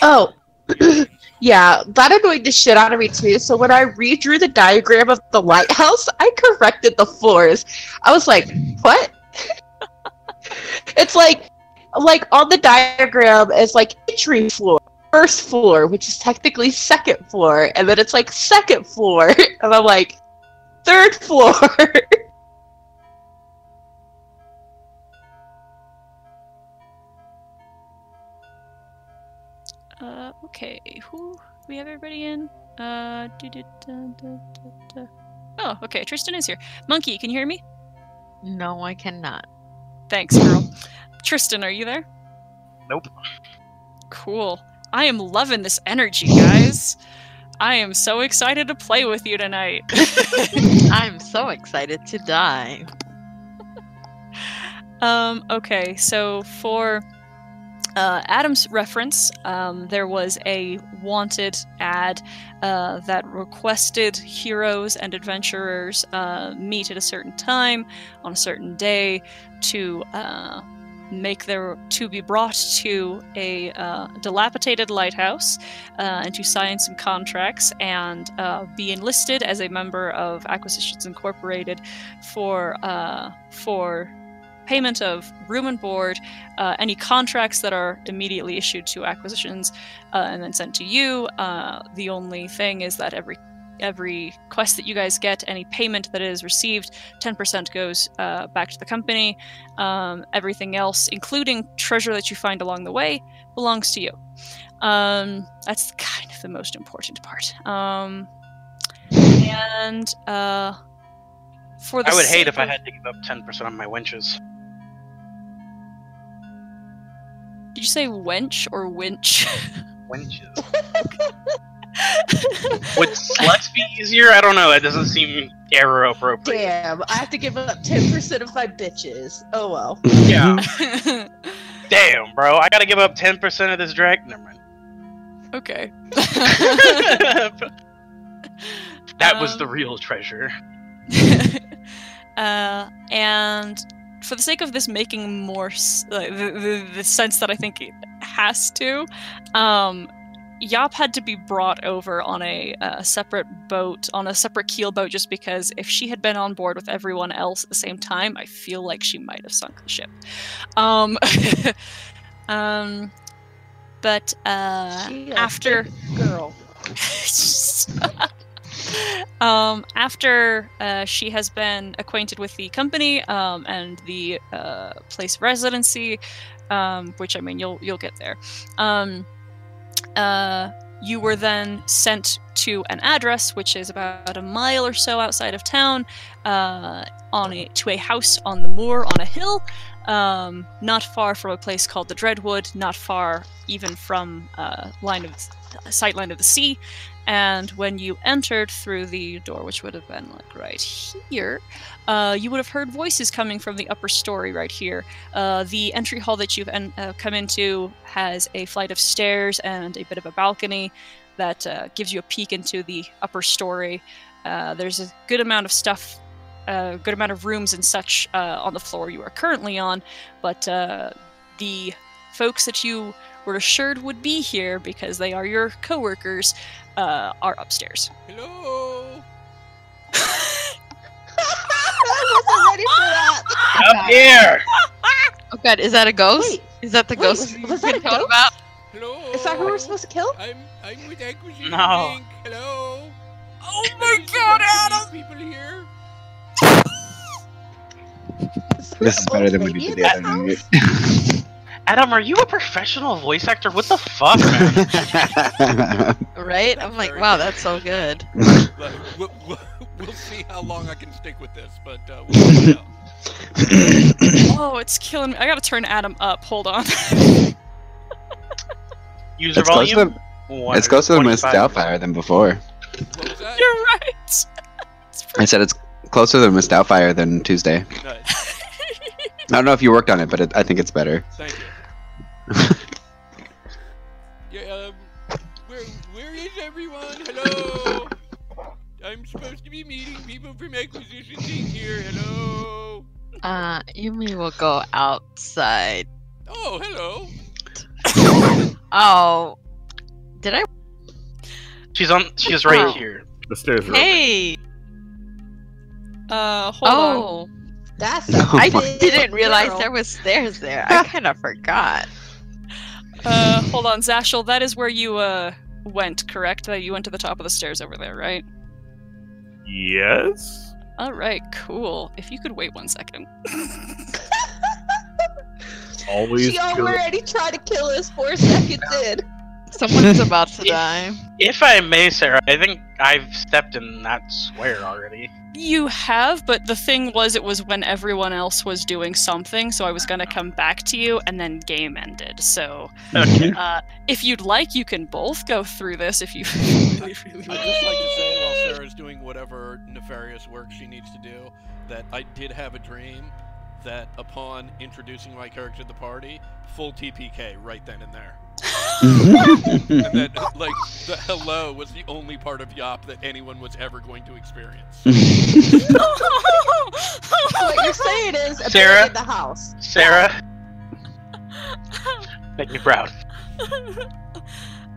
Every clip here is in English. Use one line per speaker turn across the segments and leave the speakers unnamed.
Oh, yeah, that annoyed the shit out of me too. So when I redrew the diagram of the lighthouse, I corrected the floors. I was like, what? It's like on the diagram is like entry floor, first floor, which is technically second floor, and then it's like second floor, and I'm like, third floor.
Okay, we have everybody in? Oh, okay, Tristan is here. Monkey, can you hear me?
No, I cannot.
Thanks, girl. Tristan, are you there?
Nope.
Cool. I am loving this energy, guys. I am so excited to play with you tonight.
I'm so excited to die.
Okay, so for Adam's reference, there was a wanted ad that requested heroes and adventurers meet at a certain time on a certain day to be brought to a dilapidated lighthouse and to sign some contracts and be enlisted as a member of Acquisitions Incorporated for payment of room and board, any contracts that are immediately issued to Acquisitions and then sent to you. The only thing is that every quest that you guys get, any payment that is received, 10% goes back to the company. Everything else, including treasure that you find along the way, belongs to you. That's kind of the most important part. For the
I would hate if I had to give up 10% on my winches.
Did you say wench or winch?
Winches. Would sluts be easier? I don't know. That doesn't seem error appropriate.
Damn, I have to give up 10% of my bitches. Oh well.
Yeah. Damn, bro. I gotta give up 10% of this drag. Never mind.
Okay.
That was the real treasure.
And for the sake of this making more the sense that I think it has to, Yop had to be brought over on a separate boat, on a separate keel boat, just because if she had been on board with everyone else at the same time, I feel like she might have sunk the ship. But after
girl.
After she has been acquainted with the company and the place of residency, which I mean you'll get there. You were then sent to an address which is about a mile or so outside of town, to a house on the moor on a hill, not far from a place called the Dreadwood, not far even from sightline of the sea. And when you entered through the door, which would have been like right here, you would have heard voices coming from the upper story right here. The entry hall that you've come into has a flight of stairs and a bit of a balcony that gives you a peek into the upper story. There's a good amount of stuff, a good amount of rooms and such on the floor you are currently on, but the folks that you were assured would be here because they are your co-workers are upstairs.
Hello.
I wasn't ready for that.
Up here.
Oh god, is that a ghost?
Wait,
is that the ghost
was that a
told
ghost?
about?
Hello.
Is that who we're supposed to kill?
I'm with Acquisition
No.
Inc. Hello.
Oh my god, Adam!
People here.
This is better than we did the other night.
Adam, are you a professional voice actor? What the fuck, man?
Right? I'm like, wow, that's so good.
Like, we'll see how long I can stick with this, but we'll see.
Oh, it's killing me. I gotta turn Adam up. Hold on.
User
It's closer
volume?
to, it's closer to Miss
125.
Doubtfire than before.
What was that?
You're right.
I said it's closer to Miss Doubtfire than Tuesday.
Nice.
I don't know if you worked on it, but I think it's better.
Thank you. Yeah, where is everyone? Hello. I'm supposed to be meeting people from Acquisition Inc. here. Hello.
Yumi will go outside.
Oh, hello.
Oh, Did I?
She's right here.
The stairs are open.
Hey!
Hold on.
Oh,
That's
I
big
didn't realize
girl.
there was stairs there. I kind of forgot.
Hold on, Zashel, that is where you, went, correct? You went to the top of the stairs over there, right?
Yes?
Alright, cool. If you could wait 1 second.
Always
She
good.
already tried to kill us 4 seconds in.
Someone's about to die.
If I may, Sarah, I think I've stepped in that square already.
You have, but the thing was, it was when everyone else was doing something, so I was gonna come back to you, and then game ended. So,
Okay.
if you'd like, you can both go through this if you really, really
I'd
want.
just like to say, while Sarah's doing whatever nefarious work she needs to do, that I did have a dream that upon introducing my character to the party, full TPK right then and there. And that, like, the hello was the only part of Yop that anyone was ever going to experience.
What you're saying is
Sarah?
abandon the house.
Sarah, make me proud.
We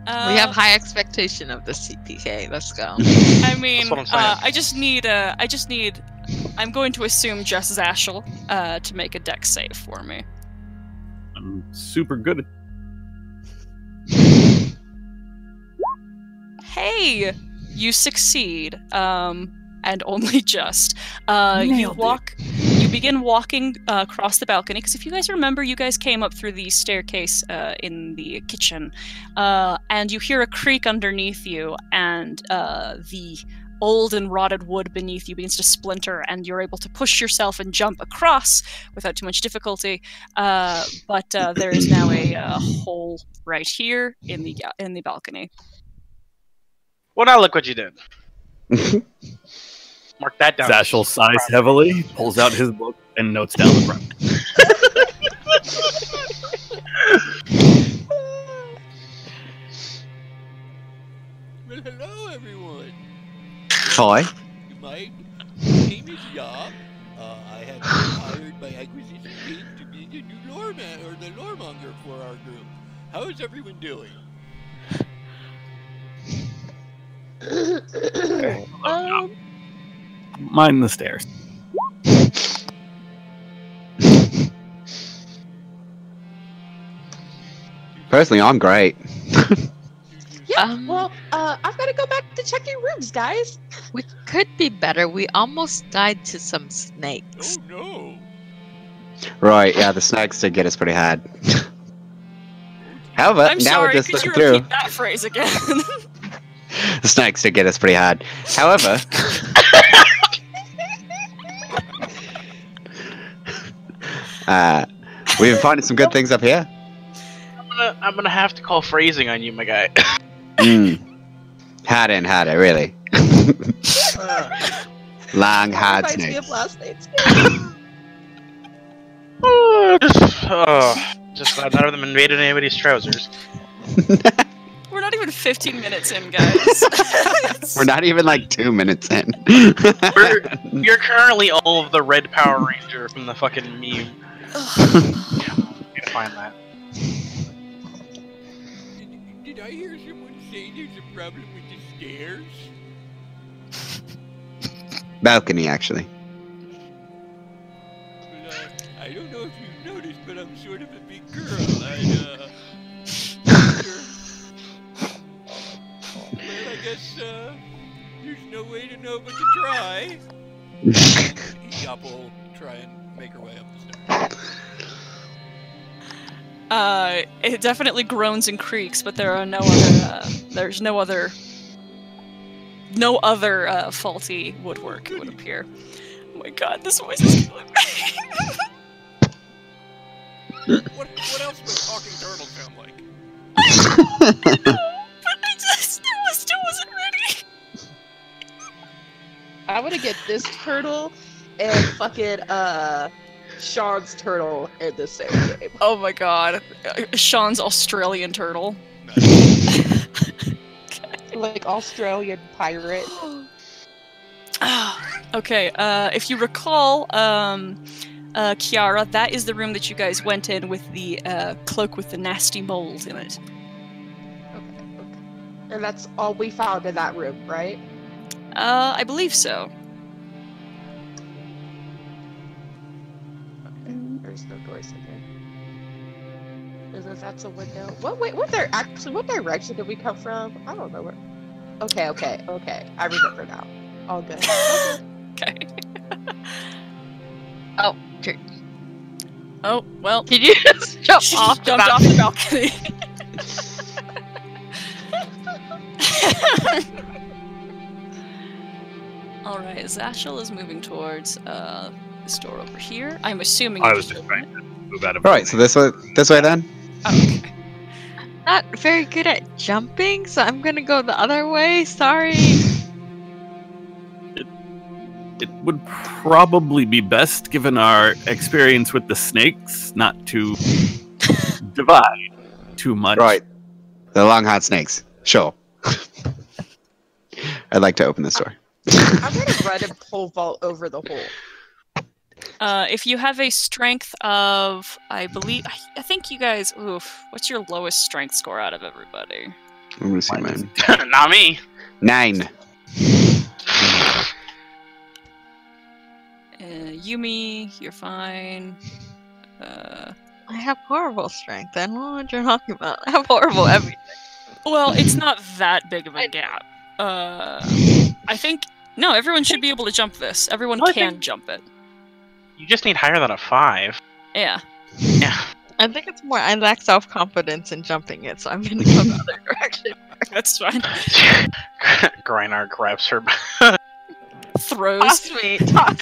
have high expectation of the CPK. Let's go.
I mean,
That's what I'm saying.
I just need. I'm going to assume just Zashel to make a dex save for me.
I'm super good at
Hey, you succeed. And only just. You begin walking across the balcony, because if you guys remember, you guys came up through the staircase in the kitchen, and you hear a creak underneath you, and the old and rotted wood beneath you begins to splinter, and you're able to push yourself and jump across without too much difficulty. But there is now a hole right here in the balcony.
Well, now look what you did. Mark that down.
Zashel sighs heavily, pulls out his book, and notes down the front.
Well, hello, everyone.
Hi.
My name is Yop. I have been hired by acquisition team to be the new loremonger for our group. How is everyone doing?
Mind the stairs.
Personally, I'm great.
Yeah, well, I've got to go back to check your rooms, guys.
We could be better. We almost died to some snakes.
Oh no!
Right, yeah, the snakes did get us pretty hard. However,
I'm
now
sorry,
we're just
could you
looking through.
repeat that phrase again?
The snakes did get us pretty hard. However, we've been finding some good things up here.
I'm gonna have to call phrasing on you, my guy.
Hard in, harder, really. Long, hard
Reminds me
snakes.
of last night's
Just glad none of them invaded anybody's trousers.
We're not even 15 minutes in, guys.
We're not even like 2 minutes in.
You're currently all of the red Power Ranger from the fucking meme. You can find that.
Did I hear someone say there's a problem with the stairs?
Balcony, actually.
Well, I don't know if you've noticed, but I'm sort of a big girl. Well, I guess, there's no way to know but to try. Yop will try and make her way up the stairs.
It definitely groans and creaks, but there are no other. There's no other faulty woodwork. It would appear. Oh my god, this voice is killing me.
What else would a talking turtle sound like?
But I still wasn't ready.
I want to get this turtle and fucking Sean's turtle in the same game.
Oh my god, Sean's Australian turtle.
Like Australian pirate.
Okay, if you recall, Kiara, that is the room that you guys went in with the cloak with the nasty mold in it.
And that's all we found in that room, right?
I believe so.
There's no doors in there. That's a window. What direction did we come from? I don't know where. Okay. I remember now. All good.
Okay.
Oh,
Oh, well.
did you just jump
She
off?
jumped off the balcony. Alright, Zashel is moving towards this door over here. I'm assuming
I
you
was
just
just
opened
trying to move out of
All right, so this way then.
it. Oh, okay.
Not very good at jumping, so I'm gonna go the other way. Sorry.
It would probably be best, given our experience with the snakes, not to divide too much.
Right. The long hot snakes. Sure. I'd like to open this door.
I'm gonna run and pole vault over the hole.
If you have a strength of, I think you guys, what's your lowest strength score out of everybody?
I'm gonna see mine.
Not me.
9.
Yumi, you're fine.
I have horrible strength. I don't know what you're talking about. I have horrible everything.
Well, it's not that big of a gap. I think, no, everyone should be able to jump this. Everyone can jump it.
You just need higher than a 5.
Yeah.
Yeah.
I think it's more I lack self-confidence in jumping it, so I'm gonna go the other direction.
That's fine.
Grinar grabs her.
Throws.
Toss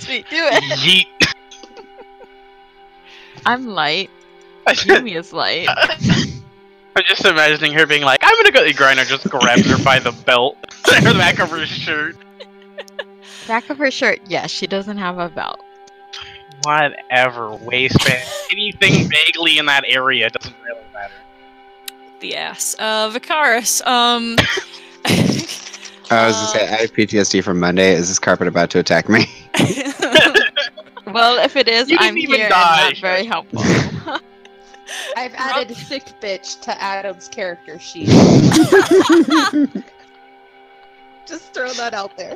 me, do it.
Yeet.
I'm light. Yumi is light.
I'm just imagining her being like, I'm gonna go. Griner just grabs her by the belt, or the back of her shirt.
Back of her shirt, yes, she doesn't have a belt.
Whatever, waistband, anything vaguely in that area doesn't really matter.
The ass. Vicaris,
I was gonna say, I have PTSD from Monday. Is this carpet about to attack me?
Well, if it is,
You
I'm
didn't even
here
die.
and not very helpful.
I've added sick bitch to Adam's character sheet. Just throw that out there.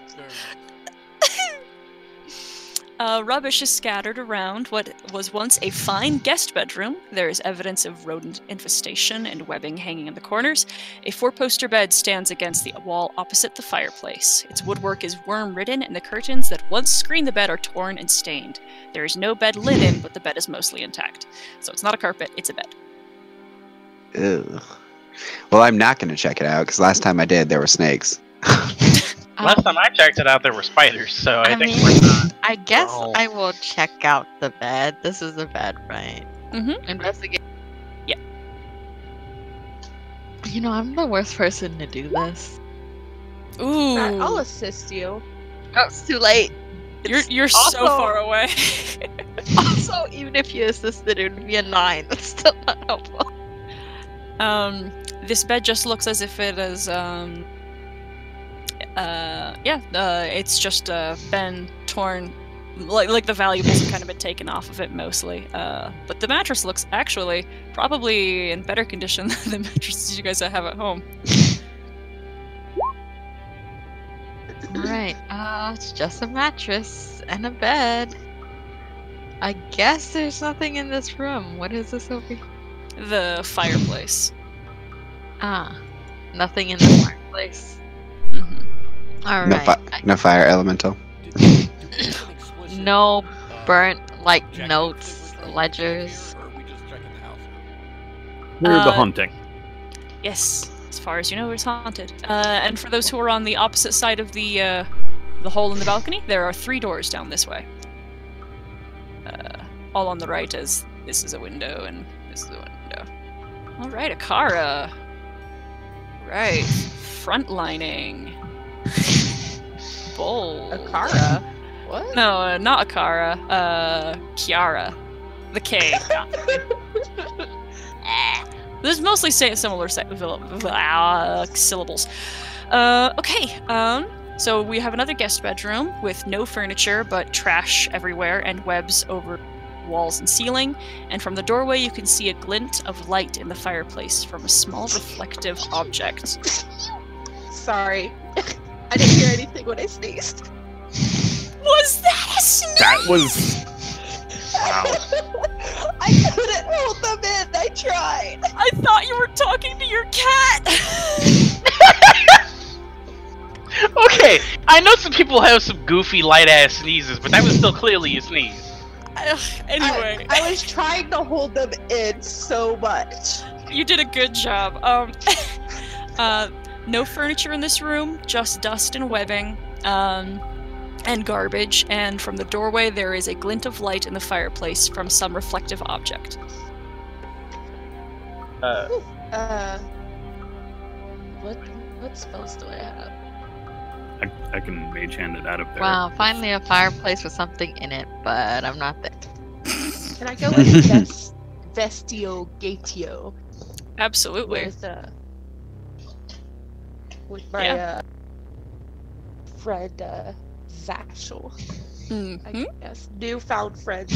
Rubbish is scattered around what was once a fine guest bedroom. There is evidence of rodent infestation and webbing hanging in the corners. A 4-poster bed stands against the wall opposite the fireplace. Its woodwork is worm-ridden, and the curtains that once screened the bed are torn and stained. There is no bed linen, but the bed is mostly intact. So it's not a carpet, it's a bed.
Ugh. Well, I'm not gonna check it out because last time I did, there were snakes.
Last time I checked it out, there were spiders, so I think
mean,
we're not.
I guess
Oh.
I will check out the bed. This is a bed, right?
Mm-hmm.
Investigate.
Yeah.
You know, I'm the worst person to do this.
Ooh.
I'll assist you.
Oh, it's too late.
You're so
also-
far away.
Also, even if you assisted, it would be a 9. That's still not helpful.
This bed just looks as if it is, it's just been torn, like the valuables have kind of been taken off of it mostly. But the mattress looks actually probably in better condition than the mattresses you guys have at home.
Alright, it's just a mattress and a bed. I guess there's nothing in this room. What is this over here?
The fireplace.
Ah, nothing in the fireplace.
Mm-hmm.
Alright.
No fire elemental.
No burnt, like, notes, ledgers.
Or are we just checking the house?
We're the hunting.
Yes, as far as you know, it's haunted. And for those who are on the opposite side of the hole in the balcony, there are 3 doors down this way. All on the right, as this is a window and this is a window. All right, Akara. Right, frontlining. Bold.
Akara? What?
No, not Akara. Kiara. The K. There's mostly similar syllables. Okay. So we have another guest bedroom with no furniture but trash everywhere and webs over walls and ceiling. And from the doorway, you can see a glint of light in the fireplace from a small reflective object.
Sorry. I didn't hear anything when I sneezed.
Was that a sneeze?
That was.
I couldn't hold them in. I tried.
I thought you were talking to your cat.
Okay, I know some people have some goofy light ass sneezes, but that was still clearly a sneeze.
Anyway,
I was trying to hold them in so much.
you did a good job. No furniture in this room, just dust and webbing, and garbage. And from the doorway, there is a glint of light in the fireplace from some reflective object.
What spells do I have?
I can mage hand it out of there.
Wow, finally a fireplace with something in it, but I'm not there.
Can I go with Vestio Gatio?
Absolutely.
With my friend Vashel. I guess newfound friend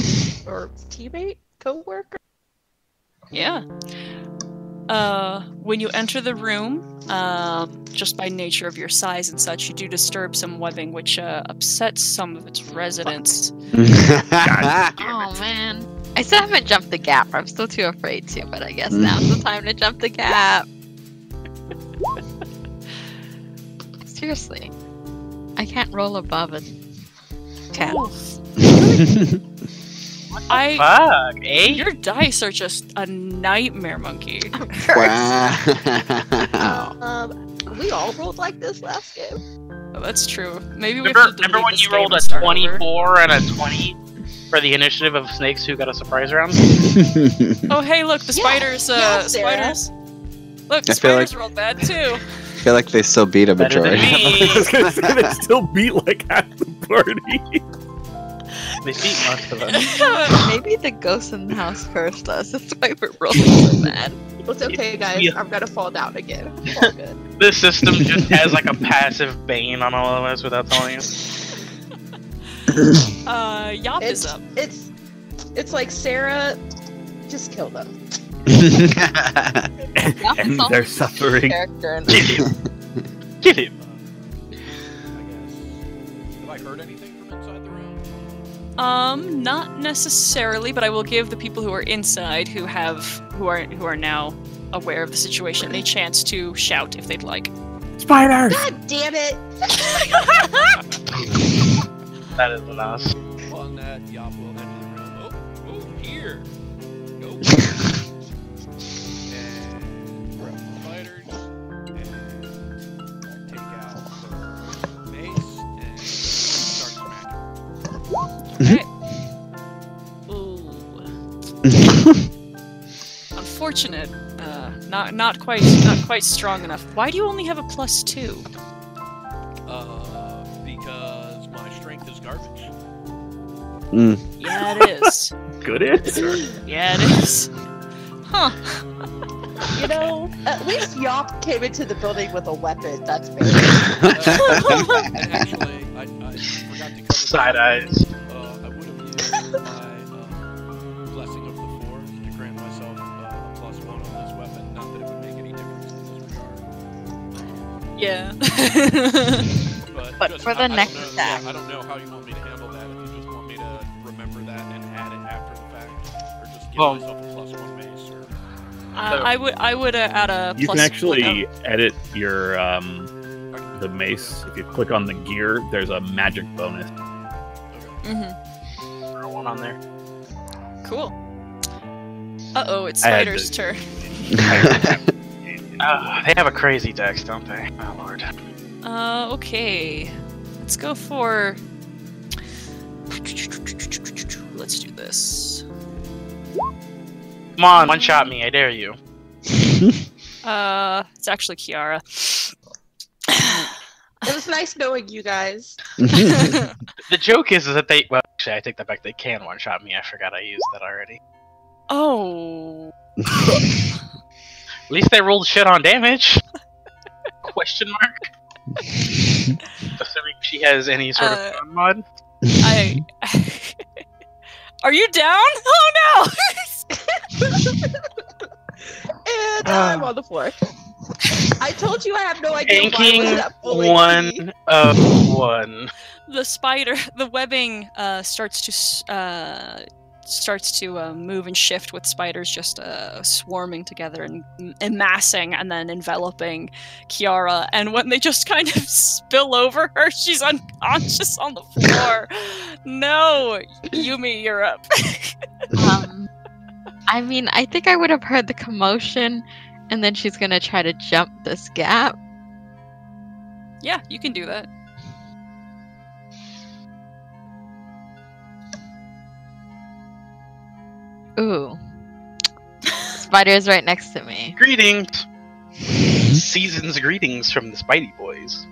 or teammate, co-worker.
Yeah. When you enter the room, just by nature of your size and such, you do disturb some webbing, which upsets some of its residents.
Oh man. I still haven't jumped the gap. I'm still too afraid to, but I guess now's the time to jump the gap. Seriously. I can't roll above a 10.
Fuck, eh?
Your dice are just a nightmare, monkey.
Wow.
We all rolled like this last game.
Oh, that's true. Maybe we
Remember when you rolled a 24 and a 20 for the initiative of snakes who got a surprise round?
Oh, hey, look, the spiders.
yeah,
spiders. Look, the
I feel
spiders
like-
rolled bad too.
I feel like they still beat a
Better than
majority.
me.
I was gonna say they still beat like half the party.
They beat most of us.
Maybe the ghost in the house cursed us. That's why we're rolling so bad.
It's okay, guys.
Yeah.
I'm gonna fall down again. It's all good.
This system just has like a passive bane on all of us without telling us.
Yop is up.
It's like Sarah, just kill them.
And they're suffering.
Character in
Get him! Get him!
I guess. Have I heard anything from inside the room?
Not necessarily, but I will give the people who are inside, who are now aware of the situation, a chance to shout if they'd like.
Spiders!
God damn it!
That is enough.
On that, Yop will enter the room. Oh, here! Go! And grab the spiders, and take out the mace, and start smacking.
Ooh. Unfortunate. Not quite strong enough. Why do you only have a +2?
Because my strength is garbage.
Yeah, it is.
Good answer.
Yeah, it is. Huh.
You know, at least Yop came into the building with a weapon. That's very
And actually, I forgot to cover
Side
that.
eyes.
I would have used my blessing of the forge to grant myself a +1 on this weapon. Not that it would make any difference in this regard.
Yeah.
But
just,
for the
I don't
next
know,
attack.
I don't know how you want me to handle that. If you just want me to remember that and add it after the fact, or just give myself a +1 mace. Or...
I would add a
You
plus
can actually
one.
edit your the mace. If you click on the gear, there's a magic bonus.
Throw one on there.
Cool. Uh-oh, it's
I had
Spider's
to-
turn.
They have a crazy dex, don't they? Oh lord.
Okay. Let's go for... Let's do this.
Come on, one-shot me, I dare you.
It's actually Kiara.
It was nice knowing you guys.
The joke is that they... Well, actually, I take that back. They can one-shot me. I forgot I used that already.
Oh.
At least they rolled shit on damage. Question mark? Assuming she has any sort of fun mod.
Are you down? Oh no!
And I'm on the floor. I told you I have no idea why I
Tanking
was at full HP.
1 of 1.
The webbing starts to move and shift with spiders just swarming together and amassing and then enveloping Kiara. And when they just kind of spill over her, she's unconscious on the floor. No, Yumi, you're up.
I mean, I think I would have heard the commotion, and then she's gonna try to jump this gap.
Yeah, you can do that.
Ooh. Spider's right next to me.
Greetings! Season's greetings from the Spidey Boys.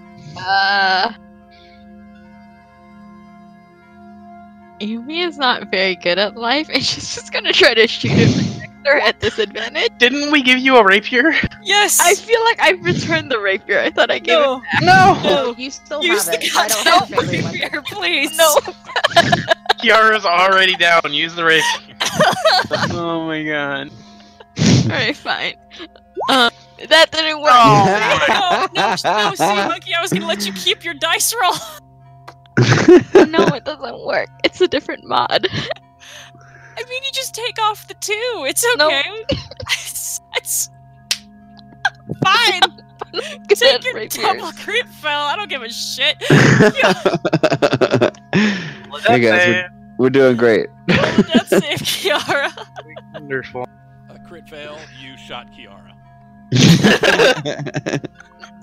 Yumi is not very good at life, and she's just gonna try to shoot a projector at disadvantage.
Didn't we give you a rapier?
Yes!
I feel like I've returned the rapier. I thought I gave it back.
No!
No, you still
Use
have
the
it. I don't have
goddamn
melee weapon.
rapier, please!
No.
Kiara's already down. Use the rapier. Oh my god.
Alright, fine. That didn't work.
Oh.
No, see, Monkey, I was gonna let you keep your dice roll.
No, it doesn't work. It's a different mod.
I mean, you just take off the 2. It's
No.
okay. It's fine.
Good
Take your
rapiers.
double crit fell. I don't give a shit.
Hey guys, we're doing great.
That's it, Kiara.
Wonderful.
A crit fail, you shot Kiara.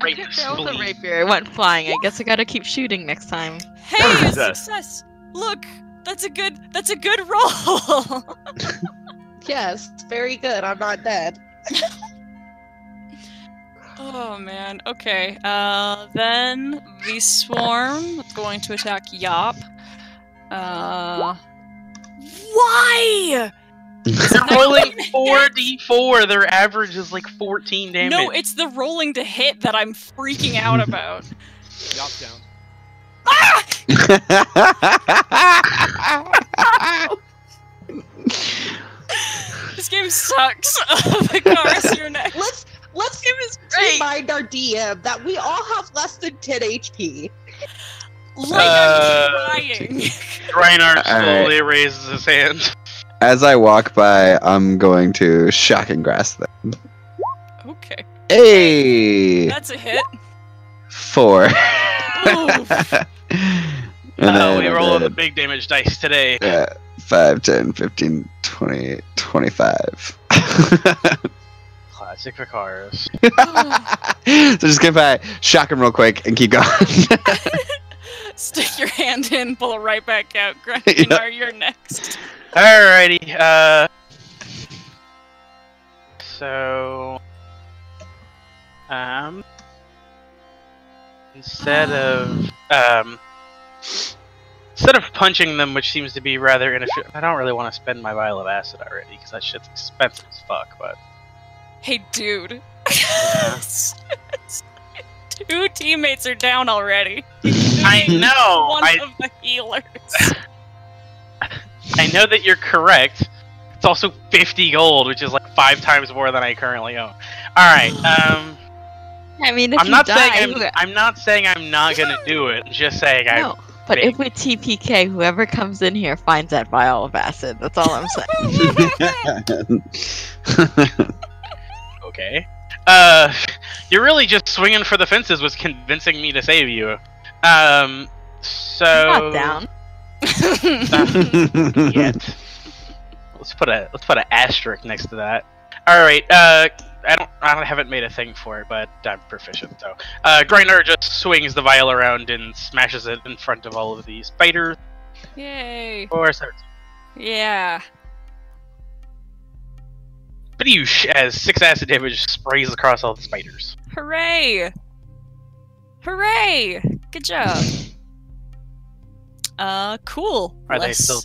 I could throw the rapier. It went flying. I guess I gotta keep shooting next time.
Hey, a
Success.
success. Look, that's a good roll.
Yes, very good. I'm not dead.
Oh man. Okay. Then the swarm is going to attack Yop. Why?
They're rolling 4d4. Their average is like 14 damage.
No, it's the rolling to hit that I'm freaking out about.
Yop down.
This game sucks. Vikaris, you're next.
Let's
great.
remind our DM that we all have less than 10 HP.
Like I'm trying.
Reinhardt
All
slowly raises his hand.
As I walk by, I'm going to shocking grasp them.
Okay,
Hey!
that's a hit.
4.
Oof.
And
We
then
roll the big damage dice today.
5, 10, 15, 20, 25.
Classic Vikaris.
So just get by, shock him real quick, and keep going.
Stick your hand in, pull it right back out. Grindar, you're next.
Alrighty, so, instead of punching them, which seems to be rather inefficient, I don't really want to spend my vial of acid already, because that shit's expensive as fuck, but...
Hey, dude.
Yeah.
2 teammates are down already.
I know!
One of the healers.
I know that you're correct. It's also 50 gold, which is like 5 times more than I currently own. Alright,
I mean, if
I'm
you
not
die,
saying I'm not saying I'm not gonna do it. I'm just saying
No, but if we TPK, whoever comes in here finds that vial of acid. That's all I'm saying.
Okay. You're really just swinging for the fences was convincing me to save you. So...
I'm not down.
Yet. Let's put an asterisk next to that. Alright, I haven't made a thing for it, but I'm proficient, so. Grindar just swings the vial around and smashes it in front of all of these spiders.
Yay.
Or 13.
Yeah.
Badoosh, as 6 acid damage sprays across all the spiders.
Hooray! Hooray! Good job. Cool.
Are they still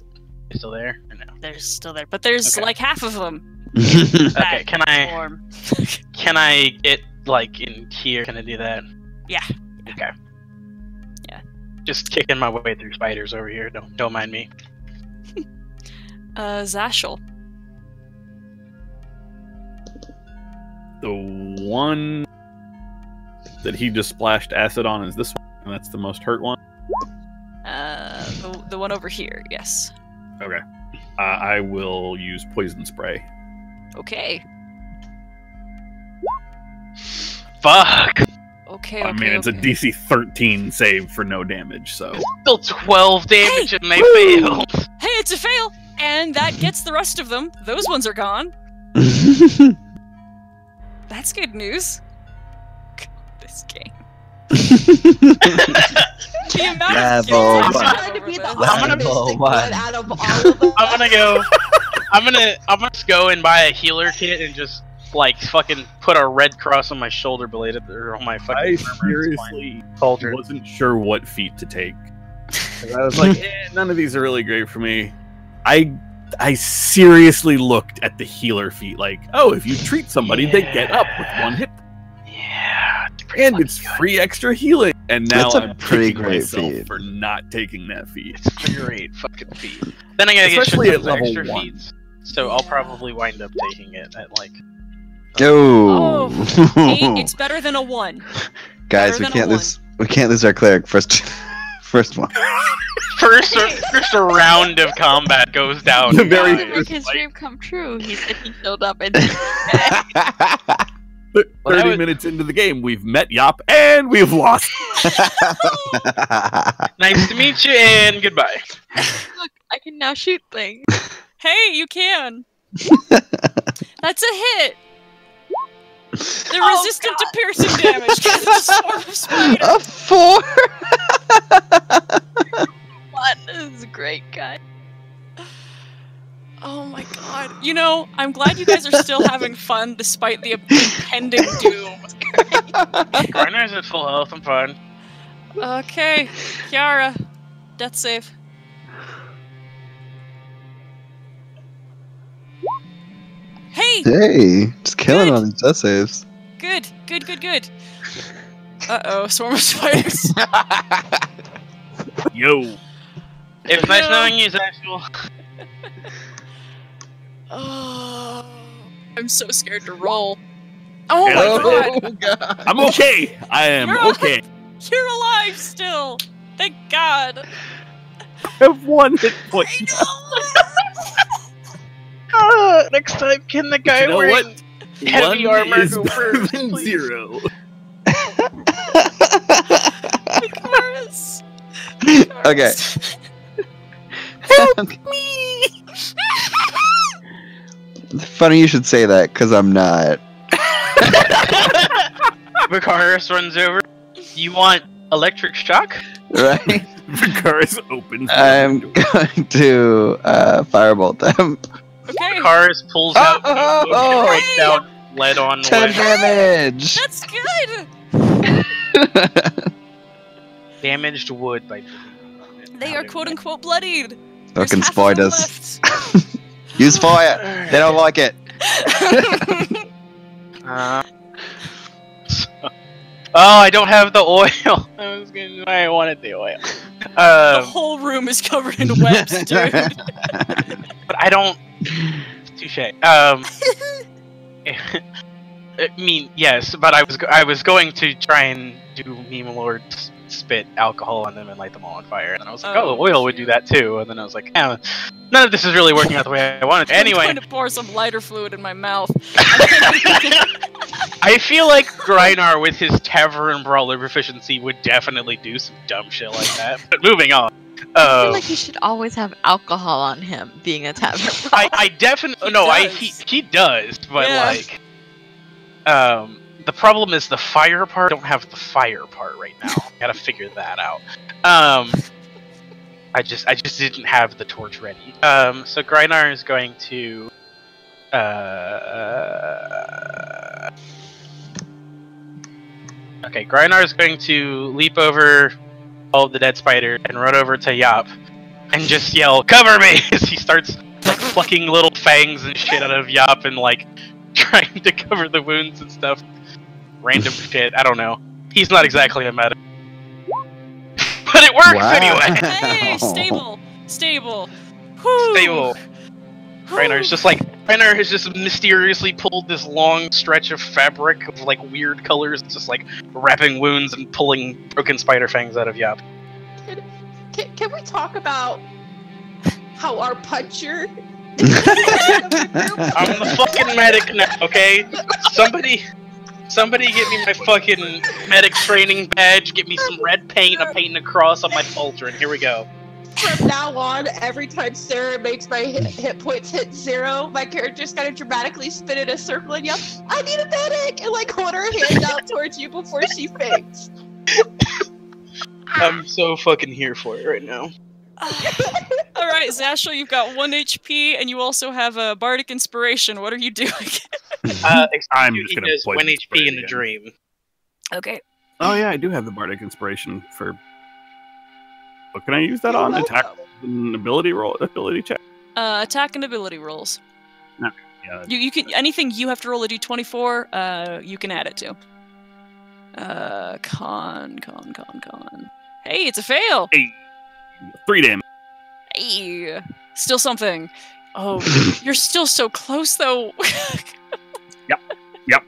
there? Or no?
They're still there, but there's
Okay.
like half of them.
Okay, can I
Form.
get like in here? Can I do that?
Yeah.
Okay.
Yeah.
Just kicking my way through spiders over here. Don't mind me.
Zashel.
The one that he just splashed acid on is this one, and that's the most hurt one?
The one over here, yes.
Okay. I will use poison spray.
Okay.
Fuck.
Okay,
I mean, it's a DC 13 save for no damage, so...
Still 12 damage and they failed.
Hey, it's a fail! And that gets the rest of them. Those ones are gone. That's good news. This game. The amount of
Level
games
one.
I've
Trying to be the
Level
optimistic
one.
one out of all of them.
I'm gonna just go and buy a healer kit and just like fucking put a red cross on my shoulder blade or on my fucking
I
armor. It's
seriously
fine. Cauldron.
wasn't sure what feat to take. 'Cause I was like, none of these are really great for me. I seriously looked at the healer feat, like, oh, if you treat somebody, they get up with one hit.
Yeah.
And it's free extra healing. And now
That's a
I'm
pretty
kicking
great
myself
feat.
for not taking that feat.
It's a great fucking feat. Then I gotta get
Especially
shit
at
tons of
level
extra
1.
feats. So I'll probably wind up taking it at like.
Oh.
8, it's better than a 1.
Guys,
better
we
than
can't
a
lose. We can't lose our cleric first. First one.
First a round of combat goes down.
The very
To make his dream come true, he said he showed up and
30 minutes into the game, we've met Yop and we've lost.
Nice to meet you and goodbye.
look, I can now shoot things.
Hey, you can! That's a hit! They're
Oh,
resistant to piercing damage because it's a swarm of spiders!
A 4.
What? This is a great guy.
Oh my god. You know, I'm glad you guys are still having fun despite the impending doom.
Garner's at full health. I'm fine.
Okay, Kiara, death save. Hey!
Hey, just killing
Good.
all these death saves.
Good. Uh-oh, swarm of spiders.
Yo.
It's nice knowing you, Zashul.
Oh, I'm so scared to roll. Oh
Yeah.
my god!
God.
I'm okay. I am
You're
okay.
You're alive still! Thank god!
I have 1 hit point.
Next time, can the guy
You know
wearing
what?
heavy
1
armor
is
go
better
first,
than
please?
0.
Icarus!
Okay.
Help me!
Funny you should say that, because I'm not.
Vicaris runs over. You want electric shock?
Right?
Vicaris opens.
I'm going to firebolt them.
Okay,
Vicaris pulls out
Oh!
breaks down lead on
10
wood.
damage!
that's good!
Damaged wood by
They are quote-unquote bloodied. There's
Fucking
half of them
spiders.
left.
Use fire! They don't like it.
Oh, I don't have the oil. I wanted the oil.
The whole room is covered in webs, dude.
But I don't. Touche. I mean, yes, but I was going to try and do Meme Lord spit alcohol on them and light them all on fire, and then I was like, oh, oil would do that too, and then I was like, none of this is really working out the way I wanted. Anyway,
I'm going to pour some lighter fluid in my mouth.
I feel like Greinar with his Tavern Brawler proficiency would definitely do some dumb shit like that. But moving on.
I feel like you should always have alcohol on him, being a tavern.
I definitely he does, but
Yeah.
like the problem is the fire part. I don't have the fire part right now. Gotta figure that out. I just didn't have the torch ready. So Greinar is going to okay, Greinar is going to leap over all of the dead spider and run over to Yop and just yell, "Cover me!" as he starts like plucking little fangs and shit out of Yop and like trying to cover the wounds and stuff. Random shit, I don't know. He's not exactly a meta. But it works
Wow.
anyway!
Hey, stable. Whew.
Stable. Grainar's just like, Reiner has just mysteriously pulled this long stretch of fabric of like weird colors, just like wrapping wounds and pulling broken spider fangs out of Yop.
Can we talk about how our puncher?
I'm the fucking medic now, okay? Somebody get me my fucking medic training badge, get me some red paint, I'm painting a cross on my pauldron. Here we go.
From now on, every time Sarah makes my hit points hit 0, my character's gonna dramatically spin in a circle and yell, "I need a medic!" and like hold her hand out towards you before she faints.
I'm so fucking here for it right now.
Alright, Zashel, you've got 1 HP, and you also have a Bardic Inspiration. What are you doing?
I'm just gonna
does
poison
1 HP
spray
in the
again.
dream.
Okay.
Oh yeah, I do have the Bardic Inspiration for. What can I use that on? Attack and ability roll, ability check.
Attack and ability rolls.
Yeah.
You can anything you have to roll a d24. You can add it to. Con. Hey, it's a fail.
Hey, 3 damage.
Hey, still something. Oh, you're still so close though.
Yep.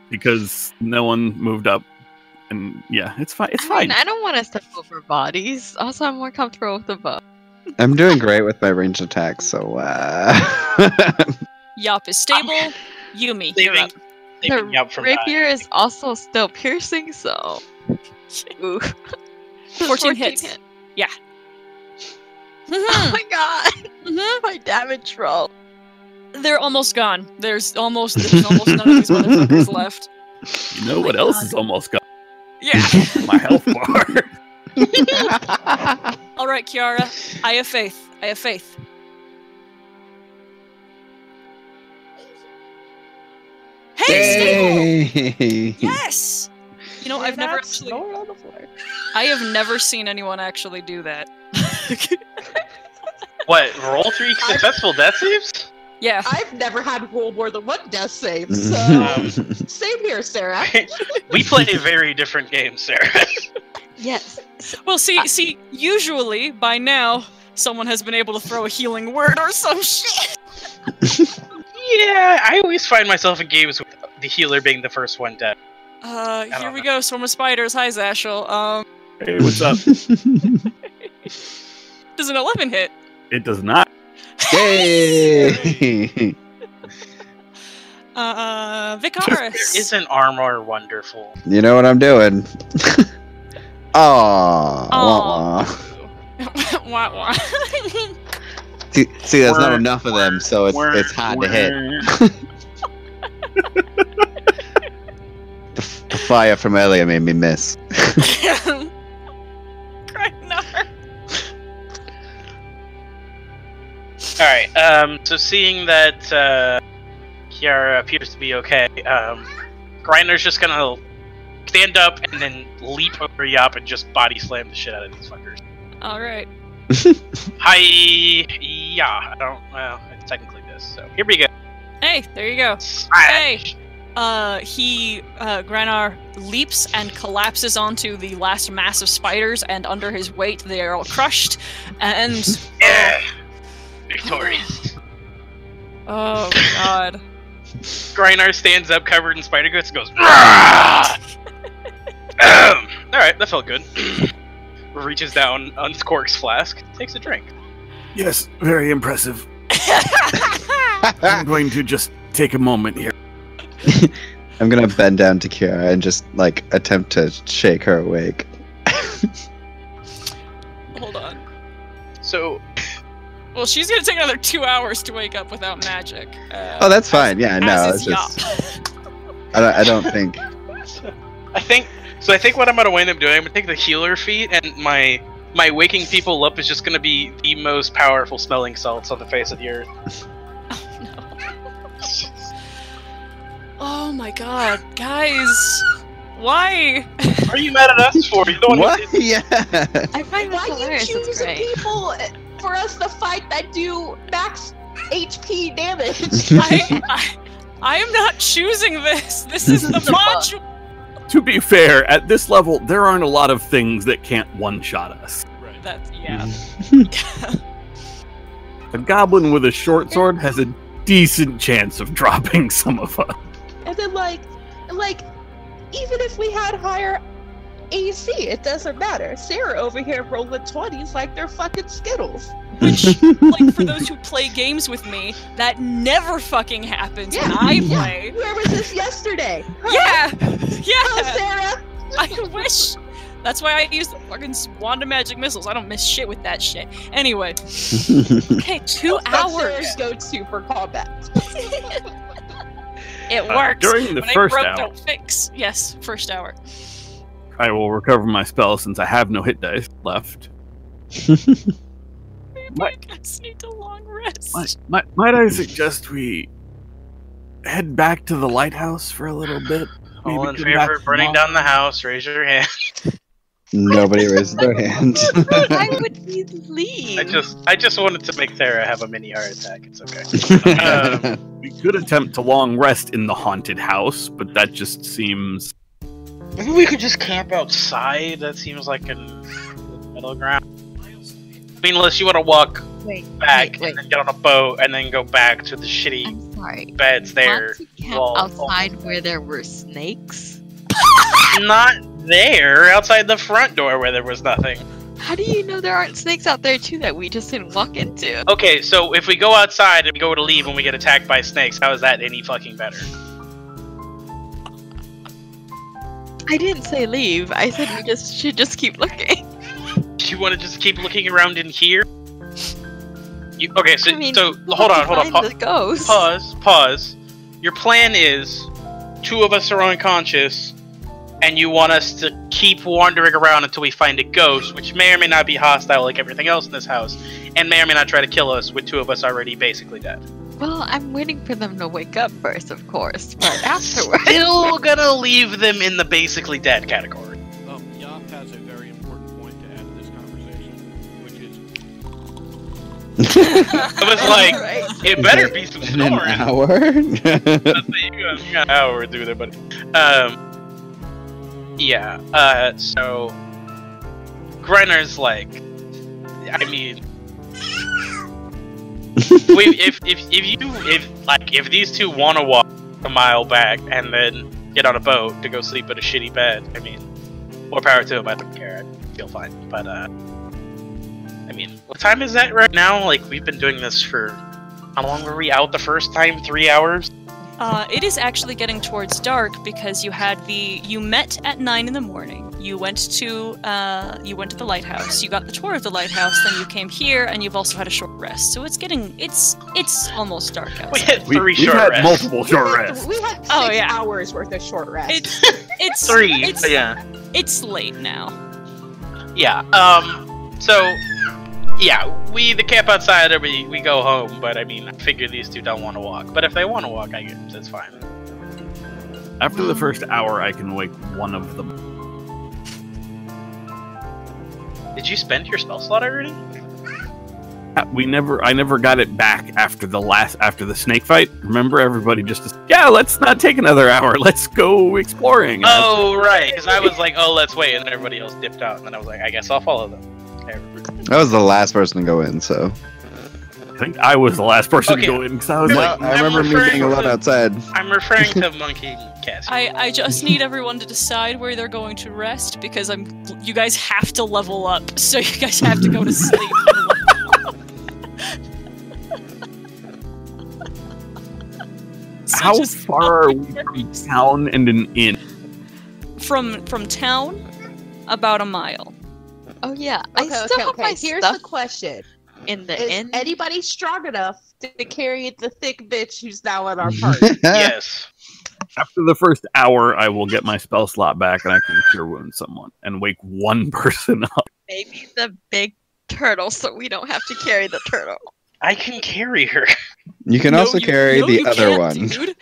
Because no one moved up, and yeah, it's fine. It's
I
fine.
mean, I don't want to step over bodies. Also, I'm more comfortable with the bow.
I'm doing great with my ranged attacks, so
Yop is stable. Yumi, you're up.
Saving Yop from
Rapier is also still piercing, so. Ooh.
14 hits.
hit.
Yeah.
Oh my god! My damage roll.
They're almost gone. There's almost none of these motherfuckers left.
You know what else is almost gone?
Yeah.
My health bar.
All right, Kiara. I have faith. Hey, stable.
Yay!
Yes. You know, I've never actually.
On the floor.
I have never seen anyone actually do that.
What? Roll 3 successful death saves?
Yeah.
I've never had to roll more than 1 death save, so same here, Sarah.
We play a very different game, Sarah.
Yes.
Well, see. Usually, by now, someone has been able to throw a healing word or some shit.
Yeah, I always find myself in games with the healer being the first one dead.
Here we go. Swarm of spiders. Hi, Zashel.
Hey, what's up?
Does an 11 hit?
It does not.
Yay!
Vicaris.
Isn't armor wonderful?
You know what I'm doing?
Aw.
Aww.
Wah, wah.
See, there's not enough of them, so it's hard to hit. The fire from earlier made me miss.
Alright, so seeing that Kiara appears to be okay, Grinder's just gonna stand up and then leap over Yop and just body slam the shit out of these fuckers.
Alright.
Yeah, it's technically this, so here we go.
Hey, there you go.
Smash!
Hey! Granar leaps and collapses onto the last mass of spiders, and under his weight they are all crushed, and...
Yeah! Victorious.
Oh, God.
Grinar stands up covered in spider guts and goes, alright, that felt good. Reaches down, uncorks flask, takes a drink.
Yes, very impressive. I'm going to just take a moment here.
I'm gonna bend down to Kiara and just like attempt to shake her awake.
Hold on.
So,
Well, she's gonna take another 2 hours to wake up without magic.
Oh, that's fine. Yeah, no,
as
it's
is
just. I don't think.
I think what I'm gonna wind up doing, I'm gonna take the healer feat, and my waking people up is just gonna be the most powerful smelling salts on the face of the earth.
Oh my god, guys! Why?
What are you mad at us for? You don't
What?
want to...
Yeah.
I find
Why
this hilarious.
you
It's
choose
great.
people for us to fight that do max HP damage?
I am not choosing this. This is the module.
To be fair, at this level, there aren't a lot of things that can't one-shot us.
That's yeah.
A goblin with a short sword has a decent chance of dropping some of us.
And then like, even if we had higher AC, it doesn't matter. Sarah over here rolling 20s like they're fucking Skittles.
Which, like, for those who play games with me, that never fucking happens when I play.
Where was this yesterday? Huh?
Yeah!
Oh,
Yeah!
Sarah!
I wish. That's why I use the fucking wand of magic missiles. I don't miss shit with that shit. Anyway. Okay, 2
That's
hours.
Sarah's go-to for combat.
It works.
During the
When
first
I broke,
hour,
don't fix. Yes, first hour.
I will recover my spell since I have no hit dice left.
Maybe you guys need a long rest.
Might I suggest we head back to the lighthouse for a little bit?
All in
come back
favor of burning
tomorrow?
down the house, raise your hand.
Nobody raised their hand.
Why would we leave?
I just wanted to make Sarah have a mini heart attack. It's okay.
We could attempt to long rest in the haunted house, but that just seems...
Maybe we could just camp outside. That seems like a middle ground. I mean, unless you want to walk back and then get on a boat and then go back to the shitty
I'm sorry.
beds there.
Want to camp
Well,
outside where there were snakes?
Not there. Outside the front door where there was nothing.
How do you know there aren't snakes out there too that we just didn't walk into?
Okay, so if we go outside and we go to leave when we get attacked by snakes, how is that any fucking better?
I didn't say leave. I said we should just keep looking.
You want to just keep looking around in here? Okay, so
I mean,
so
we'll
hold
have
on,
to find the ghost.
Pause. Your plan is 2 of us are unconscious, and you want us to keep wandering around until we find a ghost, which may or may not be hostile like everything else in this house, and may or may not try to kill us with 2 of us already basically dead.
Well, I'm waiting for them to wake up first, of course, but afterwards.
Still gonna leave them in the basically dead category.
Yop has a very important point to add to this conversation, which is
I was like, it better be some
In an
snoring.
hour?
You got an hour to do that, buddy. So Greiner's like, I mean, if these 2 want to walk a mile back and then get on a boat to go sleep in a shitty bed, I mean, more power to them. I don't care. I feel fine. But I mean, what time is that right now? Like, we've been doing this for how long were we out the first time? 3 hours.
It is actually getting towards dark because you met at 9 in the morning. You went to the lighthouse. You got the tour of the lighthouse. Then you came here, and you've also had a short rest. So it's almost dark outside.
We had 3
We've
short
had
rests.
multiple short rests.
We had 6 hours worth of short rest.
It's
3. Yeah.
It's late now.
Yeah. So. Yeah, we the camp outside or we go home, but I mean, I figure these 2 don't want to walk. But if they want to walk, I guess that's fine.
After the first hour, I can wake one of them.
Did you spend your spell slot already?
I never got it back after the snake fight. Remember, everybody just let's not take another hour. Let's go exploring.
Oh, right, because I was like, oh, let's wait, and then everybody else dipped out, and then I was like, I guess I'll follow them.
I was the last person to go in, so.
I think I was the last person
Okay.
to go in because I was
I remember me being alone outside.
I'm referring to Monkey Cassie.
I just need everyone to decide where they're going to rest because you guys have to level up, so you guys have to go to sleep.
How far are we from town and an inn?
From town, about a mile.
Oh yeah, I still have my
Here's
stuff
the question:
in the
is
inn.
anybody strong enough to carry the thick bitch who's now in our party?
Yes.
After the first hour, I will get my spell slot back and I can cure wound someone and wake one person up.
Maybe the big turtle, so we don't have to carry the turtle.
I can carry her.
You can also carry the other
can't,
one.
Dude.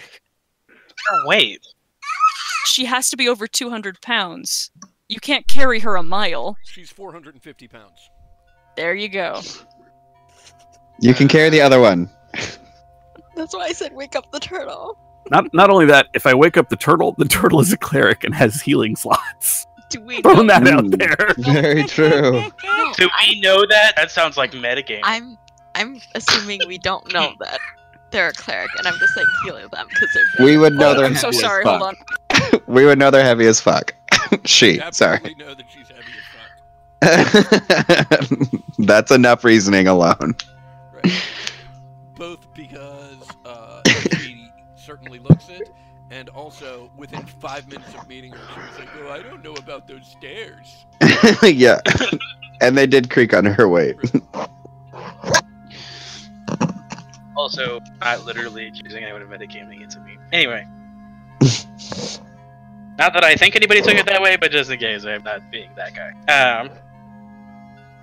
Oh, wait.
She has to be over 200 pounds. You can't carry her a mile.
she's 450 pounds.
There you go.
You can carry the other one.
That's why I said wake up the turtle.
Not only that, if I wake up the turtle is a cleric and has healing slots.
Do we
Throwing
know?
that out there.
Very true.
No,
Do we know that? That sounds like metagame.
I'm assuming we don't know that. they're a cleric, and I'm just like healing them because they're.
We would know they're
I'm so
heavy as
sorry.
fuck.
Hold on.
We would know they're heavy as fuck. Sorry.
Absolutely know that she's heavy as fuck.
That's enough reasoning alone.
Right. Both because she certainly looks it, and also within 5 minutes of meeting her, she was like, "Oh, I don't know about those stairs."
Yeah. And they did creak under her weight.
Also, not literally accusing anyone of metagaming against me. Anyway. Not that I think anybody took it that way, but just in case I'm not being that guy.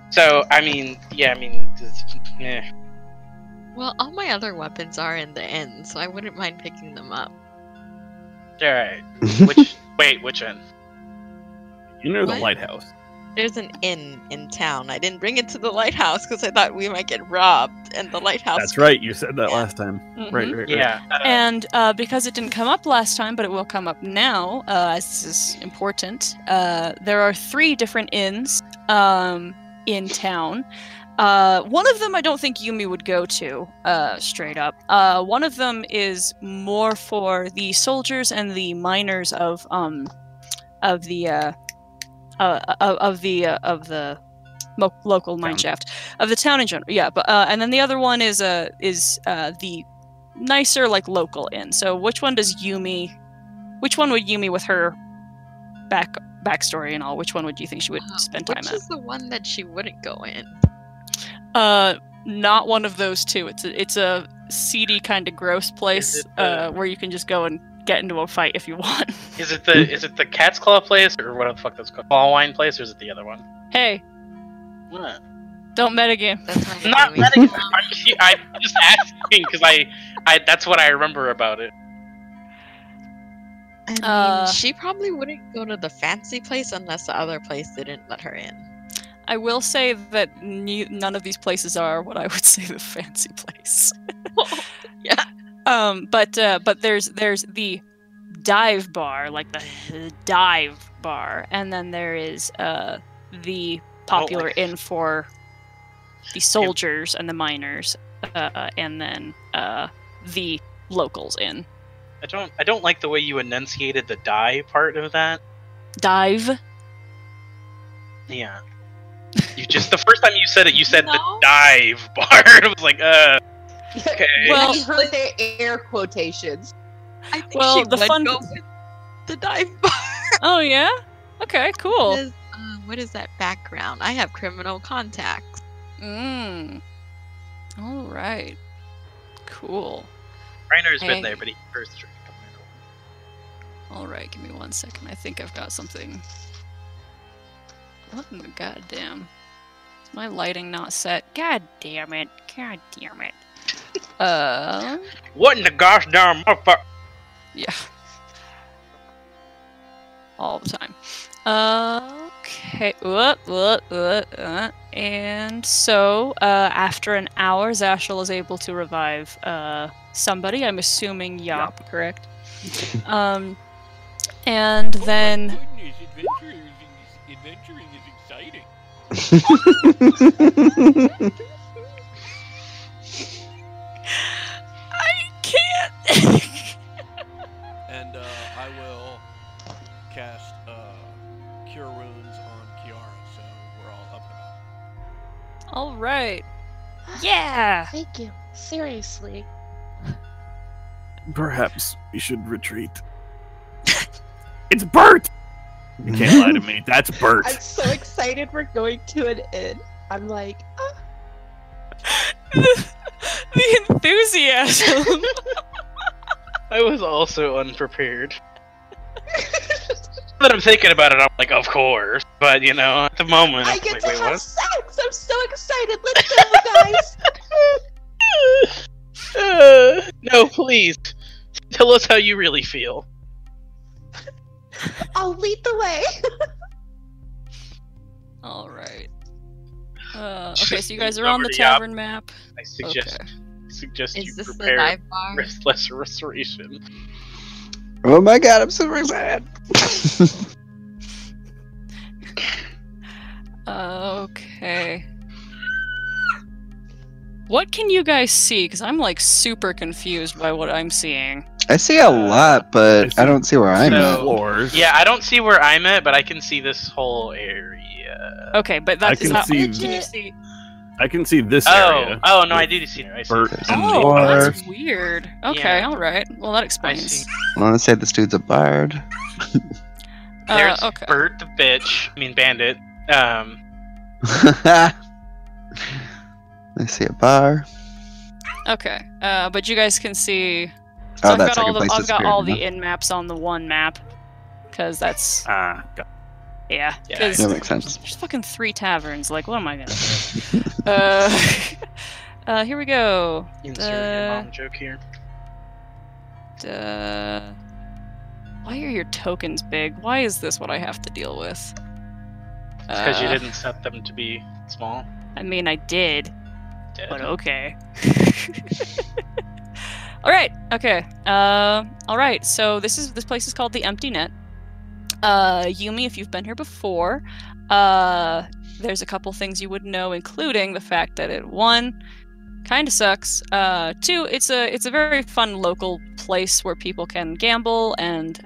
So, I mean, yeah.
Well, all my other weapons are in the inn, so I wouldn't mind picking them up.
Alright. Which end?
You know the
What?
lighthouse.
There's an inn in town. I didn't bring it to the lighthouse because I thought we might get robbed, and the lighthouse.
That's right. You said that last time.
Mhm.
Right.
Yeah.
And because it didn't come up last time, but it will come up now, as this is important, there are 3 different inns in town. One of them I don't think Yumi would go to, straight up. One of them is more for the soldiers and the miners of the local mine shaft of the town in general. Yeah, but and then the other one is the nicer like local inn. So which one would Yumi with her backstory and all? Which one would you think she would spend time
Which
at?
is the one that she wouldn't go in?
Not one of those two. It's a seedy kind of gross place where you can just go and get into a fight if you want.
Is it the Cat's Claw place, or what the fuck that's called? Claw Wine place, or is it the other one?
Hey,
What?
don't metagame.
That's my
Not
gaming.
I'm just asking because I that's what I remember about it.
I mean, she probably wouldn't go to the fancy place unless the other place didn't let her in.
I will say that none of these places are what I would say the fancy place.
Yeah.
But there's the dive bar, like the dive bar, and then there is the popular inn for the soldiers and the miners, and then the locals inn.
I don't like the way you enunciated the die part of that.
Dive.
Yeah. You just the first time you said it, you said the
No.
dive bar. I was like, okay.
Well-
I heard their air quotations.
I think
Well,
she
the
would
fun-
go with the dive bar.
Oh yeah. Okay. Cool.
Because, what is that background? I have criminal contacts.
Mm. All right. Cool.
Reiner's been
Hey.
there, but he prefers to drink.
All right. Give me 1 second. I think I've got something. What in the goddamn? Is my lighting not set? God damn it. God damn it.
What in the gosh darn motherfucker?
Yeah. All the time. Okay. And so, after an hour, Zashel is able to revive somebody. I'm assuming Yop, correct? And then...
Oh my goodness, adventuring is exciting.
I can't!
And I will cast Cure Wounds on Kiara, so we're all up and about.
Alright. Yeah!
Thank you. Seriously.
Perhaps we should retreat. It's Bert! You can't lie to me. That's Bert.
I'm so excited we're going to an inn. I'm like,
The enthusiasm!
I was also unprepared. Now that I'm thinking about it, I'm like, of course. But you know, at the moment,
I
I'm
get
like,
to
wait,
have
what?
sex! I'm so excited! Let's go, guys!
No, please. Tell us how you really feel.
I'll lead the way!
Alright. Okay, so you guys are
Over
on the
to Yop.
tavern map.
I suggest
Okay.
you
Is this the
prepare
dive bar?
restless restoration.
Oh my god, I'm so excited.
Okay. What can you guys see? Because I'm like super confused by what I'm seeing.
I see a lot, but I don't see where I'm
So-
at.
Floors.
Yeah, I don't see where I'm at, but I can see this whole area.
Okay, but
I
that's
can
not.
see-
Can you see?
I can see this
Oh,
area.
oh no, I do see it. I see.
Bert
it.
and
Oh,
Dwarf.
that's weird. Okay,
Yeah.
all right. Well, that
I
explains.
see.
I want to say this dude's a bard.
There's
Okay.
Bert the bitch. I mean bandit.
I see a bar.
Okay. But you guys can see.
Oh,
I've
that
got
second
all the
place
I've got all the
disappeared,
in maps on the one map, because that's
Ah,
yeah.
Yeah,
Because
That makes sense.
there's fucking 3 taverns. Like, what am I gonna do? Here we go.
Insert your mom joke here.
Why are your tokens big? Why is this what I have to deal with?
Because you didn't set them to be small.
I mean, I did,
Did.
but okay. All right. Okay. All right. So this place is called the Empty Net. Yumi, if you've been here before, there's a couple things you would know, including the fact that it, 1, kind of sucks. 2, it's a very fun local place where people can gamble and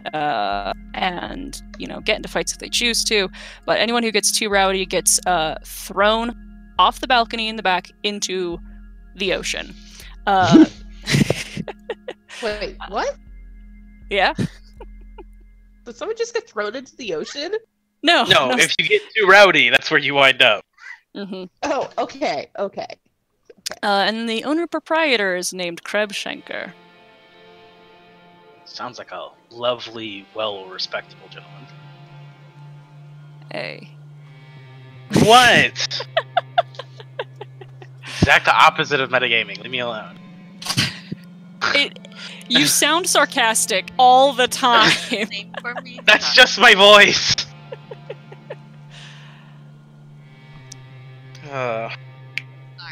you know, get into fights if they choose to. But anyone who gets too rowdy gets thrown off the balcony in the back into the ocean.
Wait, what?
Yeah.
Did someone just get thrown into the ocean?
No.
No, if you get too rowdy, that's where you wind up.
Mhm.
Oh, okay, okay.
And the owner proprietor is named Kreb Schenker.
Sounds like a lovely, well-respectable gentleman.
Hey.
What? Exact opposite of metagaming. Leave me alone.
You sound sarcastic all the time.
Name for me.
That's just my voice.
Sorry,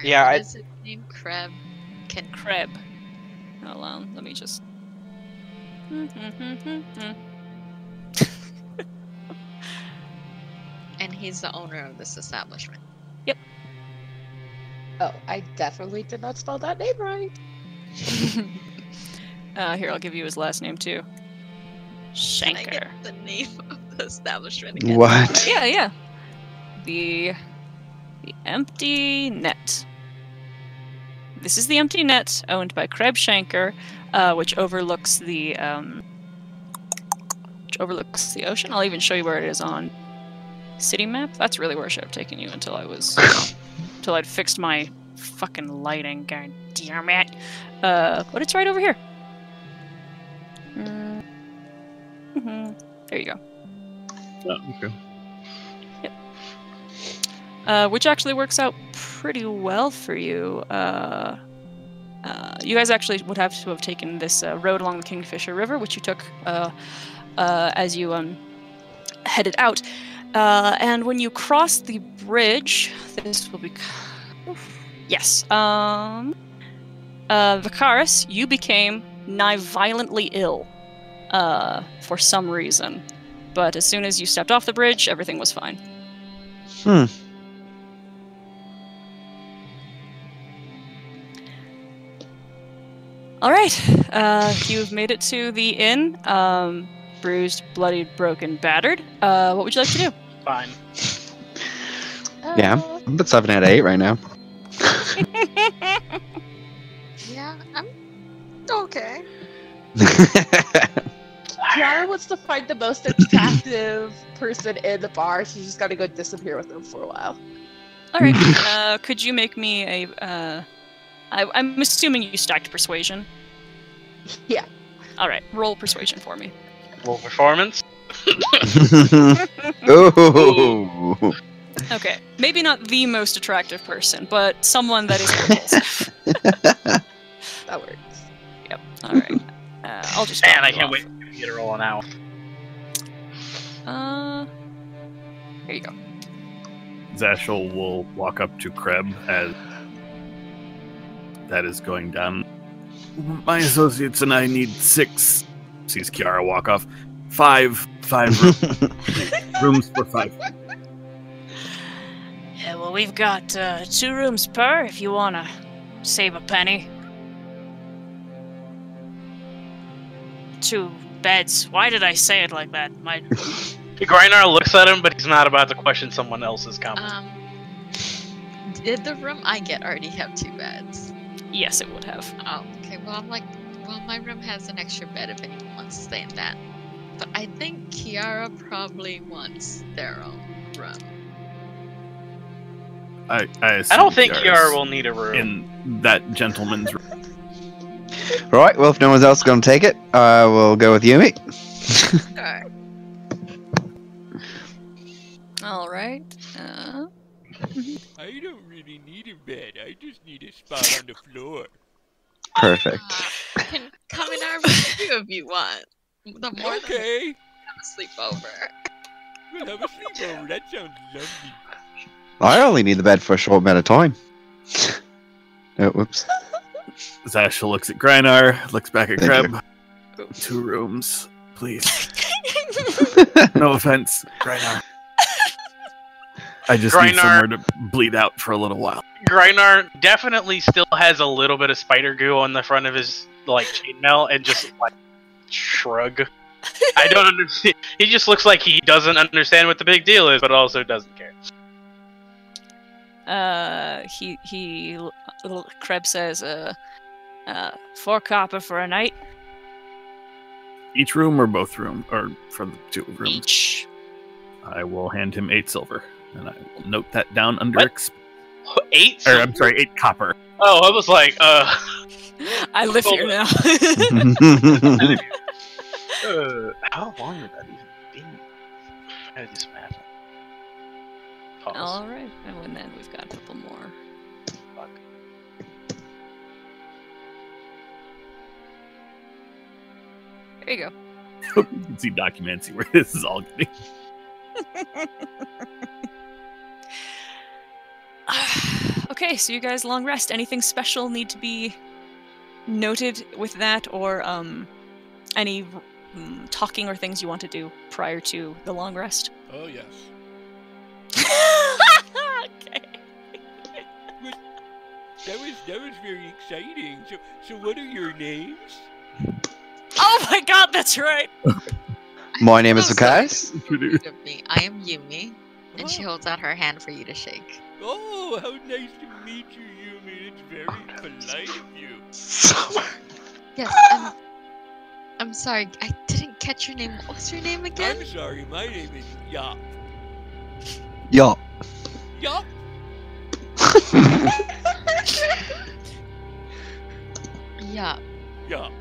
yeah,
what
I-
is his name? Kreb.
Kreb. Hold on, let me just.
And he's the owner of this establishment.
Oh, I definitely did not spell that name right.
Here, I'll give you his last name too.
Can I
Schenker.
get the name of the establishment again?
What?
Yeah. The Empty Net. This is the Empty Net, owned by Kreb Schenker, which overlooks the ocean. I'll even show you where it is on city map. That's really where I should have taken you until I'd fixed my fucking lighting. God damn it! But it's right over here. There you go.
Oh, okay.
Which actually works out pretty well for you. You guys actually would have to have taken this road along the Kingfisher River, which you took as you headed out. And when you cross the bridge, this will be... Yes. Vicaris, you became nigh violently ill for some reason. But as soon as you stepped off the bridge, everything was fine. All right, you've made it to the inn. Bruised, bloodied, broken, battered. What would you like to do?
Fine.
Yeah, I'm at 7 out of 8 right now.
Yeah, I'm okay.
Kiara wants to find the most attractive person in the bar. She's just got to go disappear with them for a while.
All right. Could you make me a? I'm assuming you stacked persuasion.
Yeah.
All right. Roll persuasion for me.
Roll performance.
Ooh.
Okay. Maybe not the most attractive person, but someone that is repulsive.
That works.
Yep. All right. I'll just.
Man,
drop
I
you
can't
off.
wait to get a roll now.
Here you go.
Zashel will walk up to Kreb as that is going down. My associates and I need 6. Sees Kiara walk off. 5 rooms for 5.
Yeah, well, we've got 2 rooms per if you wanna save a penny. 2 beds. Why did I say it like that? My
Grinar looks at him, but he's not about to question someone else's comment.
Did the room I get already have 2 beds?
Yes, it would have.
Oh, okay. Well, I'm like, well, my room has an extra bed if anyone wants to stay in that. But I think Kiara probably wants their own room.
I
don't think
Kiara's
Kiara will need a room.
in that gentleman's room.
Right, well, if no one else is going to take it, we'll go with Yumi.
Alright.
All right.
I don't really need a bed. I just need a spot on the floor.
Perfect.
Can come in our room too if you want. The more
Okay.
have a sleepover.
We'll have a sleepover. That sounds lovely.
I only need the bed for a short amount of time. Oh, whoops.
Zasha looks at Grinar, looks back at
Thank
Kreb. 2 rooms, please. No offense, Grinar. I just need
Grinar-
somewhere to bleed out for a little while.
Grinar definitely still has a little bit of spider goo on the front of his chainmail, and just shrug. I don't understand. He just looks like he doesn't understand what the big deal is, but also doesn't care.
Little Kreb says, 4 copper for a night.
Each room or both room, or for the 2 rooms?
Each.
I will hand him 8 silver, and I will note that down under
What? 8?
Or I'm sorry, 8 copper.
Oh, I was like,
I live here now.
how long would that even be? I gotta do some math. Pause.
All right, and then we've got a couple more.
Fuck.
There you go.
You can see documents, see where this is all getting.
Okay, so you guys long rest. Anything special need to be noted with that, or any talking or things you want to do prior to the long rest?
Oh, yes.
Okay.
That was very exciting. So what are your names?
Oh my god, that's right!
My name is
So
Vakais.
rude of me. I am Yumi, and she holds out her hand for you to shake.
Oh, how nice to meet you, Yumi. It's very polite of you.
Yes, I'm sorry, I didn't catch your name. What was your name again?
I'm sorry, my name is Yop.
Yo.
Yop?
Yeah.
Yop.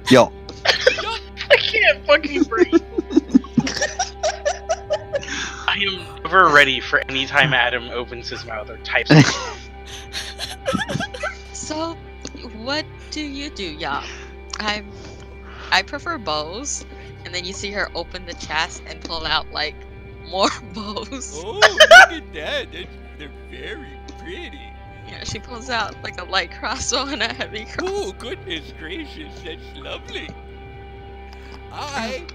Yo.
I can't fucking breathe. I am never ready for any time Adam opens his mouth or types.
So, what do you do, yeah? I prefer bows, and then you see her open the chest and pull out like more bows.
Oh, look at that. They're very pretty.
Yeah, she pulls out like a light crossbow and a heavy crossbow.
Oh, goodness gracious. That's lovely. I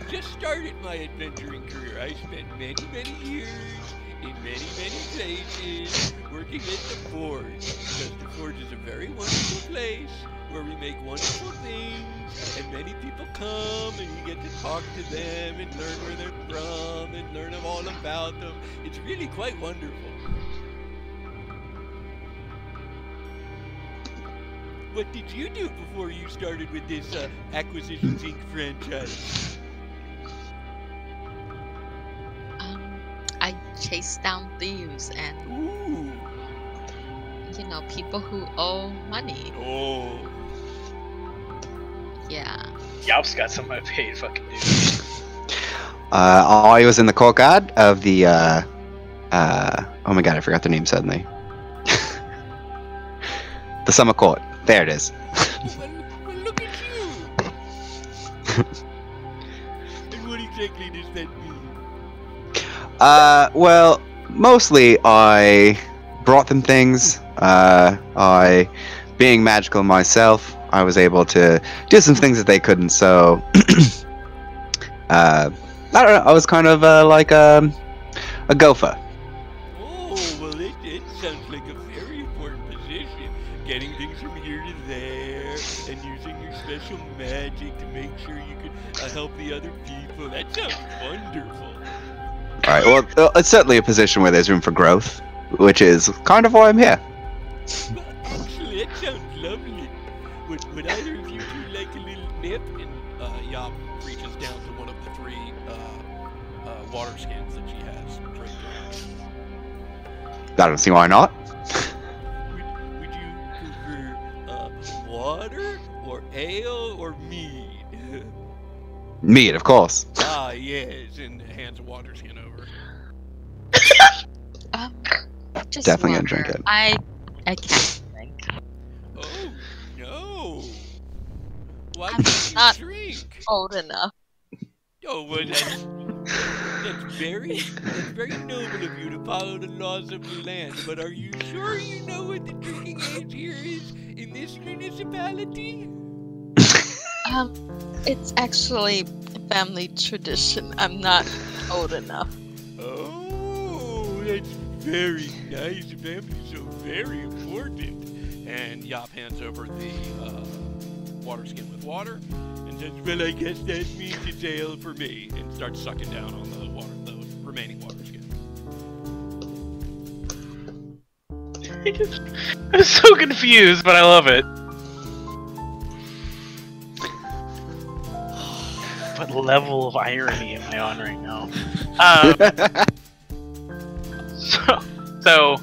just started my adventuring career. I spent many, many years in many, many places working at the Forge. Because the Forge is a very wonderful place where we make wonderful things, and many people come and you get to talk to them and learn where they're from and learn all about them. It's really quite wonderful. What did you do before you started with this Acquisitions Inc. franchise?
I chase down thieves and,
Ooh.
you know, people who owe money.
Oh.
Yeah.
Yop's got some paid fucking dude.
I was in the court guard of the, oh my god, I forgot the name suddenly. The Summer Court. There it is.
Well, look at you! And what exactly does that mean?
Well, mostly I brought them things. Being magical myself, I was able to do some things that they couldn't, so... I don't know, I was kind of like a gopher.
Oh, well, it sounds like a very important help the other people. That sounds wonderful.
All right. Well, it's certainly a position where there's room for growth, which is kind of why I'm here.
Well, actually, that sounds lovely. Would either of you two like a little nip? And Yop reaches down to one of the 3 water skins that she has draped around.
I don't see why not.
Would you prefer water or ale or mead?
Mead, of course.
Ah, yes, and hands a water skin over.
Just
Definitely
water.
gonna drink it.
I can't drink.
Oh no! Why
I'm
can't you
not-
drink?
Old enough.
Oh, well, that's very noble of you to follow the laws of the land. But are you sure you know what the drinking age here is in this municipality?
It's actually family tradition. I'm not old enough.
Oh, that's very nice. Family's so very important. And Yop hands over the water skin with water, and says, "Well, I guess that means it's ale for me," and starts sucking down on the remaining water skin.
I'm so confused, but I love it. What level of irony am I on right now? So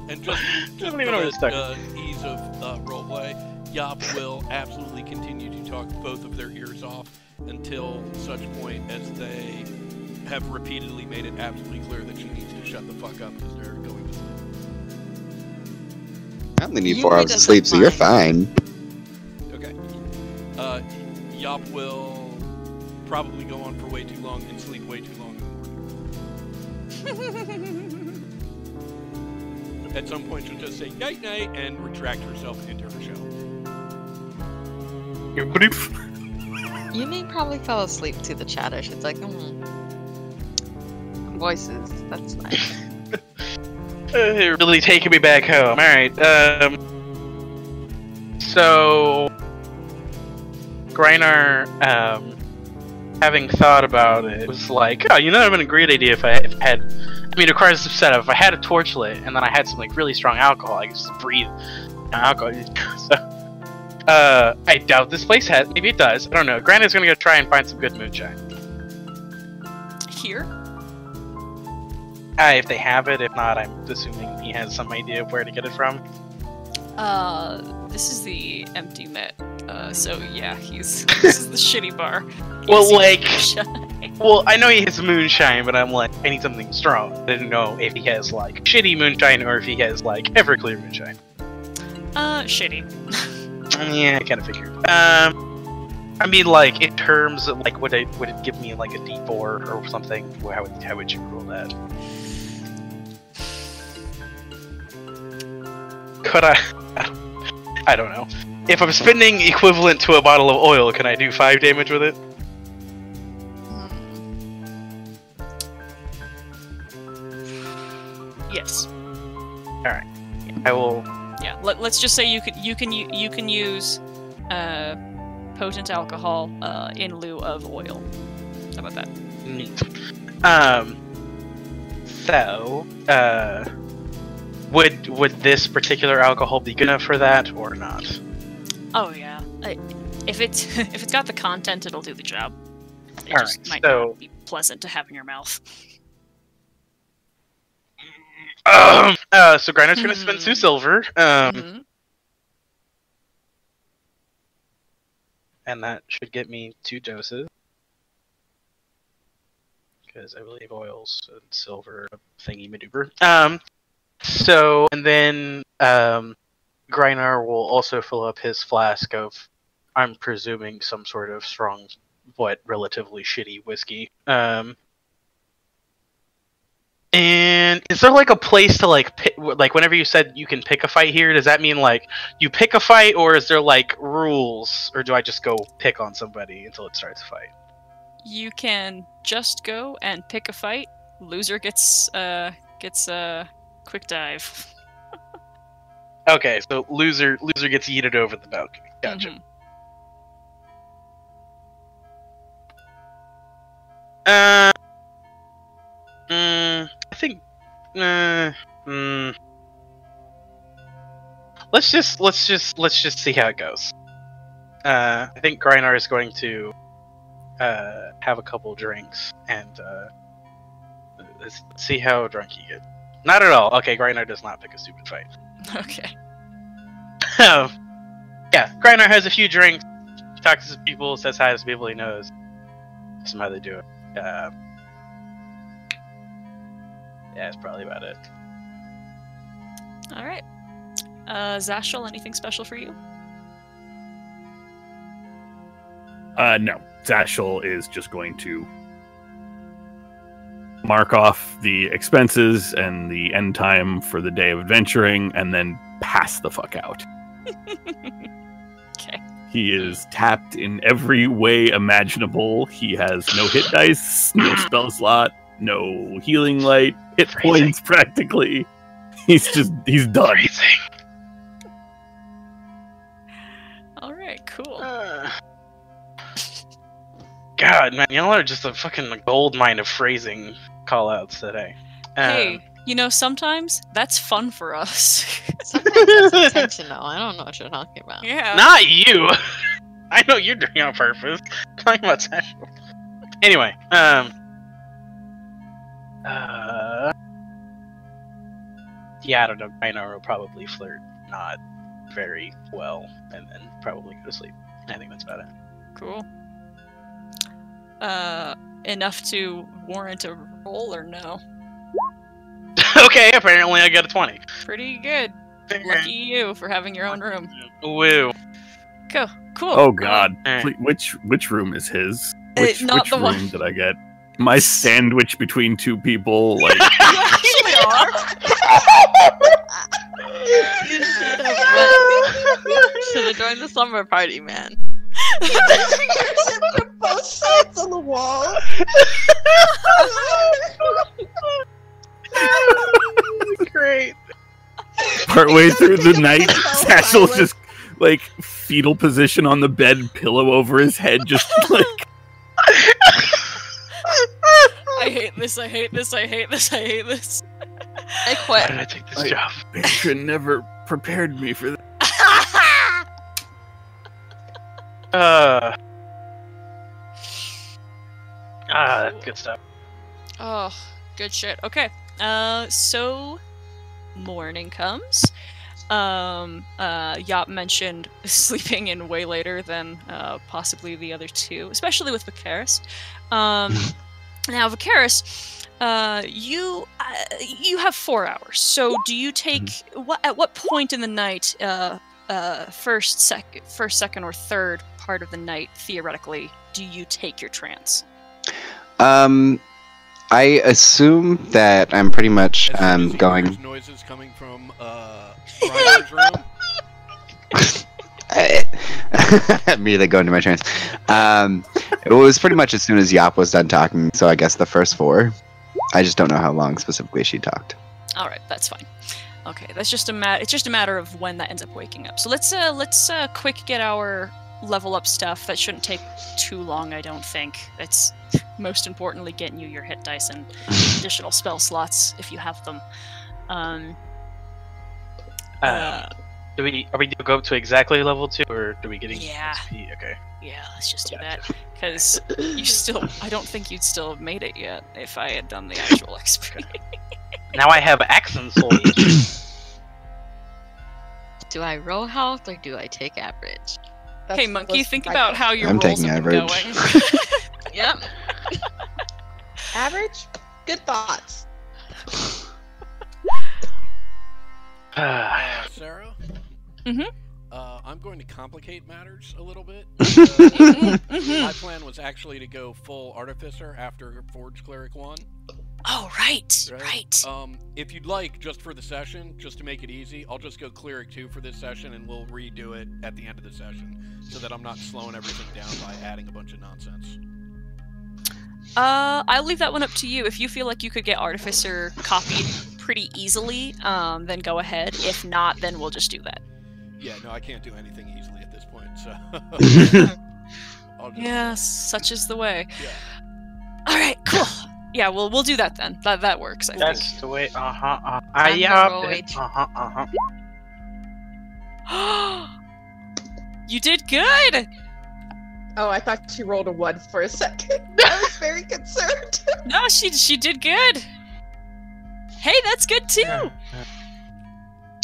And just
don't even know where to
for
start.
the ease of roleplay, Yop will absolutely continue to talk both of their ears off until such point as they have repeatedly made it absolutely clear that she needs to shut the fuck up because they're going to sleep.
I only need
Yumi
4 hours of
doesn't
sleep, so you're
mind.
fine.
Okay. Yop will probably go on for way too long and sleep way too long in the morning. At some point, she'll just say night night and retract herself into her shell.
Yumi probably fell asleep to the chatter. She's like, voices. That's nice.
Really taking me back home. Alright, so Grainar, having thought about it, was like, oh, you know, it would have been a great idea if I had, I mean, it requires some setup. If I had a torch lit, and then I had some, like, really strong alcohol, I could just breathe alcohol. So, I doubt this place has, maybe it does, I don't know. Grainar's gonna go try and find some good moonshine.
Here?
If they have it, if not, I'm assuming he has some idea of where to get it from.
This is the empty Met. So yeah, this is the shitty bar.
Well,
Easy
like,
moonshine.
well, I know he has moonshine, but I'm like, I need something strong. I didn't know if he has, like, shitty moonshine or if he has, like, Everclear moonshine.
Shitty.
Yeah, I kind of figured. I mean, like, in terms of, like, would it give me, like, a D4 or something? How would you roll that? Could I? I don't know. If I'm spending equivalent to a bottle of oil, can I do 5 damage with it?
Yes.
Alright. I will...
Yeah. Let's just say you can use potent alcohol in lieu of oil. How about that?
Neat. So, would this particular alcohol be good enough for that, or not?
Oh yeah. If it's got the content, it'll do the job. It
Alright,
just might
so...
not be pleasant to have in your mouth.
So Grainar's gonna spend 2 silver,
Mhm.
and that should get me 2 doses. Because I believe oils and silver are a thingy maneuver. So, and then, Grainar will also fill up his flask of, I'm presuming, some sort of strong, but relatively shitty whiskey. And is there, like, a place to, like, like, whenever you said you can pick a fight here, does that mean, like, you pick a fight, or is there, like, rules, or do I just go pick on somebody until it starts a fight?
You can just go and pick a fight. Loser gets a quick dive.
Okay, so loser gets yeeted over the balcony. Gotcha.
Mhm.
I think. Let's just see how it goes. I think Grinar is going to have a couple drinks and let's see how drunk he gets. Not at all. Okay, Grinar does not pick a stupid fight.
Okay.
Yeah, Grinar has a few drinks, talks to people, says hi to people he knows. That's how they do it. Yeah, that's probably about it.
All right. Zashel, anything special for you?
No. Zashel is just going to mark off the expenses and the end time for the day of adventuring, and then pass the fuck out.
Okay.
He is tapped in every way imaginable. He has no hit dice, no spell slot, no healing light, hit points practically. He's done.
All right, cool.
God, man, y'all are just a fucking gold mine of phrasing call-outs today.
Hey, you know, sometimes that's fun for us.
Sometimes that's intentional. I don't know what you're talking about.
Yeah.
Not you! I know you're doing it on purpose. I'm talking about Satchel. Anyway, yeah, I don't know. Grinar will probably flirt not very well, and then probably go to sleep. I think that's about it.
Cool. Enough to warrant a roll or no?
Okay, apparently I got a 20.
Pretty good. Lucky you for having your own room.
Woo.
Cool.
Oh god.
Alright.
Which room is his?
Not
Which
the
room
one.
did I get? My sandwich between two people, like
You actually are.
You should have joined the slumber party, man.
You're both sides on the wall.
Great.
partway through the night, Satchel's just like fetal position on the bed, pillow over his head, just like
I hate this, I hate this, I hate this, I hate this.
I
Why
quit.
did I take this job?
Patron never prepared me for that.
That's good stuff.
Oh, good shit. Okay. So morning comes. Yop mentioned sleeping in way later than possibly the other two, especially with Vicaris. Now, Vicaris, you have 4 hours. So, do you take at what point in the night, first, second, or third part of the night, theoretically, do you take your trance?
I assume that I'm pretty much
As soon as he
going.
hears noises coming from Brian's room.
Immediately go into my trance. It was pretty much as soon as Yop was done talking, so I guess the first 4. I just don't know how long specifically she talked.
All right, that's fine. Okay, that's just it's just a matter of when that ends up waking up. So let's quick get our level up stuff. That shouldn't take too long, I don't think. It's most importantly getting you your hit dice and additional spell slots if you have them.
Are we gonna go up to exactly level 2, or do we getting
Yeah.
XP? Okay.
Yeah, let's just do that. Because I don't think you'd still have made it yet if I had done the actual XP.
Now I have accent soul.
Do I roll health or do I take average?
Hey, Monkey, think about how your
I'm
rolls
taking
have been
average.
going.
Yep.
Average? Good thoughts.
Sarah?
Mhm.
I'm going to complicate matters a little bit.
Mhm.
My plan was actually to go full Artificer after Forge Cleric 1.
Oh, right.
If you'd like, just for the session, just to make it easy, I'll just go Cleric 2 for this session, and we'll redo it at the end of the session, so that I'm not slowing everything down by adding a bunch of nonsense.
I'll leave that one up to you. If you feel like you could get Artificer copied pretty easily, then go ahead. If not, then we'll just do that.
Yeah, no, I can't do anything easily at this point, so... I'll just,
Yeah, such is the way.
Yeah.
All right, cool. Yeah, we'll do that then. That works. I
That's the way.
I'm
Yeah.
the roll H.
think. You did good.
Oh, I thought she rolled a 1 for a second. I was very concerned.
No, she did good. Hey, that's good too.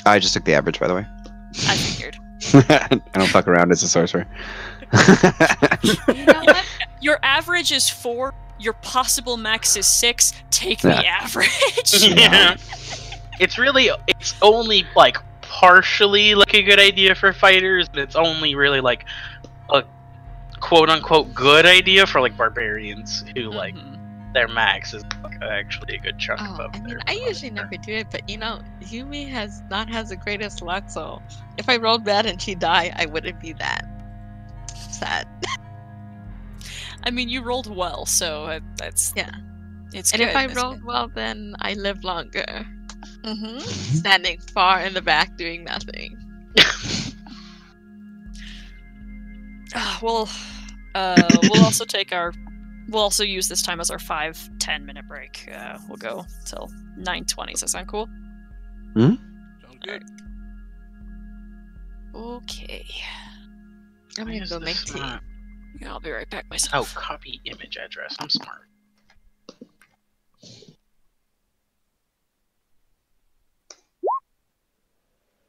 I just took the average, by the way.
I figured.
I don't fuck around as a sorcerer.
You know what?
Your average is 4. Your possible max is 6. Take the average.
Yeah. It's only like partially like a good idea for fighters, but it's only really like a quote unquote good idea for like barbarians who like their max is like, actually a good chunk
Oh,
of
I mean,
their
I usually never do it, but you know, Yumi has the greatest luck, so if I rolled bad and she died, I wouldn't be that sad.
I mean, you rolled well, so that's
Yeah.
It's
And
good.
if I
It's
rolled
good.
well, then I live longer,
Mhm.
standing far in the back doing nothing.
We'll also take our. We'll also use this time as our 5-10 minute break. We'll go till 9:20. Does that sound cool?
Sounds good.
Okay.
I'm
Why
gonna
is
go make
this
tea.
not-
Yeah, I'll be right back
Oh,
myself.
copy image address. I'm smart.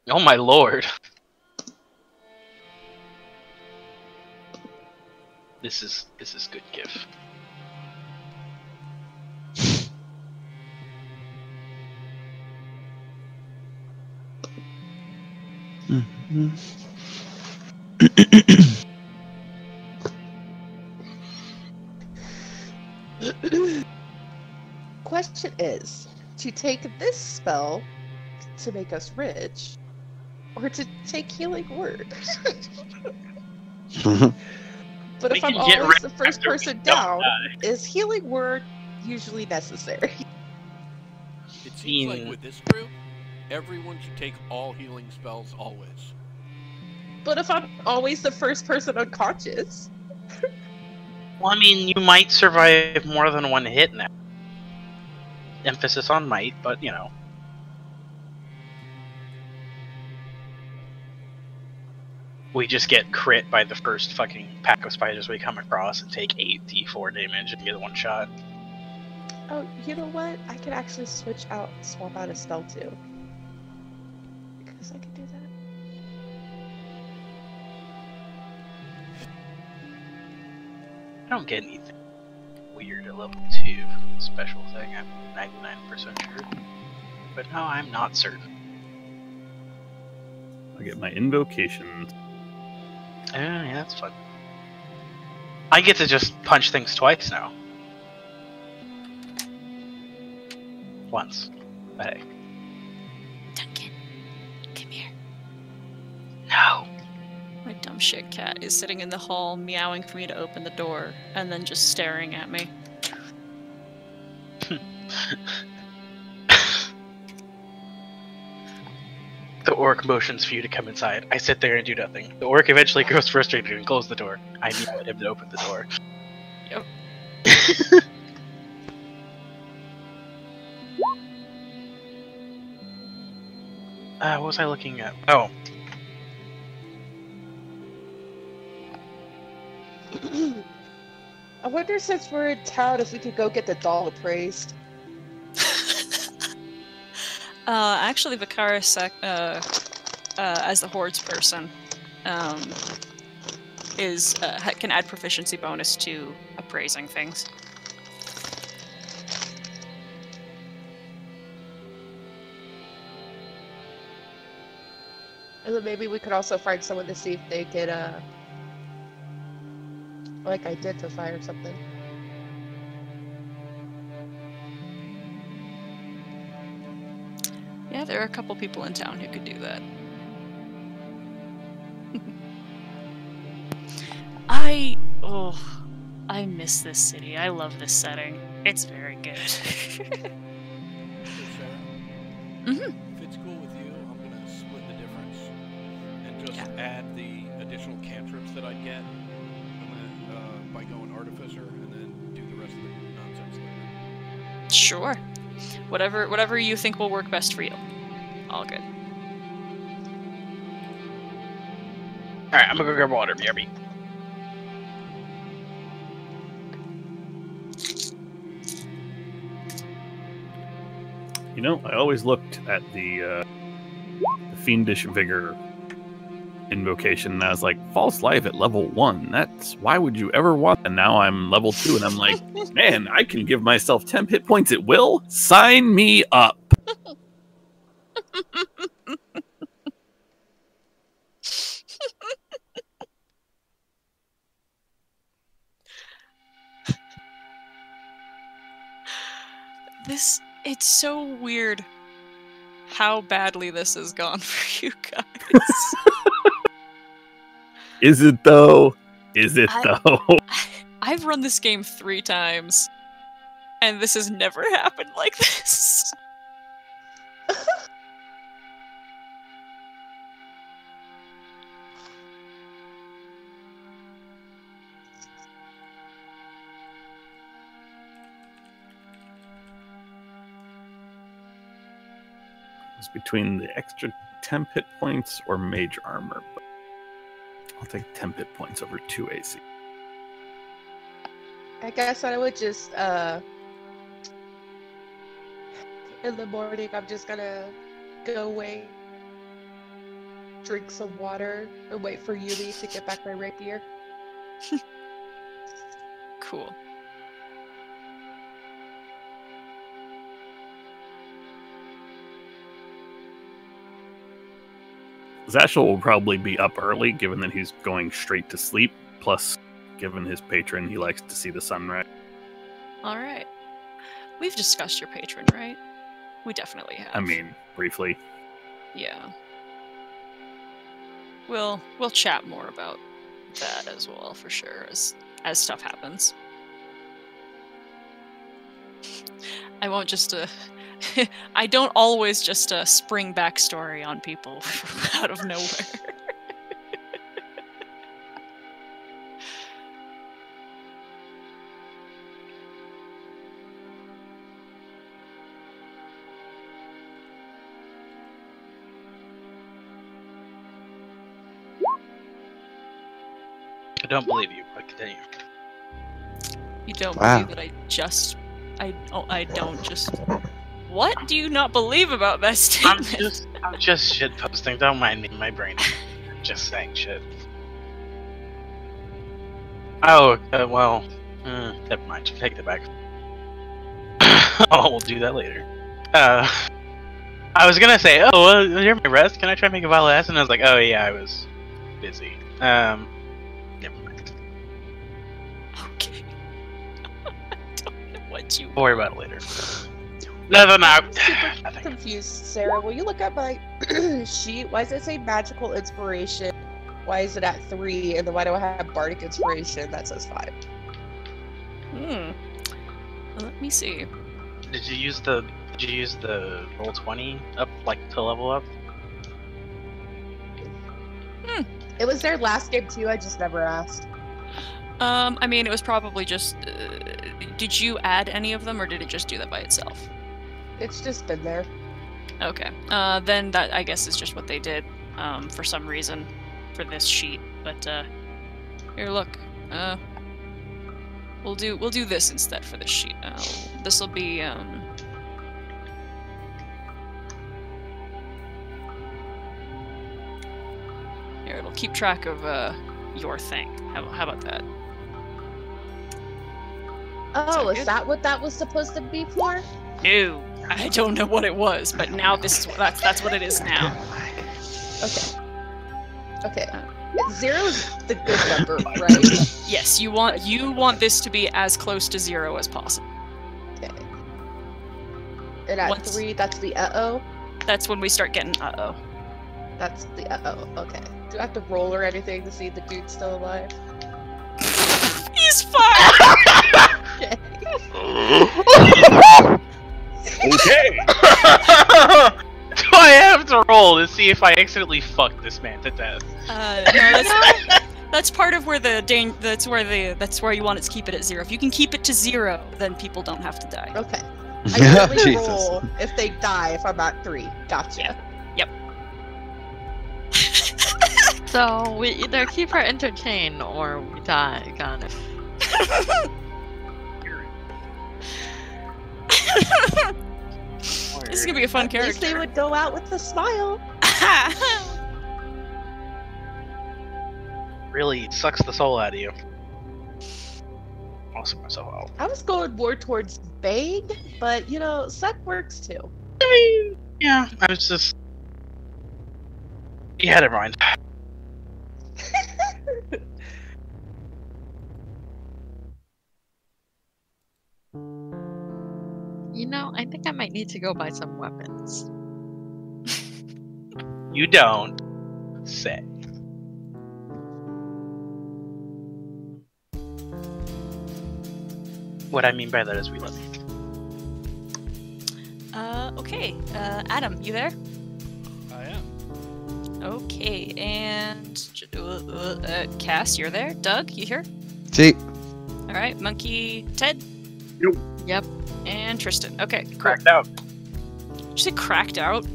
Oh my lord. This is good GIF.
Question is, to take this spell to make us rich, or to take healing word? But
We
if I'm
can get
always
rich
the first
after we
person
don't
down,
die.
is healing word usually necessary?
It seems like
Being-
with this group, everyone should take all healing spells always.
But if I'm always the first person unconscious,
Well, I mean, you might survive more than one hit now. Emphasis on might, but you know. We just get crit by the first fucking pack of spiders we come across and take 8d4 damage and get one shot.
oh, you know what? I could actually swap out a spell too. Because I can do that.
I don't get anything weird at level 2 from the special thing, I'm 99% sure. But no, I'm not certain.
I get my invocation.
Yeah, that's fun. I get to just punch things twice now. Once. But hey.
Duncan, come here.
No!
My dumb shit cat is sitting in the hall, meowing for me to open the door, and then just staring at me.
The orc motions for you to come inside. I sit there and do nothing. The orc eventually grows frustrated and closes the door. I meow at him to open the door.
Yep.
What was I looking at? Oh.
I wonder, since we're in town, if we could go get the doll appraised.
Actually, Vicaris, as the Horde's person, can add proficiency bonus to appraising things.
And then maybe we could also find someone to see if they could, like, identify or something.
Yeah, there are a couple people in town who could do that. I miss this city. I love this setting. It's very good.
So Sarah,
Mhm.
if it's cool with you, I'm gonna split the difference and just add the additional cantrips that I get, and then by going artificer, and then do the rest of the
Sure. Whatever you think will work best for you. All good.
Alright, I'm gonna go grab water, BRB.
You know, I always looked at the Fiendish Vigor invocation, and I was like, false life at level 1. That's why would you ever want? And now I'm level 2, and I'm like, man, I can give myself 10 hit points at will. Sign me up.
It's so weird how badly this has gone for you guys.
Is it though? Is it though?
I've run this game 3 times, and this has never happened like this.
It's between the extra 10 hit points or mage armor. But I'll take 10 hit points over 2 AC.
I guess I would just, in the morning, I'm just gonna go away, drink some water, and wait for Yumi to get back my rapier.
Cool.
Zashel will probably be up early, given that he's going straight to sleep. Plus, given his patron, he likes to see the sunrise.
Alright. We've discussed your patron, right? We definitely have.
I mean, briefly.
Yeah. We'll chat more about that as well, for sure, as stuff happens. I won't just, I don't always just spring backstory on people out of nowhere.
I don't believe you, but continue.
You don't
Wow.
believe that I don't just... What do you not believe about that statement?
I'm just shit posting. Don't mind me. My brain is just saying shit. Oh, well, never mind. Take it back. Oh, we'll do that later. I was gonna say, oh, well, you're my rest. Can I try to make a vial of acid? And I was like, oh yeah, I was busy. Never mind.
Okay. I don't know what you...
We'll worry about it later. No.
I'm super confused, Sarah. Will you look at my sheet? Why does it say magical inspiration? Why is it at 3? And then why do I have bardic inspiration that says 5?
Well, let me see.
Did you use the roll 20 up, like, to level up?
It was their last game too. I just never asked.
I mean, it was probably just... did you add any of them, or did it just do that by itself?
It's just been there.
Okay. Then that, I guess, is just what they did, for some reason, for this sheet. But, here, look. We'll do this instead for this sheet. This'll be, here, it'll keep track of, your thing. How about that?
Oh,
Sound
is
good?
that what that was supposed to be for?
No, I don't know what it was, but now this is that's what it is now.
Okay. Okay. 0's the good number, right?
Yes, you want this to be as close to 0 as possible.
Okay. And at 3, that's the uh-oh?
That's when we start getting uh-oh.
That's the uh-oh, okay. Do I have to roll or anything to see if the dude's still alive?
He's fine!
Okay.
Okay.
Do I have to roll to see if I accidentally fucked this man to death?
No, that's part of where that's where you want it to keep it at 0. If you can keep it to 0, then people don't have to die.
Okay. I only
Jesus.
roll if they die if I'm at 3. Gotcha.
So we either keep her entertained or we die, kind of.
This is gonna be a fun
At least they
character.
would go out with a smile.
Really sucks the soul out of you. I'll suck myself out.
I was going more towards Bane, but suck works too.
I mean, yeah, I was just. You had it in mind.
I think I might need to go buy some weapons.
You don't say. What I mean by that is we love you.
Okay. Adam, you there?
I am.
Okay, and Cass, you're there. Doug, you here?
See,
All right, Monkey, Ted.
Yep.
And Tristan. Okay, cool.
Cracked out.
Did you say cracked out?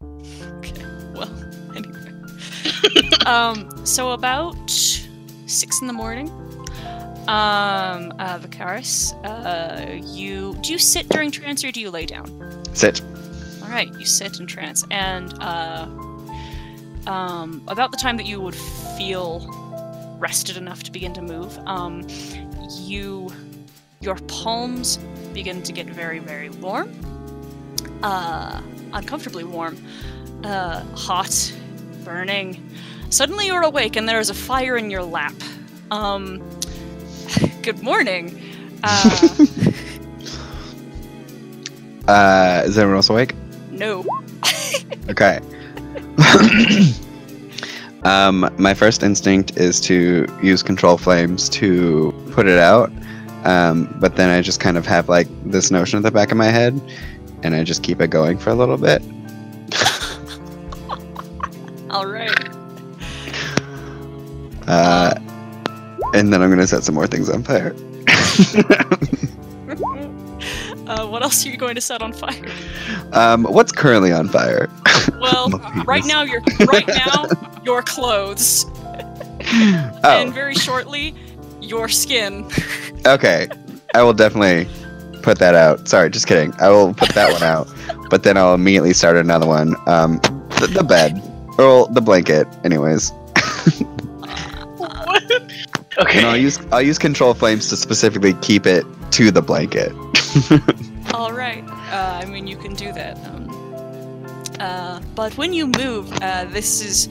Okay. Well, anyway. So about 6 in the morning. Vicaris, do you sit during trance or do you lay down?
sit.
All right, you sit in trance, and about the time that you would feel rested enough to begin to move, your palms begin to get very, very warm, uncomfortably warm, hot, burning. Suddenly you're awake and there is a fire in your lap. Good morning.
Is everyone else awake?
No.
Okay. My first instinct is to use control flames to put it out, but then I just kind of have like this notion at the back of my head, and I just keep it going for a little bit.
All right.
And then I'm gonna set some more things on fire.
What else are you going to set on fire?
What's currently on fire?
Well,
My
right
penis.
now, your clothes, and
Oh,
very shortly, your skin.
okay. I will definitely put that out. Sorry, just kidding. I will put that one out, but then I'll immediately start another one. The bed, or the blanket, anyways.
What? Okay.
And I'll use control flames to specifically keep it to the blanket.
All right. I mean, you can do that. But when you move, this is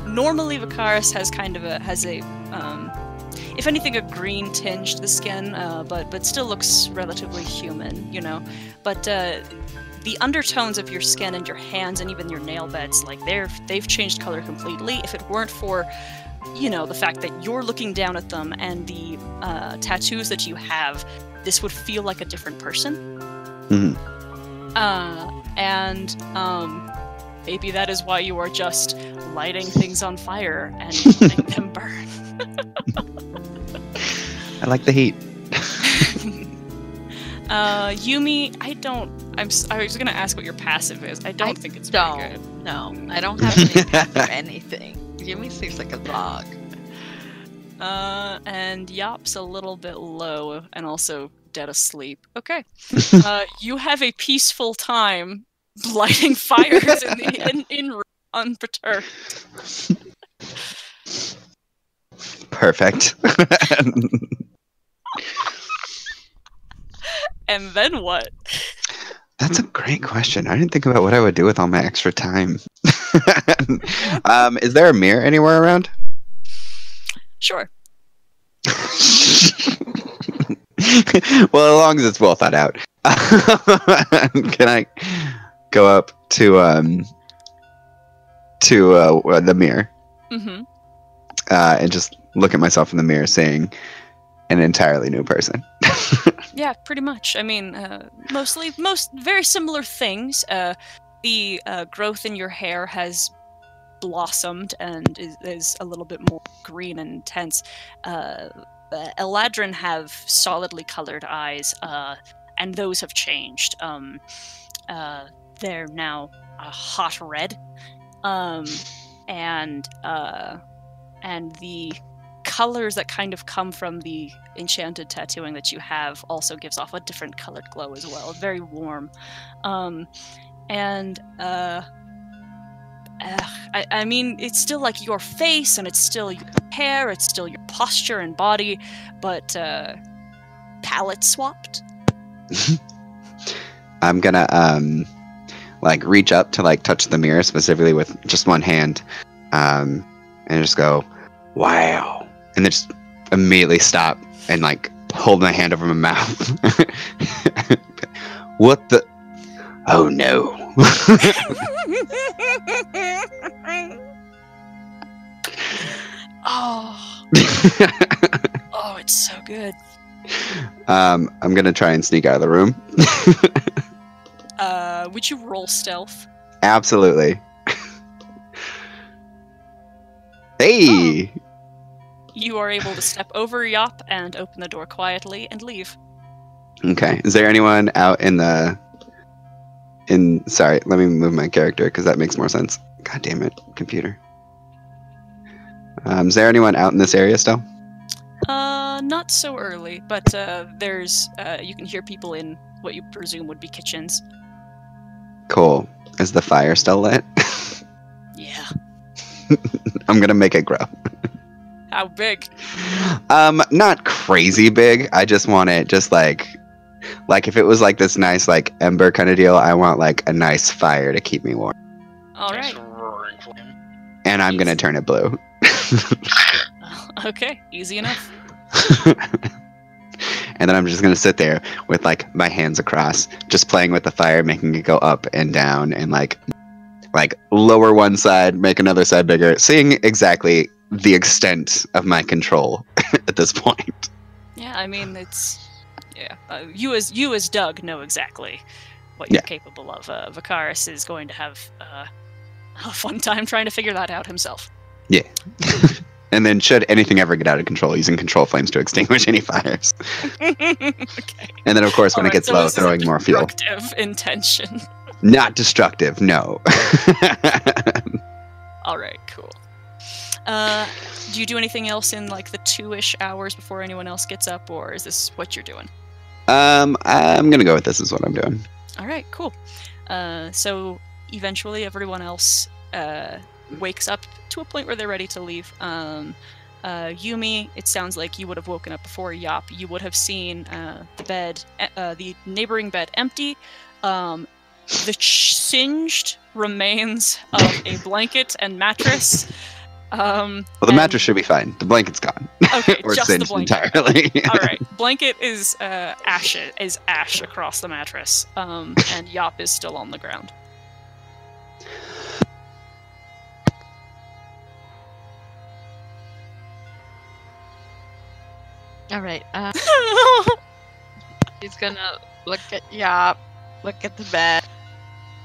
normally Vicaris has kind of a if anything, a green tinge to the skin, but still looks relatively human, But the undertones of your skin and your hands and even your nail beds, like they've changed color completely. If it weren't for, the fact that you're looking down at them and the tattoos that you have, this would feel like a different person.
Mhm.
Maybe that is why you are just lighting things on fire and letting them burn.
I like the heat.
Yumi, I was gonna ask what your passive is. I don't think it's very good.
No, I don't have anything for anything. Yumi seems like a dog.
And Yop's a little bit low and also dead asleep. Okay. You have a peaceful time lighting fires in unperturbed.
Perfect.
And then what?
That's a great question. I didn't think about what I would do with all my extra time. Is there a mirror anywhere around?
Sure.
Well, as long as it's well thought out. Can I go up to the mirror
Mm-hmm.
and just look at myself in the mirror, saying an entirely new person?
Yeah, pretty much. I mean, most very similar things. The growth in your hair has blossomed and is a little bit more green and intense. Eladrin have solidly colored eyes, and those have changed. They're now a hot red, and the colors that kind of come from the enchanted tattooing that you have also gives off a different colored glow as well. Very warm, I mean, it's still like your face, and it's still your hair, it's still your posture and body, but palette swapped.
I'm gonna like reach up to like touch the mirror specifically with just one hand, and just go, wow, and then just immediately stop and like hold my hand over my mouth. What the? Oh no.
Oh. Oh, it's so good.
I'm gonna try and sneak out of the room.
Would you roll stealth?
Absolutely. Hey!
Oh. You are able to step over Yop and open the door quietly and leave.
Okay. Is there anyone out in the... Sorry, let me move my character because that makes more sense. God damn it, computer. Is there anyone out in this area still?
Not so early, but there's you can hear people in what you presume would be kitchens.
Cool. Is the fire still lit?
Yeah.
I'm gonna make it grow.
How big?
Not crazy big. I just want it just like if it was like this nice like ember kind of deal, I want like a nice fire to keep me warm.
All right.
Roaring flame.
And I'm gonna turn it blue.
Okay, easy enough.
And then I'm just gonna sit there with like my hands across, just playing with the fire, making it go up and down, and like lower one side, make another side bigger, seeing exactly the extent of my control at this point.
Yeah, I mean you as Doug know exactly what you're capable of. Vicaris is going to have a fun time trying to figure that out himself.
Yeah. And then should anything ever get out of control, using control flames to extinguish any fires.
Okay.
And then, of course, when it gets low,
this is
throwing more fuel.
Destructive intention.
Not destructive, no.
All right, cool. Do you do anything else in like the 2-ish hours before anyone else gets up, or is this what you're doing?
I'm gonna go with this is what I'm doing.
All right, cool. So eventually everyone else wakes up to a point where they're ready to leave. Yumi, it sounds like you would have woken up before Yop. You would have seen the neighboring bed empty. The singed remains of a blanket and mattress.
Well, the mattress should be fine. The blanket's gone.
Okay,
or
just the
singed
blanket.
entirely.
All right, blanket is ash across the mattress, and Yop is still on the ground.
All right. He's gonna look at Yop, look at the bed,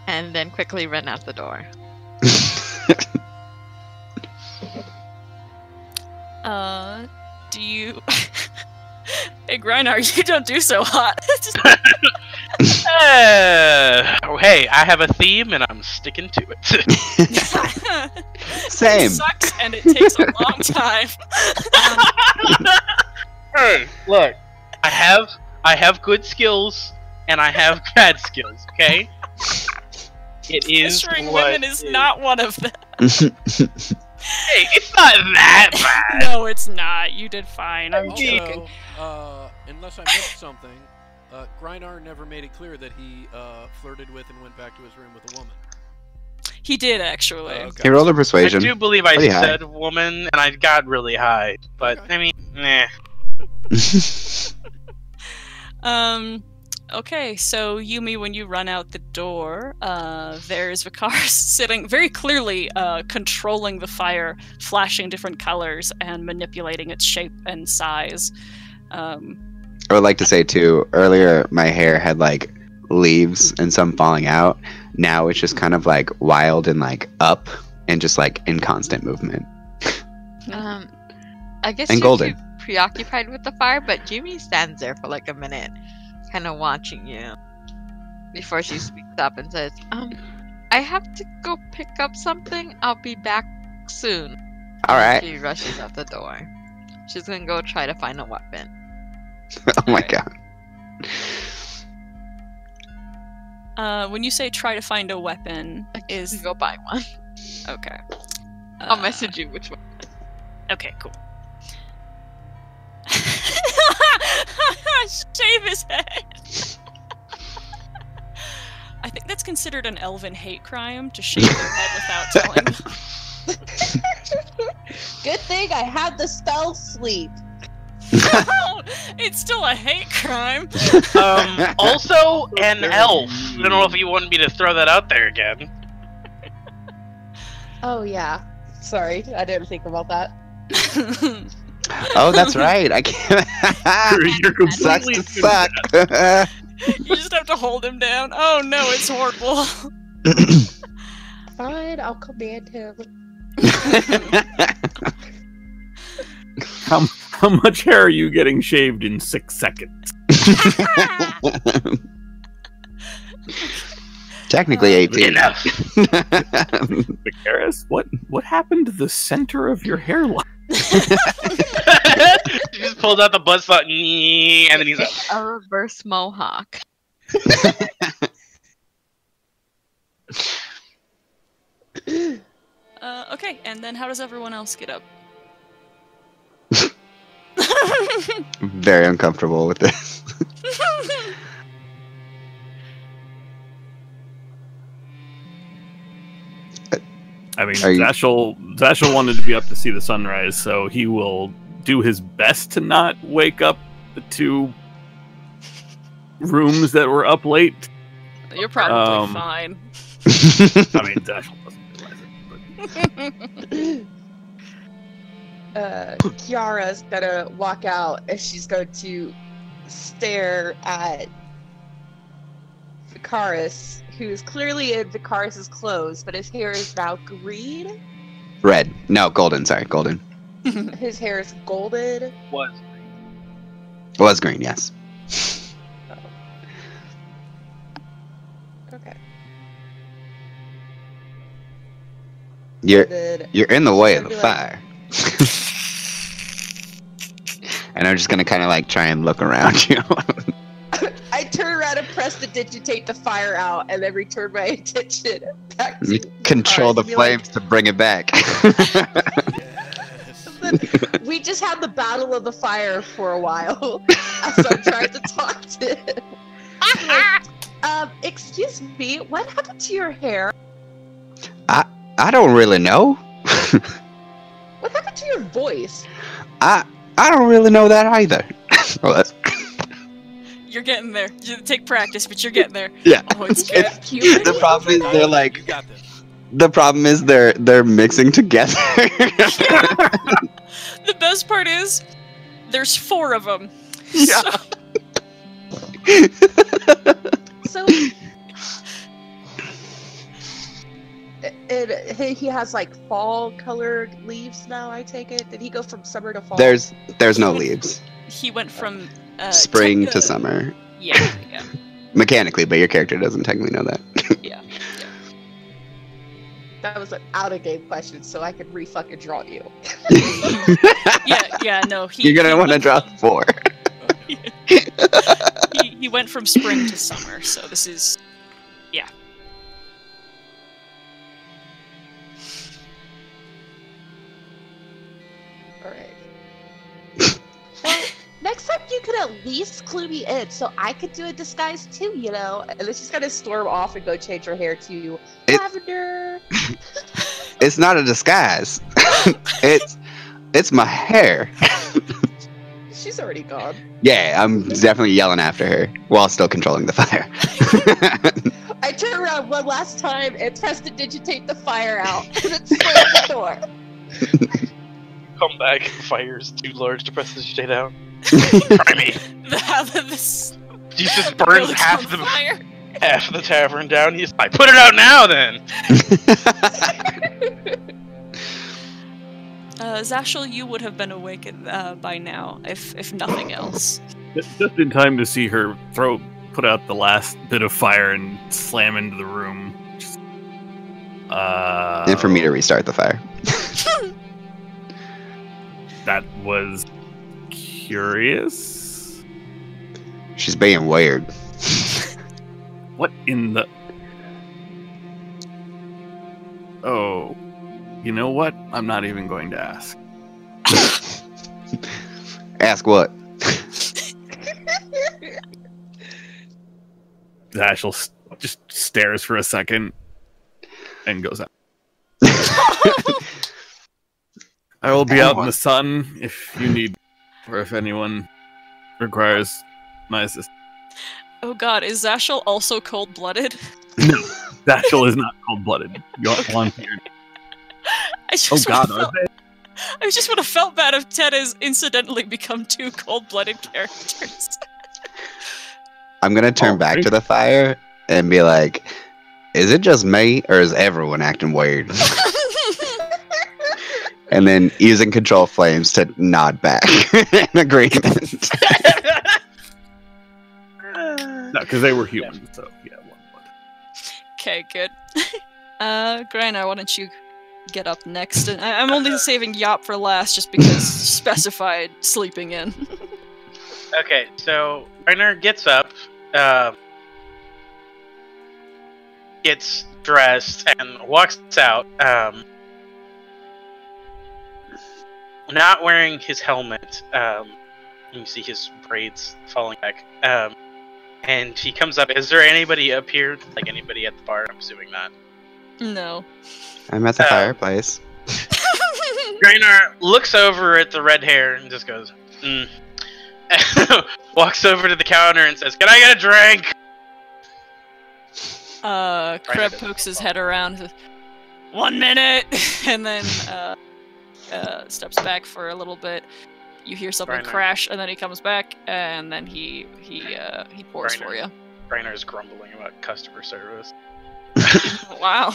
and then quickly run out the door.
Do you... Hey, Grinar, you don't do so hot.
Hey, I have a theme and I'm sticking to it.
Same.
It sucks and it takes a long time.
Hey, look, I have good skills and I have bad skills. Okay, it is
Pestering
what
women is not one of them.
Hey, it's not that bad.
No, it's not. You did fine. I'm joking.
Also, unless I missed something, Grinar never made it clear that he flirted with and went back to his room with a woman.
He did, actually.
Okay.
He rolled a
I
persuasion.
do believe I
Pretty high.
said woman, and I got really high. But
Okay.
I mean, nah.
Okay, so Yumi, when you run out the door, there's Vicaris sitting very clearly controlling the fire, flashing different colors and manipulating its shape and size.
I would like to say too, earlier my hair had like leaves and some falling out. Now it's just kind of like wild and like up and just like in constant movement.
I guess
And
you
golden.
could preoccupied with the fire, but Jimmy stands there for like a minute, kind of watching you, before she speaks up and says, I have to go pick up something. I'll be back soon.
All right.
She rushes out the door. She's gonna go try to find a weapon.
Oh my
Alright.
god.
When you say try to find a weapon,
You
is
go buy one.
okay.
I'll message you which one.
Okay, cool. Shave his head. I think that's considered an elven hate crime to shave their head without telling them.
Good thing I had the spell sleep.
No, it's still a hate crime.
Also, an elf. I don't know if you wanted me to throw that out there again.
Oh yeah. Sorry, I didn't think about that.
Oh, that's right. I can't.
You're
Sucks
completely
to suck.
You just have to hold him down. Oh no, it's horrible.
Fine, I'll command him.
How much hair are you getting shaved in 6 seconds?
Technically 18.
Enough.
Vicaris, what happened to the center of your hairline?
He just pulls out the buzzsaw, and then he's like,
A reverse mohawk.
Okay, and then how does everyone else get up?
Very uncomfortable with this.
I mean,
Are you-
Zashel wanted to be up to see the sunrise, so he will do his best to not wake up the 2 rooms that were up late.
You're probably
Um,
fine.
I mean, Zashel doesn't realize it,
Kiara's gonna walk out and she's going to stare at Vicaris, who's clearly in Vicaris's clothes, but his hair is now green.
Red. No, golden. Sorry, golden.
His hair is golden.
"Was
It was green, yes.
Okay.
You're
Then
you're in the way of the
I'd be
fire. And I'm just gonna kind of like try and look around you.
I turn around and press to digitate the fire out, and then return my attention back to
You control the
Vicaris and be like,
flames to bring it back.
Yes.
we just had the battle of the fire for a while. So I'm trying to talk to him. Like, excuse me, what happened to your hair?
I don't really know.
What happened to your voice?
I don't really know that either. Well, that's,
You're getting there. You take practice, but you're getting there.
yeah.
Oh, it's good.
It's-
Cute.
the problem is they're
You
like
got this.
the problem is they're mixing together.
The best part is, there's 4 of them.
Yeah.
So he has like fall colored leaves now, I take it. Did he go from summer to fall?
There's no leaves.
He went from
Spring to summer.
Yeah, yeah.
Mechanically, but your character doesn't technically know that.
That was an out of game question, so I could re-fucking draw you.
Yeah, no.
You're gonna want to draw 4.
He went from spring to summer, so this is... Yeah.
Alright. Well, next time you could at least clue me in, so I could do a disguise too, you know? And then she's gonna storm off and go change her hair to lavender.
It's not a disguise. it's my hair.
She's already gone.
Yeah, I'm definitely yelling after her while still controlling the fire.
I turn around one last time and press to digitate the fire out, and then slam the door.
come back, fire's too large to press this shit out." Try me.
This
Jesus burns
building's
half
on
the
fire.
half the tavern down. He's like, "Put it out now, then."
Zashel, you would have been awake by now, if nothing else.
Just in time to see her put out the last bit of fire and slam into the room.
And for me to restart the fire.
That was curious.
She's being weird.
What in the... Oh, you know what? I'm not even going to ask.
Ask what?
Zashel just stares for a second and goes out. I will be out in the sun if you need, or if anyone requires my assistance.
Oh god, is Zashel also cold-blooded?
No, Zashel is not cold-blooded. You're volunteered.
I just
Oh god,
would've
are they?
I just would have felt bad if Ted has incidentally become two cold-blooded characters.
I'm gonna turn back to the fire and be like, is it just me, or is everyone acting weird? And then using control flames to nod back in agreement.
No, because they were human, so yeah.
Okay, good. Griner, why don't you get up next? And I'm only saving Yop for last just because specified sleeping in.
Okay, so Reiner gets up, gets dressed, and walks out, not wearing his helmet. You see his braids falling back. And he comes up. Is there anybody up here? Like anybody at the bar? I'm assuming not.
No.
I'm at the fireplace.
Grainer looks over at the red hair and just goes, walks over to the counter and says, "Can I get a drink?"
Kreb pokes his head around and says, 1 minute! And then steps back for a little bit. You hear something crash, and then he comes back, and then he pours for you.
Grainer's grumbling about customer service.
Wow.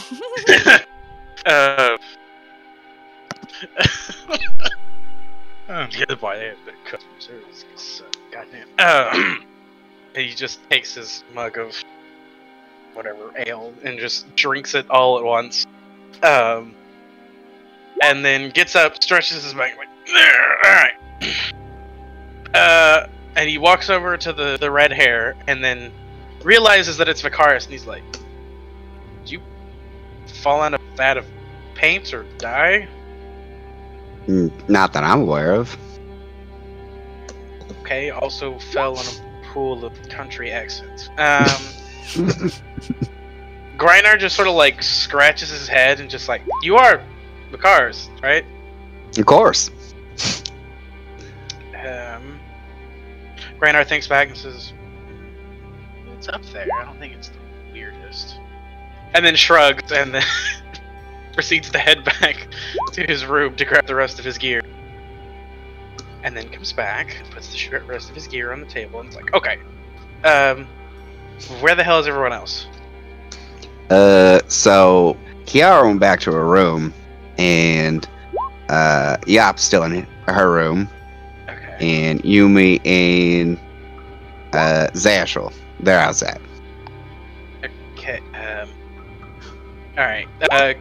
The other boy, they have the customer service. Goddamn. He just takes his mug of whatever ale and just drinks it all at once. And then gets up, stretches his back, like, alright. And he walks over to the red hair and then realizes that it's Vicaris, and he's like, "Did you fall on a vat of paint or die?"
Not that I'm aware of.
Okay, also fell in a pool of country accents. Griner just sort of like scratches his head and just like, "You are Vicaris, right?"
Of course.
Griner thinks back and says, "It's up there. I don't think it's the weirdest." And then shrugs and then proceeds to head back to his room to grab the rest of his gear. And then comes back, puts the rest of his gear on the table, and it's like, "Okay, where the hell is everyone else?"
So Kiara went back to her room, and Yop's still in her room.
Okay.
And Yumi and Zashel, they're outside.
Okay. Alright.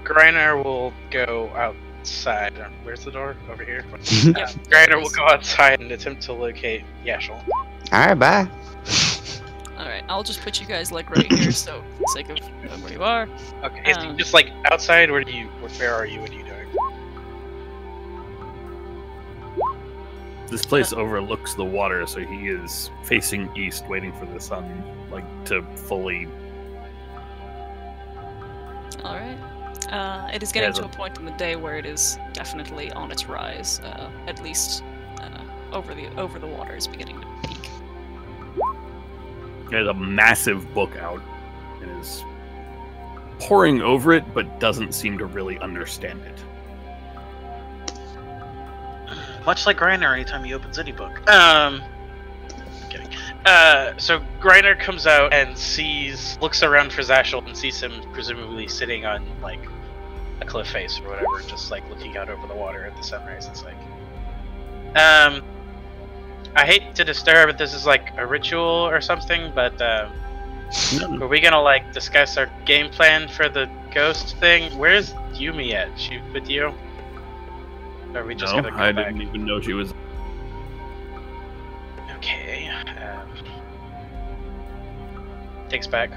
Griner will go outside. Where's the door? Over here? Griner will go outside and attempt to locate Yashel.
Alright, bye.
Alright, I'll just put you guys like right here, so for the sake of where you are.
Okay, is he just like outside? Where are you? What are you doing?
This place overlooks the water, so he is facing east, waiting for the sun, like, to fully...
Alright. It is getting to a point in the day where it is definitely on its rise. At least over the water is beginning to peak.
There's a massive book out and is poring over it, but doesn't seem to really understand it.
Much like Griner anytime he opens any book. Kidding. So Griner comes out and looks around for Zashel and sees him presumably sitting on, like, a cliff face or whatever, just like looking out over the water at the sunrise. It's like, I hate to disturb if this is like a ritual or something, but are we gonna like discuss our game plan for the ghost thing? Where's Yumi at? She with you? Or are we just gonna go
I
back?
didn't even know she was.
Okay. Takes back.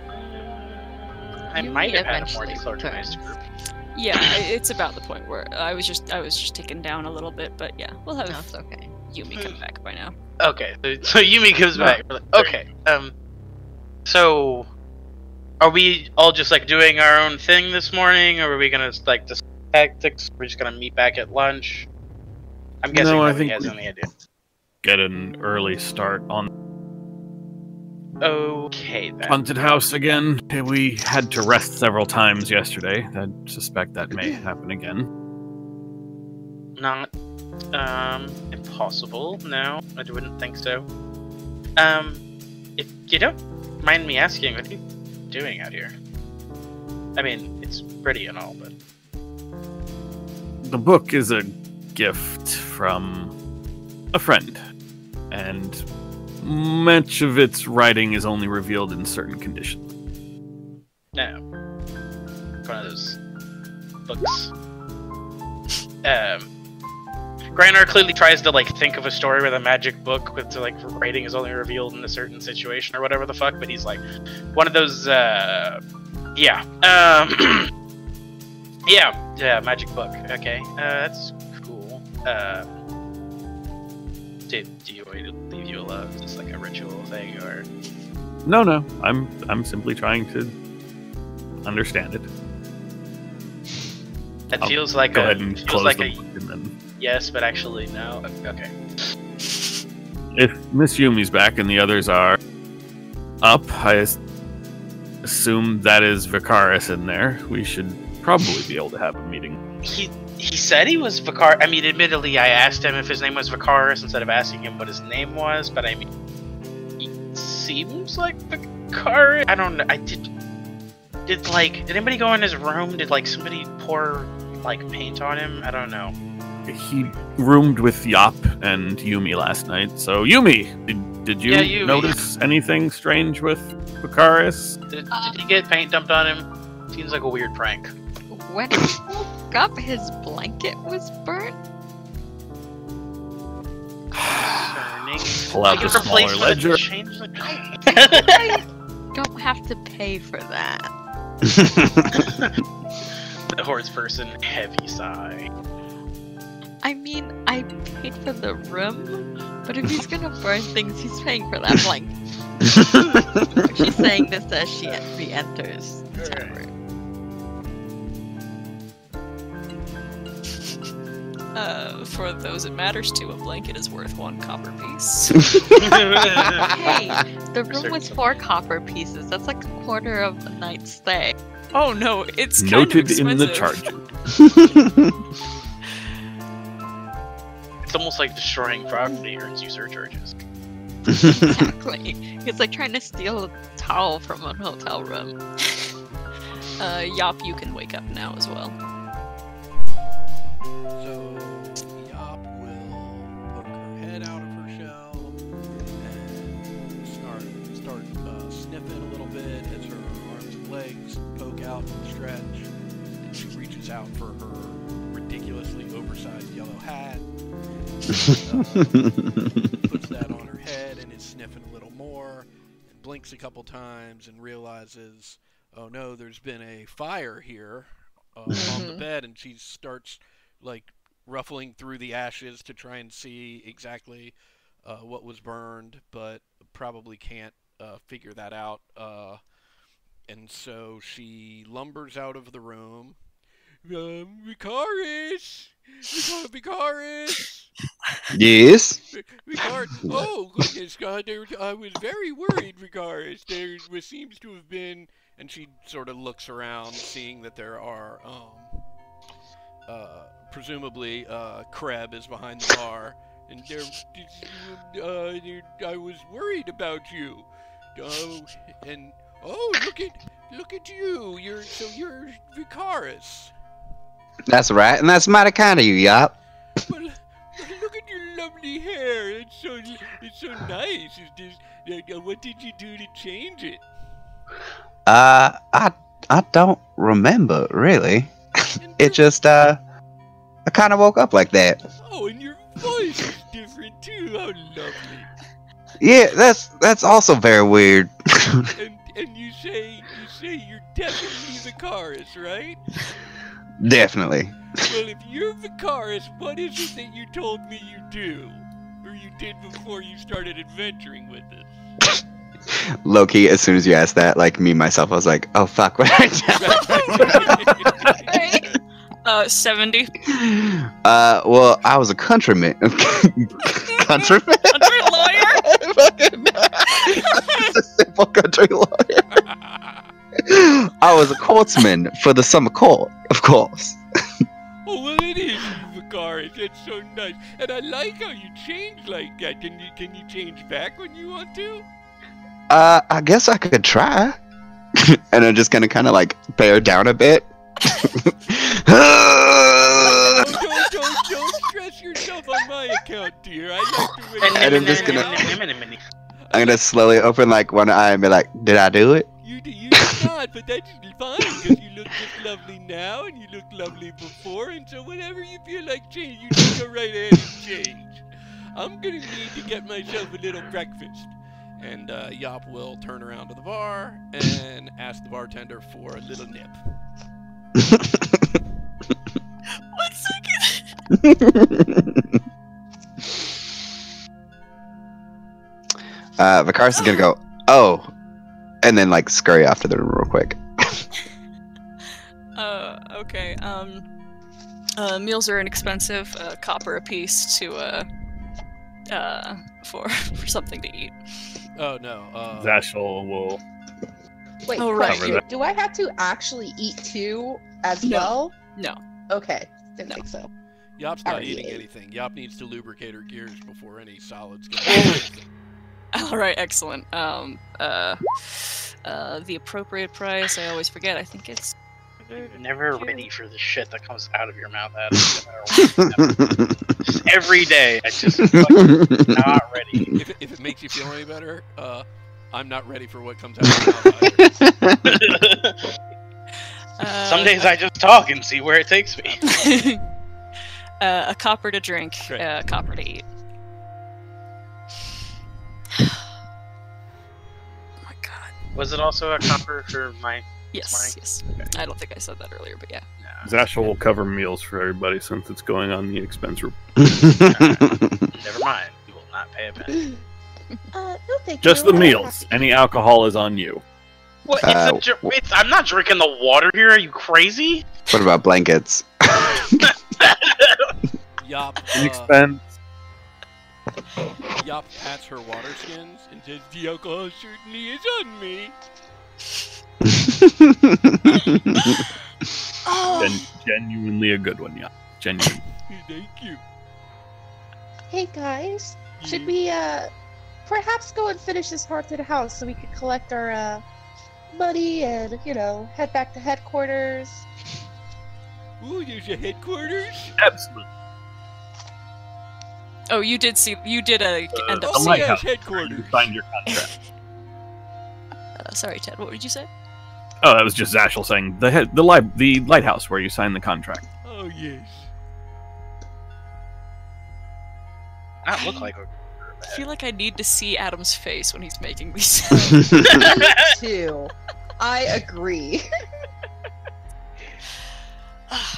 I
Yumi
might have had a more
eventually
disorganized
returns.
group.
Yeah, it's about the point where I was just taken down a little bit, but yeah, we'll have
That's okay.
Yumi come back by now.
Okay, so Yumi comes back. Okay, so are we all just like doing our own thing this morning, or are we gonna like discuss tactics? We're just gonna meet back at lunch. I'm guessing
No, I
nobody
think
has
we-
any idea.
Get an early start on
Okay then.
haunted house again. We had to rest several times yesterday. I suspect that may happen again.
Not impossible. No, I wouldn't think so. If you don't mind me asking, what are you doing out here? I mean, it's pretty and all, but
The book is a gift from a friend, and much of its writing is only revealed in certain conditions.
no. One of those books. Griner clearly tries to like think of a story with a magic book with like writing is only revealed in a certain situation or whatever the fuck, but he's like one of those yeah. Yeah, magic book. Okay. That's cool. Do you want me to leave you alone? Is this like a ritual thing or
No, I'm simply trying to understand it.
that
I'll
feels like
Go
a
ahead and
feels
close
like
the
a
book and then.
yes, but actually no. Okay.
If Miss Yumi's back and the others are up, I assume that is Vicaris in there. We should probably be able to have a meeting.
He said he was Vicar. I mean, admittedly, I asked him if his name was Vicaris instead of asking him what his name was. But I mean, he seems like Vicaris. I don't know. Did anybody go in his room? Did like somebody pour like paint on him? I don't know.
He roomed with Yop and Yumi last night. So Yumi, did you
Yeah, Yumi.
notice anything strange with Vicaris?
Did he get paint dumped on him? Seems like a weird prank.
When he woke up, his blanket was burnt.
Concerning.
Pull out
You
the
can replace
smaller
it with
ledger.
change the-
I don't have to pay for that.
The horse person, heavy sigh.
I mean, I paid for the room, but if he's gonna burn things, he's paying for that blanket. She's saying this as she re-enters the tavern.
For those it matters to, a blanket is worth 1 copper piece.
Hey, the room was
Certain-
4 copper pieces. That's like a quarter of a night's stay.
Oh no, it's kind
Noted
of
in the
expensive.
charge.
It's almost like destroying property earns you surcharges.
Exactly. It's like trying to steal a towel from a hotel room.
Yop, you can wake up now as well.
So Yop will poke her head out of her shell and start sniffing a little bit as her arms and legs poke out and stretch. And she reaches out for her ridiculously oversized yellow hat. Puts that on her head and is sniffing a little more and blinks a couple times and realizes, oh no, there's been a fire here on the bed, and she starts like ruffling through the ashes to try and see exactly what was burned, but probably can't figure that out. And so she lumbers out of the room. Vicaris! Vicaris!
Yes.
Oh, goodness, God, I was very worried, Vicaris. There seems to have been... And she sort of looks around, seeing that there are, presumably, Kreb is behind the bar. And I was worried about you. Look at Look at you. You're Vicaris.
That's right, and that's mighty kind of you, Yop.
Well, look at your lovely hair. It's so nice. What did you do to change it?
I don't remember really. It just I kind of woke up like that.
Oh, and your voice is different too. How lovely.
Yeah, that's also very weird.
And you say you're definitely Vicaris, right?
Definitely.
Well, if you're Vicaris, what is it that you told me you do? Or you did before you started adventuring with us?
Low-key, as soon as you asked that, like me myself, I was like, oh fuck, what did I tell?
70.
Well, I was a countryman. Countryman?
Country lawyer?
Just a simple country lawyer. I was a courtsman for the summer court, of course.
Oh, well, it is you, Vicaris. That's so nice. And I like how you change like that. Can you change back when you want to?
I guess I could try. And I'm just gonna kind of like bear down a bit.
Don't stress yourself on my account, dear. I like the way
And I'm just I'm gonna slowly open like one eye and be like, did I do it?
You did not, but that's fine, because you look just lovely now, and you looked lovely before, and so whenever you feel like change, you just go right ahead and change. I'm gonna need to get myself a little breakfast. And Yop will turn around to the bar and ask the bartender for a little nip.
1 second.
Vicaris is gonna go, oh, and then like scurry off to the room real quick.
Okay. Meals are inexpensive. Copper apiece to for something to eat.
Oh no.
Zashel will.
Wait,
Oh, right.
question. Do I have to actually eat too as
No.
well?
No.
Okay, didn't
No. Oh,
think so.
Yop's not
Alright.
eating anything. Yop needs to lubricate her gears before any solids get in.
All right. Excellent. The appropriate price. I always forget. I think it's.
Never ready for the shit that comes out of your mouth, Adam. Just every day, I just fucking not ready.
If it makes you feel any better, I'm not ready for what comes out of my mouth either.
Some days I just talk and see where it takes me.
A copper to drink.
Great.
A copper to eat. Oh my god.
Was it also a copper for my?
Yes.
Morning.
Yes. I don't think I said that earlier, but yeah.
Nah.
Zashel will cover meals for everybody since it's going on the expense report.
Never mind. You will not pay a penny.
No, thank
Just
you.
the meals. Any alcohol is on you.
What?
Uh,
I'm not drinking the water here. Are you crazy?
What about blankets?
Yop,
Expense.
Yop pats her water skins and says, "The alcohol certainly is on me."
Oh.
Genuinely a good one, yeah. Genuine.
Thank you.
Hey guys, should we perhaps go and finish this haunted house so we could collect our money and head back to headquarters?
Ooh, there's a headquarters.
Absolutely.
Oh, you did end up
the
Oh,
seeing.
lighthouse.
yes, headquarters.
You signed your contract.
Sorry, Ted. What did you say?
Oh, that was just Zashel saying the lighthouse where you signed the contract.
Oh yes.
Not look like a.
I feel like I need to see Adam's face when he's making these.
Me too. I agree.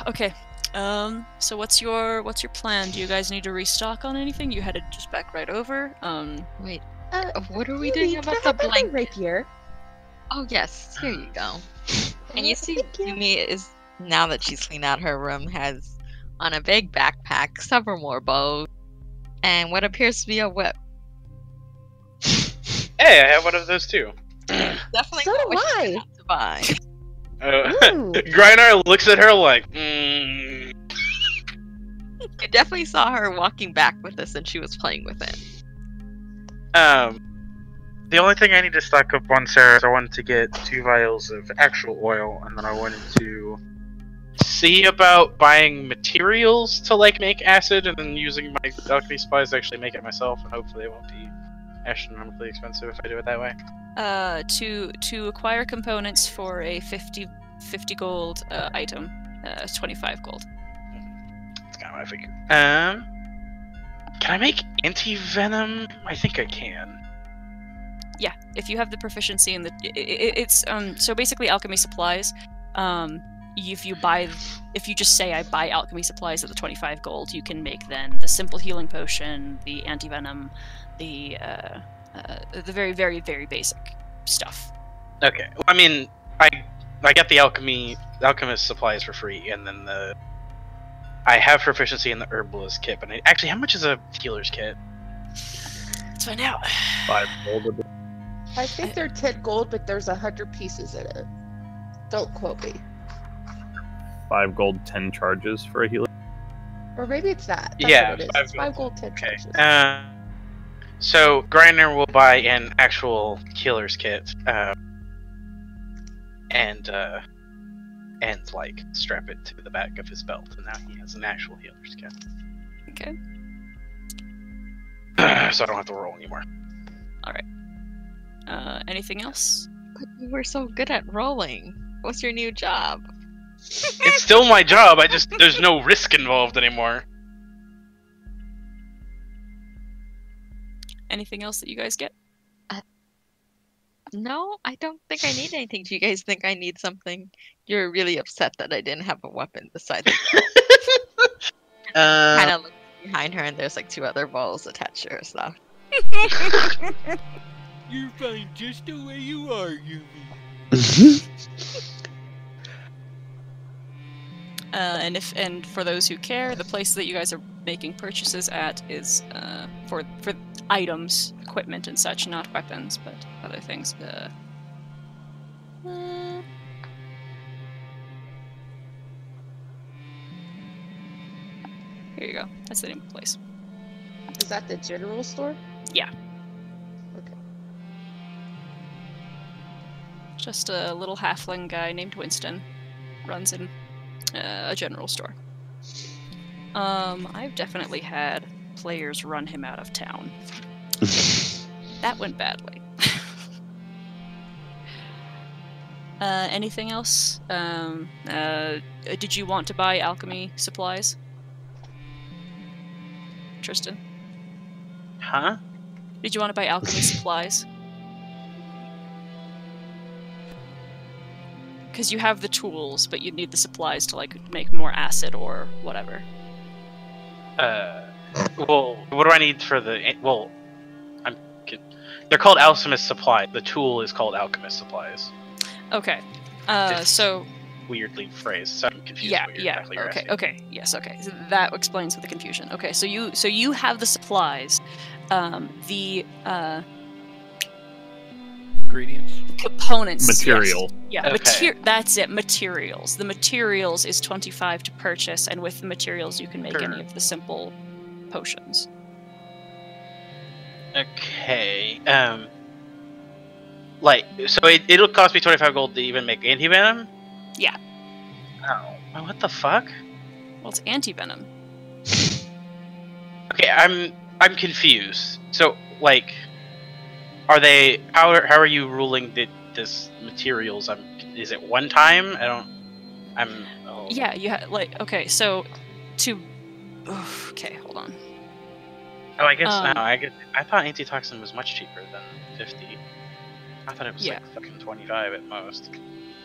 Okay. So what's your plan? Do you guys need to restock on anything? You headed just back right over.
Wait,
Uh,
what are we
Yumi,
doing about
can I
the
have my
blanket?
rapier?
Oh yes, here you go. And you see,
Thank you.
Yumi is, now that she's cleaned out her room, has on a big backpack several more bows and what appears to be a whip.
Hey, I have one of those too.
Definitely
So
not
do
what
I.
you have to buy.
Ooh.
Griner looks at her like,
You definitely saw her walking back with this, and she was playing with it.
The only thing I need to stock up on, Sarah, is I wanted to get 2 vials of actual oil, and then I wanted to see about buying materials to like make acid, and then using my alchemy supplies to actually make it myself, and hopefully it won't be astronomically expensive if I do it that way.
To acquire components for a 50 gold item, 25 gold.
That's kind of what I figured. Can I make anti-venom? I think I can.
Yeah, if you have the proficiency in the, it's so basically alchemy supplies. If you just say I buy alchemy supplies at the 25 gold, you can make then the simple healing potion, the anti-venom, the very, very, very basic stuff.
Okay. Well, I mean, I get the alchemist supplies for free, and then I have proficiency in the herbalist kit. But actually, how much is a healer's kit?
Let's find out.
5 gold.
I think they're 10 gold, but there's 100 pieces in it. Don't quote me.
5 gold, 10 charges for a healer.
Or maybe it's that. That's
Yeah,
what it is.
5
It's 5 gold, 10
Okay.
charges.
So Griner will buy an actual healer's kit, and like strap it to the back of his belt, and now he has an actual healer's kit.
Okay.
So I don't have to roll anymore.
Anything else?
But you were so good at rolling. What's your new job?
It's still my job. There's no risk involved anymore.
Anything else that you guys get?
No, I don't think I need anything. Do you guys think I need something? You're really upset that I didn't have a weapon besides. Kind of look behind her, and there's like 2 other balls attached to her stuff.
You're fine just the way you are, Yumi.
And for those who care, the place that you guys are making purchases at is for items, equipment, and such, not weapons, but other things. Here you go. That's the name of the place.
Is that the general store?
Yeah.
Okay.
Just a little halfling guy named Winston runs in a general store. I've definitely had players run him out of town. That went badly. Anything else? Did you want to buy alchemy supplies? Tristan?
Huh?
Did you want to buy alchemy supplies? Because you have the tools, but you'd need the supplies to like make more acid or whatever.
Well, what do I need for the? Well, they're called alchemist supplies. The tool is called alchemist supplies.
Okay.
It's
So
weirdly phrased, so I'm confused.
yeah,
what you're
yeah.
exactly
Okay,
asking.
okay, yes, okay. So that explains the confusion. Okay, so you have the supplies. The
Ingredients.
components.
Material.
Yes. Yeah,
Okay.
that's it. Materials. The materials is 25 to purchase, and with the materials you can make any of the simple potions.
Okay. Like, so it'll cost me 25 gold to even make anti-venom?
Yeah.
Oh, well, what the fuck?
Well, it's anti-venom.
Okay, I'm confused. So, like, are they? How are you ruling this materials? Is it one time? Oh.
Yeah, you like okay. So, okay, hold on.
Oh, I guess no. I thought antitoxin was much cheaper than 50. I thought it was
Yeah.
like fucking 25 at most.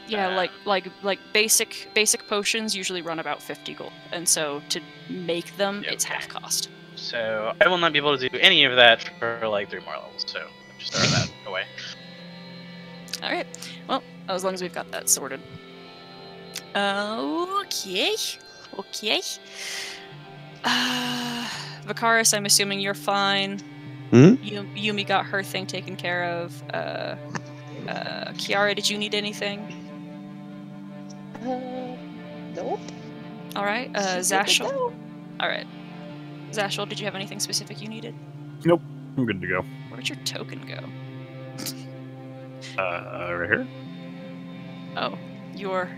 Yeah, like basic potions usually run about 50 gold, and so to make them, it's
Okay.
half cost.
So I will not be able to do any of that for like 3 more levels. So just throw that away.
All right. Well, as long as we've got that sorted. Okay. Vicaris, I'm assuming you're fine. Yumi got her thing taken care of. Kiara, did you need anything?
Nope.
All right.
She's good to
Zashel.
go.
All right. Zashel, did you have anything specific you needed?
Nope, I'm good to go.
Where'd your token go?
Right here.
Oh, you're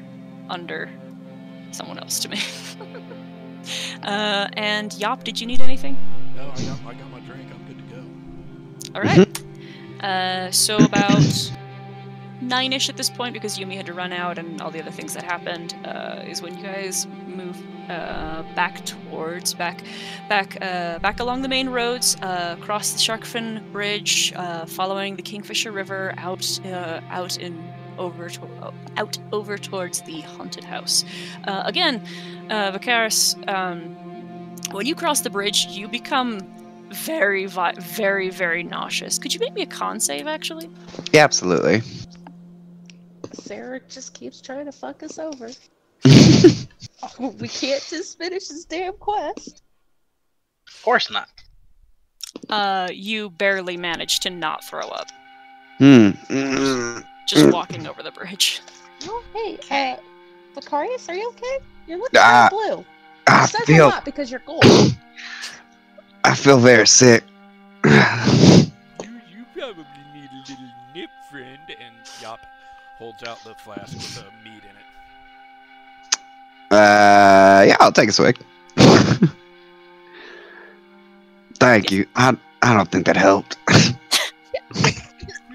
under someone else to me. And Yop, did you need anything?
No, I got my drink. I'm good to go.
All right. So about 9-ish at this point, because Yumi had to run out and all the other things that happened, is when you guys move back along the main roads, across the Sharkfin Bridge, following the Kingfisher River out over towards the haunted house. Again, Vicaris, when you cross the bridge, you become very, very nauseous. Could you make me a con save, actually?
Yeah, absolutely.
Sarah just keeps trying to fuck us over. We can't just finish this damn quest.
Of course not.
You barely manage to not throw up. Just walking over the bridge.
Oh, hey, Vicarius, are you okay? You're looking kind of blue.
I
It says
feel,
a lot because you're gold.
I feel very sick.
You probably need a little nip, friend. And Yop holds out the flask with the mead in it.
Yeah, I'll take a swig. Thank you. I don't think that helped.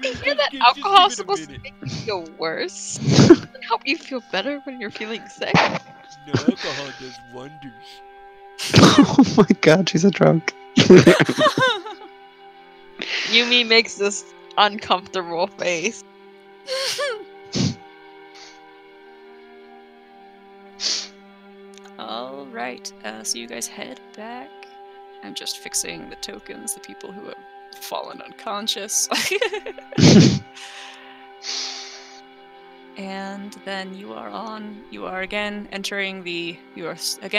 You hear that alcohol is supposed to make you feel worse? Doesn't it help you feel better when you're feeling sick?
No, alcohol does wonders.
Oh my god, she's a drunk.
Yumi makes this uncomfortable face.
All right. So you guys head back. I'm just fixing the tokens, the people who have fallen unconscious. And then you are again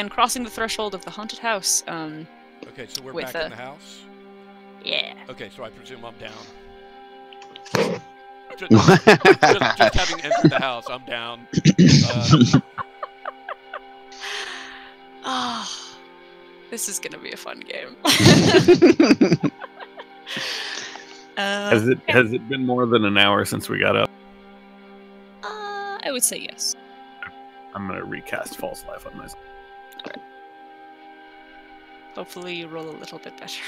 crossing the threshold of the haunted house.
Okay, so we're back in the house?
Yeah.
Okay, so I presume I'm down. just having entered the house, I'm down.
This is gonna be a fun game.
Has it been more than an hour since we got up?
I would say yes.
I'm gonna recast False Life on myself.
Alright. Hopefully you roll a little bit better.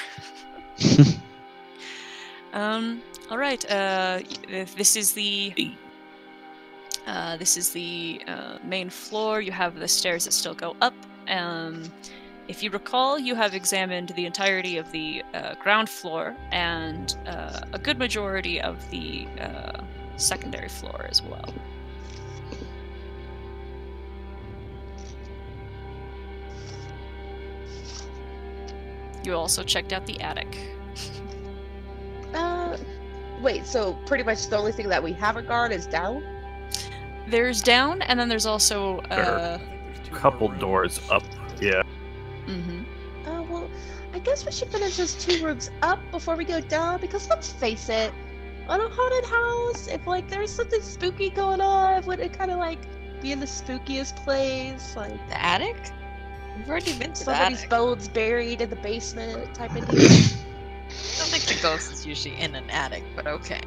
Alright, this is the main floor. You have the stairs that still go up. If you recall, you have examined the entirety of the ground floor and a good majority of the secondary floor as well. You also checked out the attic.
Wait, so pretty much the only thing that we haven't gone is down?
There's down, and then there's also
a couple doors up. Yeah.
Mm-hmm.
Well, I guess we should finish those 2 rooms up before we go down, because let's face it, on a haunted house, if like there's something spooky going on, would it kind of like be in the spookiest place? Like
the attic? We've already been to
somebody's
the attic.
bones buried in the basement type of deal.
I don't think the ghost is usually in an attic, but okay.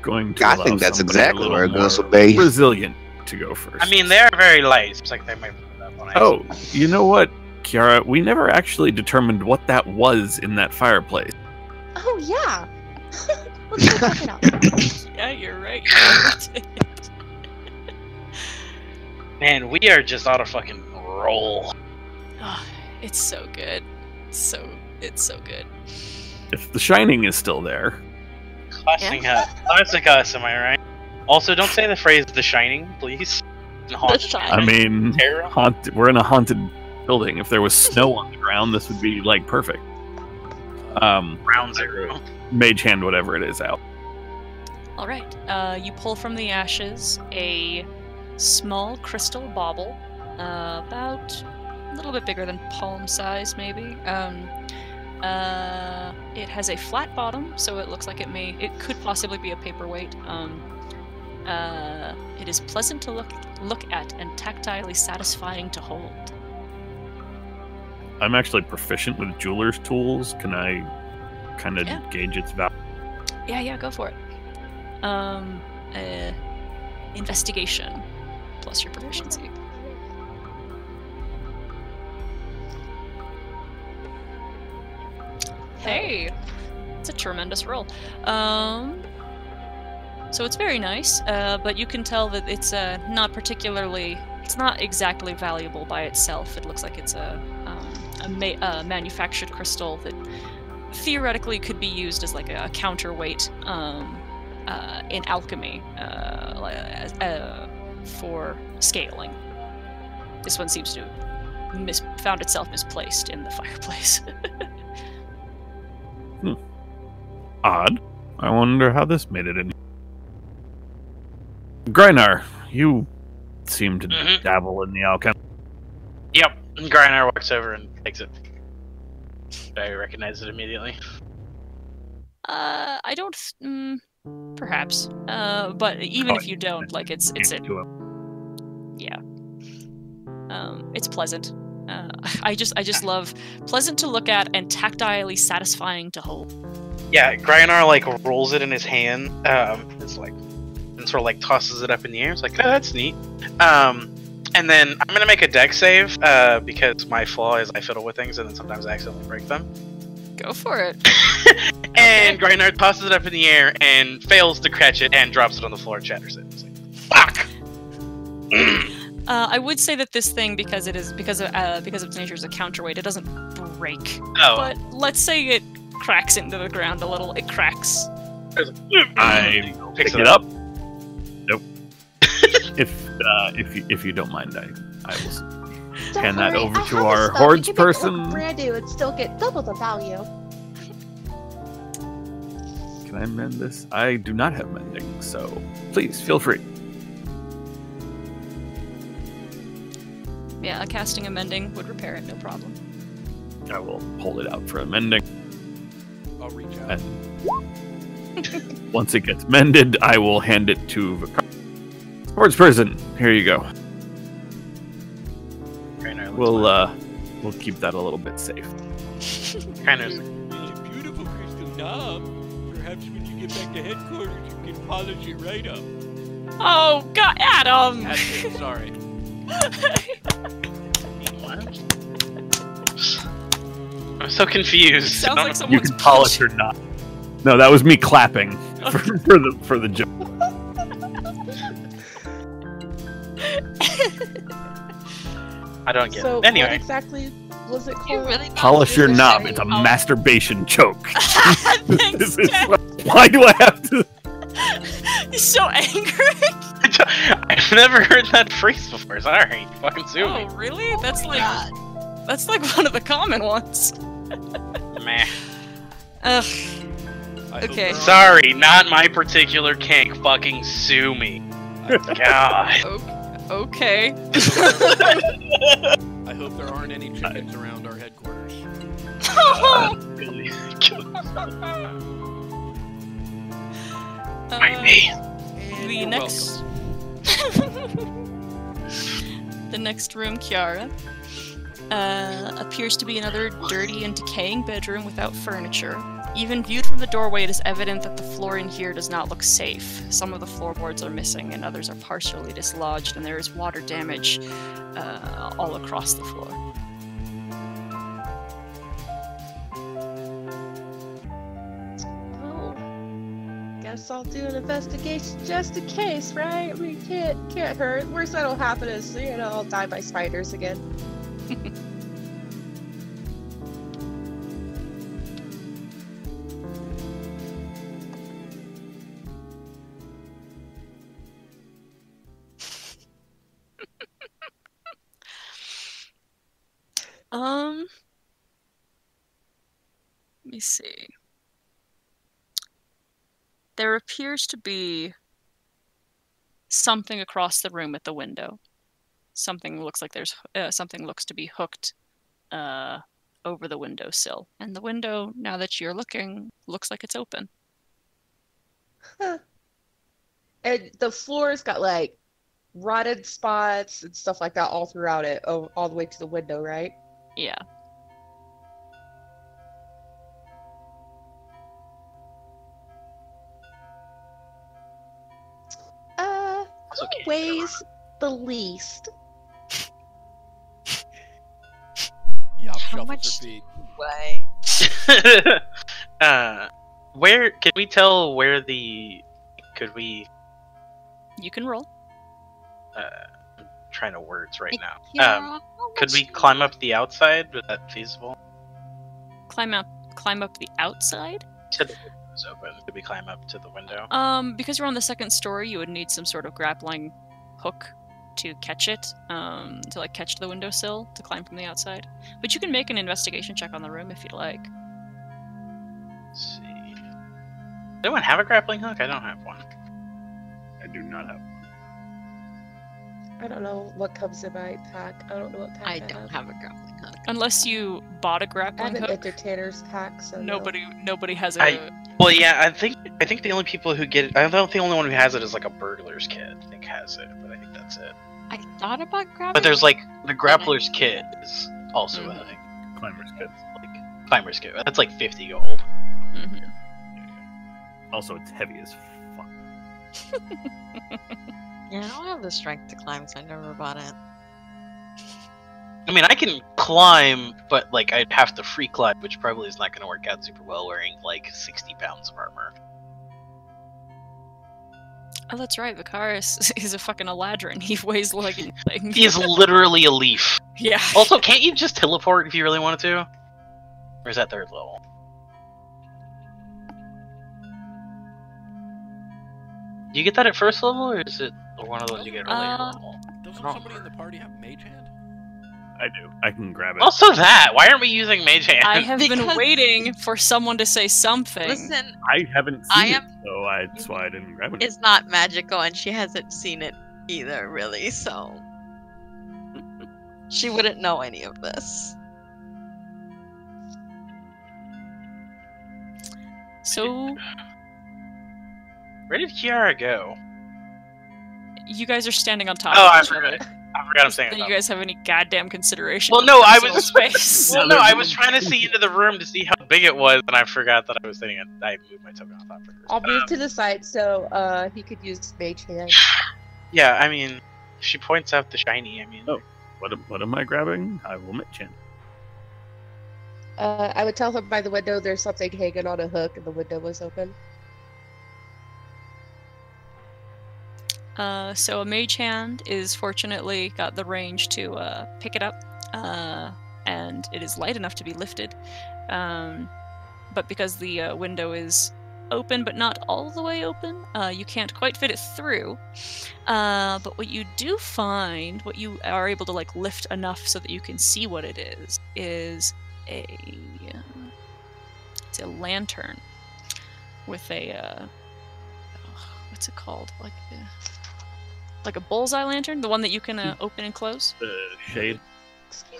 Going to
I think that's
somebody
exactly
a
where a
little
ghost
more
would be.
resilient to go first.
I mean, they're very light. It's like they might put that one.
Oh, you know what, Kiara? We never actually determined what that was in that fireplace.
Oh yeah. Let's go check it out.
Yeah, you're right.
Man, we are just on a fucking roll.
Oh, it's so good. It's so good.
If The Shining is still there.
Classic us, am I right? Also, don't say the phrase "The Shining," please.
I mean,
Terror.
we're in a haunted building. If there was snow on the ground, this would be like perfect.
Round 0.
Mage hand, whatever it is, out.
All right. You pull from the ashes a small crystal bauble, about a little bit bigger than palm size, maybe. It has a flat bottom, so it looks like it could possibly be a paperweight. It is pleasant to look at and tactilely satisfying to hold.
I'm actually proficient with jeweler's tools. Can I kind of gauge its value?
Yeah, go for it. investigation plus your proficiency. Hey, it's a tremendous roll. So it's very nice, but you can tell that it's not particularly. It's not exactly valuable by itself. It looks like it's a manufactured crystal that theoretically could be used as like a counterweight in alchemy for scaling. This one seems to have found itself misplaced in the fireplace.
Odd. I wonder how this made it in. Grinar, you seem to dabble in the alchemy.
Yep. Grinar walks over and takes it. I recognize it immediately.
I don't. Perhaps. But even if you don't, like it's a. Yeah. It's pleasant. I just love pleasant to look at and tactilely satisfying to hold.
Yeah, Grinar like rolls it in his hand. It's like, and sort of like tosses it up in the air. It's like, oh, that's neat. And then I'm gonna make a dex save because my flaw is I fiddle with things and then sometimes I accidentally break them.
Go for it.
And Grinar tosses it up in the air and fails to catch it and drops it on the floor and shatters it. It's like, fuck.
I would say that this thing, because of its nature as a counterweight, it doesn't break.
Oh.
But let's say it cracks into the ground a little. It cracks.
I pick it up. Nope. if you don't mind, I will hand that over to our hordes person.
Brand new and still get double the value.
Can I mend this? I do not have mending, so please feel free.
Yeah, casting a mending would repair it, no problem.
I will hold it out for a mending.
I'll reach out.
And once it gets mended, I will hand it to the hordes person. Here you go. We'll keep that a little bit safe.
Kind of.
It's a beautiful crystal knob. Perhaps when you get back to headquarters, you can polish it right up.
Oh God, Adam!
That's it, sorry.
I'm so confused.
Sounds like
You
someone's
can polish or not. No, that was me clapping for the joke.
I don't get
So
it. Anyway.
what exactly was it
You
called?
really
Polish your
What
knob.
is
It's a
it?
masturbation choke.
Thanks,
This is
Ted.
why do I have to?
He's so angry.
I've never heard that phrase before. Sorry. Fucking sue me.
Oh, really? That's like one of the common ones.
Meh.
Ugh.
I hope
Okay.
there
Sorry, not my particular kink. Fucking sue me. God.
Okay.
I hope there aren't any chickens around our headquarters.
Mind me.
And
The
you're
next, the next room, Kiara, appears to be another dirty and decaying bedroom without furniture. Even viewed from the doorway, it is evident that the floor in here does not look safe. Some of the floorboards are missing, and others are partially dislodged, and there is water damage all across the floor.
Oh, guess I'll do an investigation just in case, right? I mean, can't hurt. Worst that'll happen is I'll die by spiders again.
Let me see. There appears to be something across the room at the window. Something looks like something looks to be hooked over the windowsill. And the window, now that you're looking, looks like it's open.
Huh. And the floor's got like rotted spots and stuff like that all throughout it, all the way to the window, right?
Yeah.
can't
weighs the least?
Yop
How
shuffles
much
her feet.
way?
Where can we tell where the? Could we?
You can roll.
I'm trying to words right now.
Kiara, how
Could
much
we
do you
climb up the outside? Was that feasible?
Climb up the outside.
To the window's open. Could we climb up to the window?
Because you're on the second story, you would need some sort of grappling hook to catch it, to like catch the windowsill to climb from the outside. But you can make an investigation check on the room if you'd like.
Let's see. Does anyone have a grappling hook? I don't have one.
I do not have.
I don't know what comes in my pack. I don't know what pack
I don't have a grappling hook.
Unless you bought a
I have
grappling
an
hook,
entertainer's pack, so no.
nobody has a.
Well, yeah, I think the only people who get it, I don't think the only one who has it is like a burglar's kit. I think has it, but I think that's it.
I thought about grabbing.
But there's like the grappler's kit is also a thing.
Climber's kit.
Like climber's kit. That's like 50 gold.
Mhm.
Also, it's heavy as fuck.
Yeah, I don't have the strength to climb, so I never bought it.
I mean, I can climb, but like I'd have to free climb, which probably is not going to work out super well wearing like 60 pounds of armor.
Oh, that's right. Vicaris is a fucking Eladrin. He weighs like anything.
He is literally a leaf.
Yeah.
Also, can't you just teleport if you really wanted to? Or is that third level? Do you get that at first level, or is it one of those you get at a later level?
Doesn't
Oh.
somebody in the party have Mage Hand?
I do. I can grab it.
Also that! Why aren't we using Mage Hand?
I have been
Because-
waiting for someone to say something.
Listen,
I haven't seen
I
it,
am-
so that's why I didn't grab it.
it's not magical, and she hasn't seen it either, really, so. She wouldn't know any of this.
So
Where did Kiara go?
you guys are standing on top.
Oh,
of
I
each other.
forgot. I forgot I'm saying
Do
it.
you guys have any goddamn consideration?
Well,
for
no, I
personal
was
space.
Well, no, I was trying to see into the room to see how big it was, and I forgot that I was sitting. I moved my token off that first.
I'll move to the side so he could use Mage Hand.
Yeah, I mean, she points out the shiny. I mean,
Oh. What am I grabbing? I will mention.
I would tell him by the window there's something hanging on a hook and the window was open.
So a mage hand is fortunately got the range to pick it up, and it is light enough to be lifted. But because the window is open but not all the way open, you can't quite fit it through. But what you do find, what you are able to like lift enough so that you can see what it is it's a lantern with a what's it called, like a bullseye lantern, the one that you can open and close.
The shade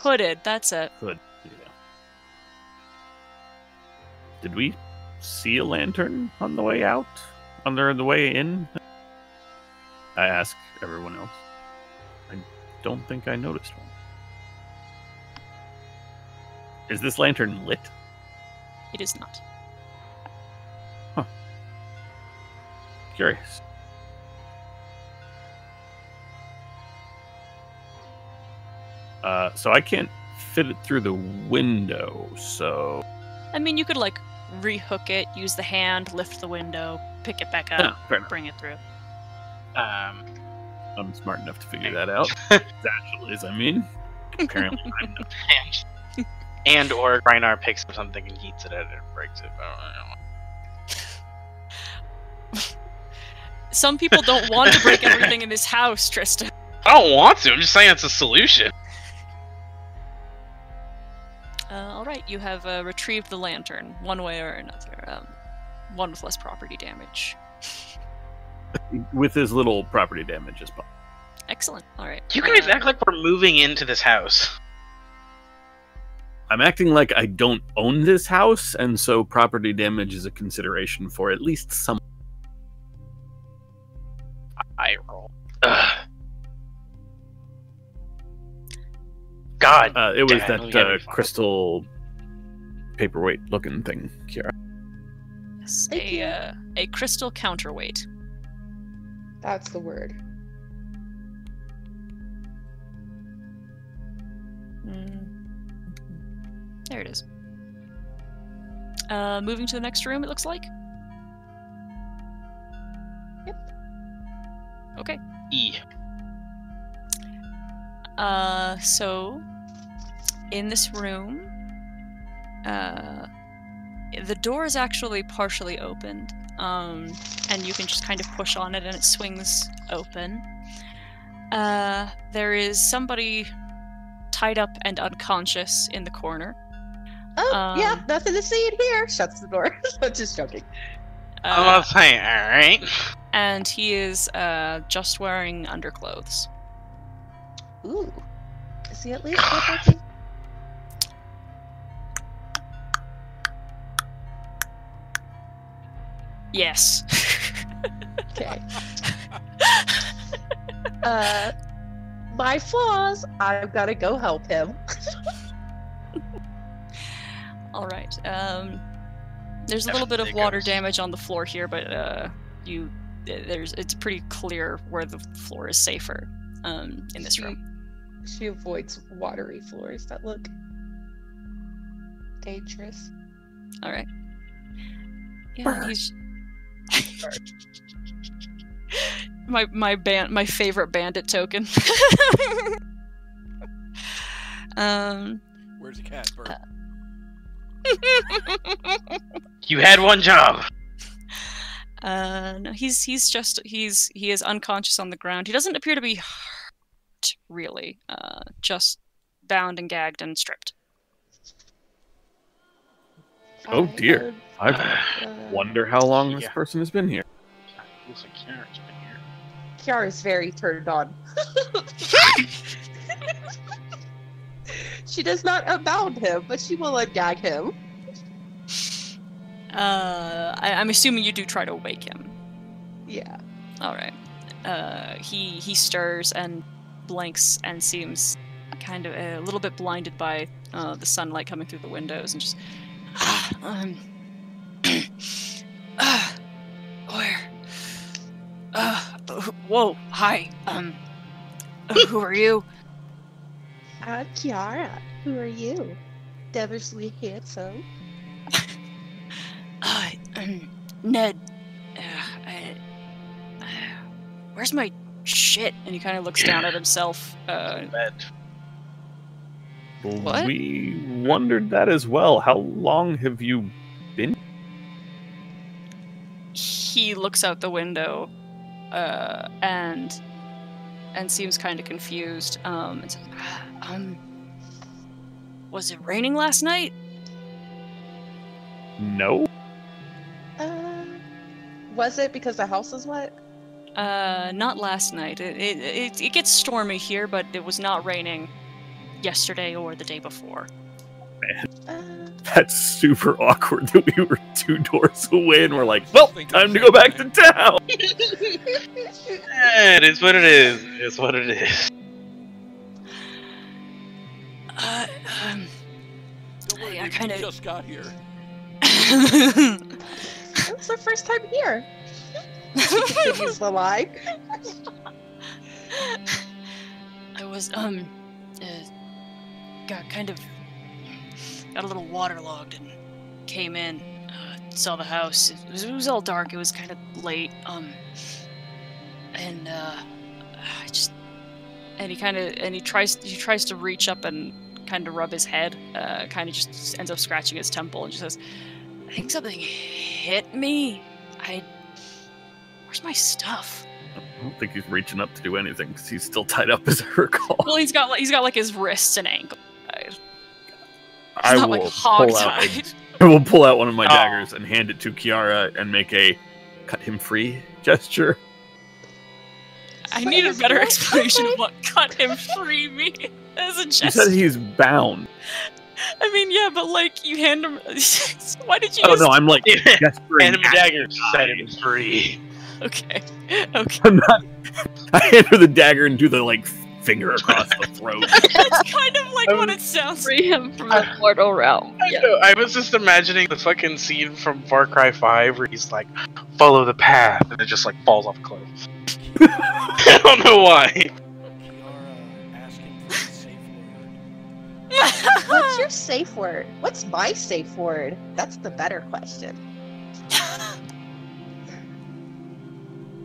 Hooded, that's it.
hood. Yeah. Did we see a lantern on the way out? On the way in? I ask everyone else. I don't think I noticed one. Is this lantern lit?
It is not.
Curious. So I can't fit it through the window, so...
I mean, you could like rehook it, use the hand, lift the window, pick it back
Yeah,
up,
fair enough.
bring it through.
I'm smart enough to figure that out. Satchel is, I mean. Apparently I'm not.
and or Reinar picks up something and heats it at it and breaks it. I don't know.
Some people don't want to break everything in this house, Tristan.
I don't want to. I'm just saying it's a solution.
Alright, you have retrieved the lantern, one way or another. One with less property damage.
With as little property damage as possible.
Excellent. Alright.
You guys act like we're moving into this house.
I'm acting like I don't own this house, and so property damage is a consideration for at least some.
I roll. Ugh. God.
It was
damn, we
that
gotta be fine.
crystal paperweight looking thing, Kiara.
Yes,
Thank you.
a crystal counterweight.
That's the word.
There it is. Moving to the next room, it looks like.
Yep.
Okay.
E.
So in this room, the door is actually partially opened, and you can just kind of push on it and it swings open. There is somebody tied up and unconscious in the corner.
Oh, yeah, nothing to see in here. Shuts the door. I'm just joking.
I'm not saying, alright.
And he is just wearing underclothes.
Ooh. Is he at least looking?
Yes.
Okay. My flaws. I've got to go help him.
All right. There's a little bit of water damage on the floor here, but it's pretty clear where the floor is safer in this room.
She avoids watery floors that look dangerous.
All right. Yeah, he's my favorite bandit token.
Where's the cat, Bert?
You had one job.
No, he is unconscious on the ground. He doesn't appear to be hurt, really. Just bound and gagged and stripped.
Oh dear. I wonder how long this person has been here.
Looks like Kiara's been here.
Kiara's very turned on. She does not unbound him, but she will ungag him.
I'm assuming you do try to wake him.
Yeah.
All right. He stirs and blinks and seems kind of a little bit blinded by the sunlight coming through the windows and just where? Whoa, hi. Who are you?
I'm Kiara. Who are you? Devilishly handsome.
Ned. Where's my shit? And he kind of looks down at himself.
Bed.
What?
We wondered that as well. How long have you been?
He looks out the window, and seems kind of confused. And says, was it raining last night?
No.
Was it because the house is wet?
Not last night. It gets stormy here, but it was not raining yesterday or the day before.
Man, that's super awkward that we were 2 doors away and we're like, well, time to go back to town.
It is what it is. It's what it is.
Don't worry,
I kind of
just got here.
It's our first time here. She continues the lie.
I was got a little waterlogged and came in, saw the house. It was all dark. It was kind of late. He tries to reach up and kind of rub his head. Kind of just ends up scratching his temple and just says, "I think something hit me. Where's my stuff?"
I don't think he's reaching up to do anything because he's still tied up, as I recall.
Well, he's got like his wrists and ankles.
I will pull out one of my daggers and hand it to Kiara and make a cut him free gesture.
I need a better explanation of what cut him free means as a gesture.
You said he's bound.
I mean, yeah, but like you hand him. Why did you?
Oh no, I'm like gesturing.
Hand him a dagger. Set him free.
Okay.
I'm not. I hand her the dagger and do the like finger across the throat.
That's kind of like what it sounds.
Free him from the mortal realm.
I know. I was just imagining the fucking scene from Far Cry 5 where he's like, follow the path, and it just like falls off a cliff. I don't know why.
Kiara asking for a safe word.
What's your safe word? What's my safe word? That's the better question.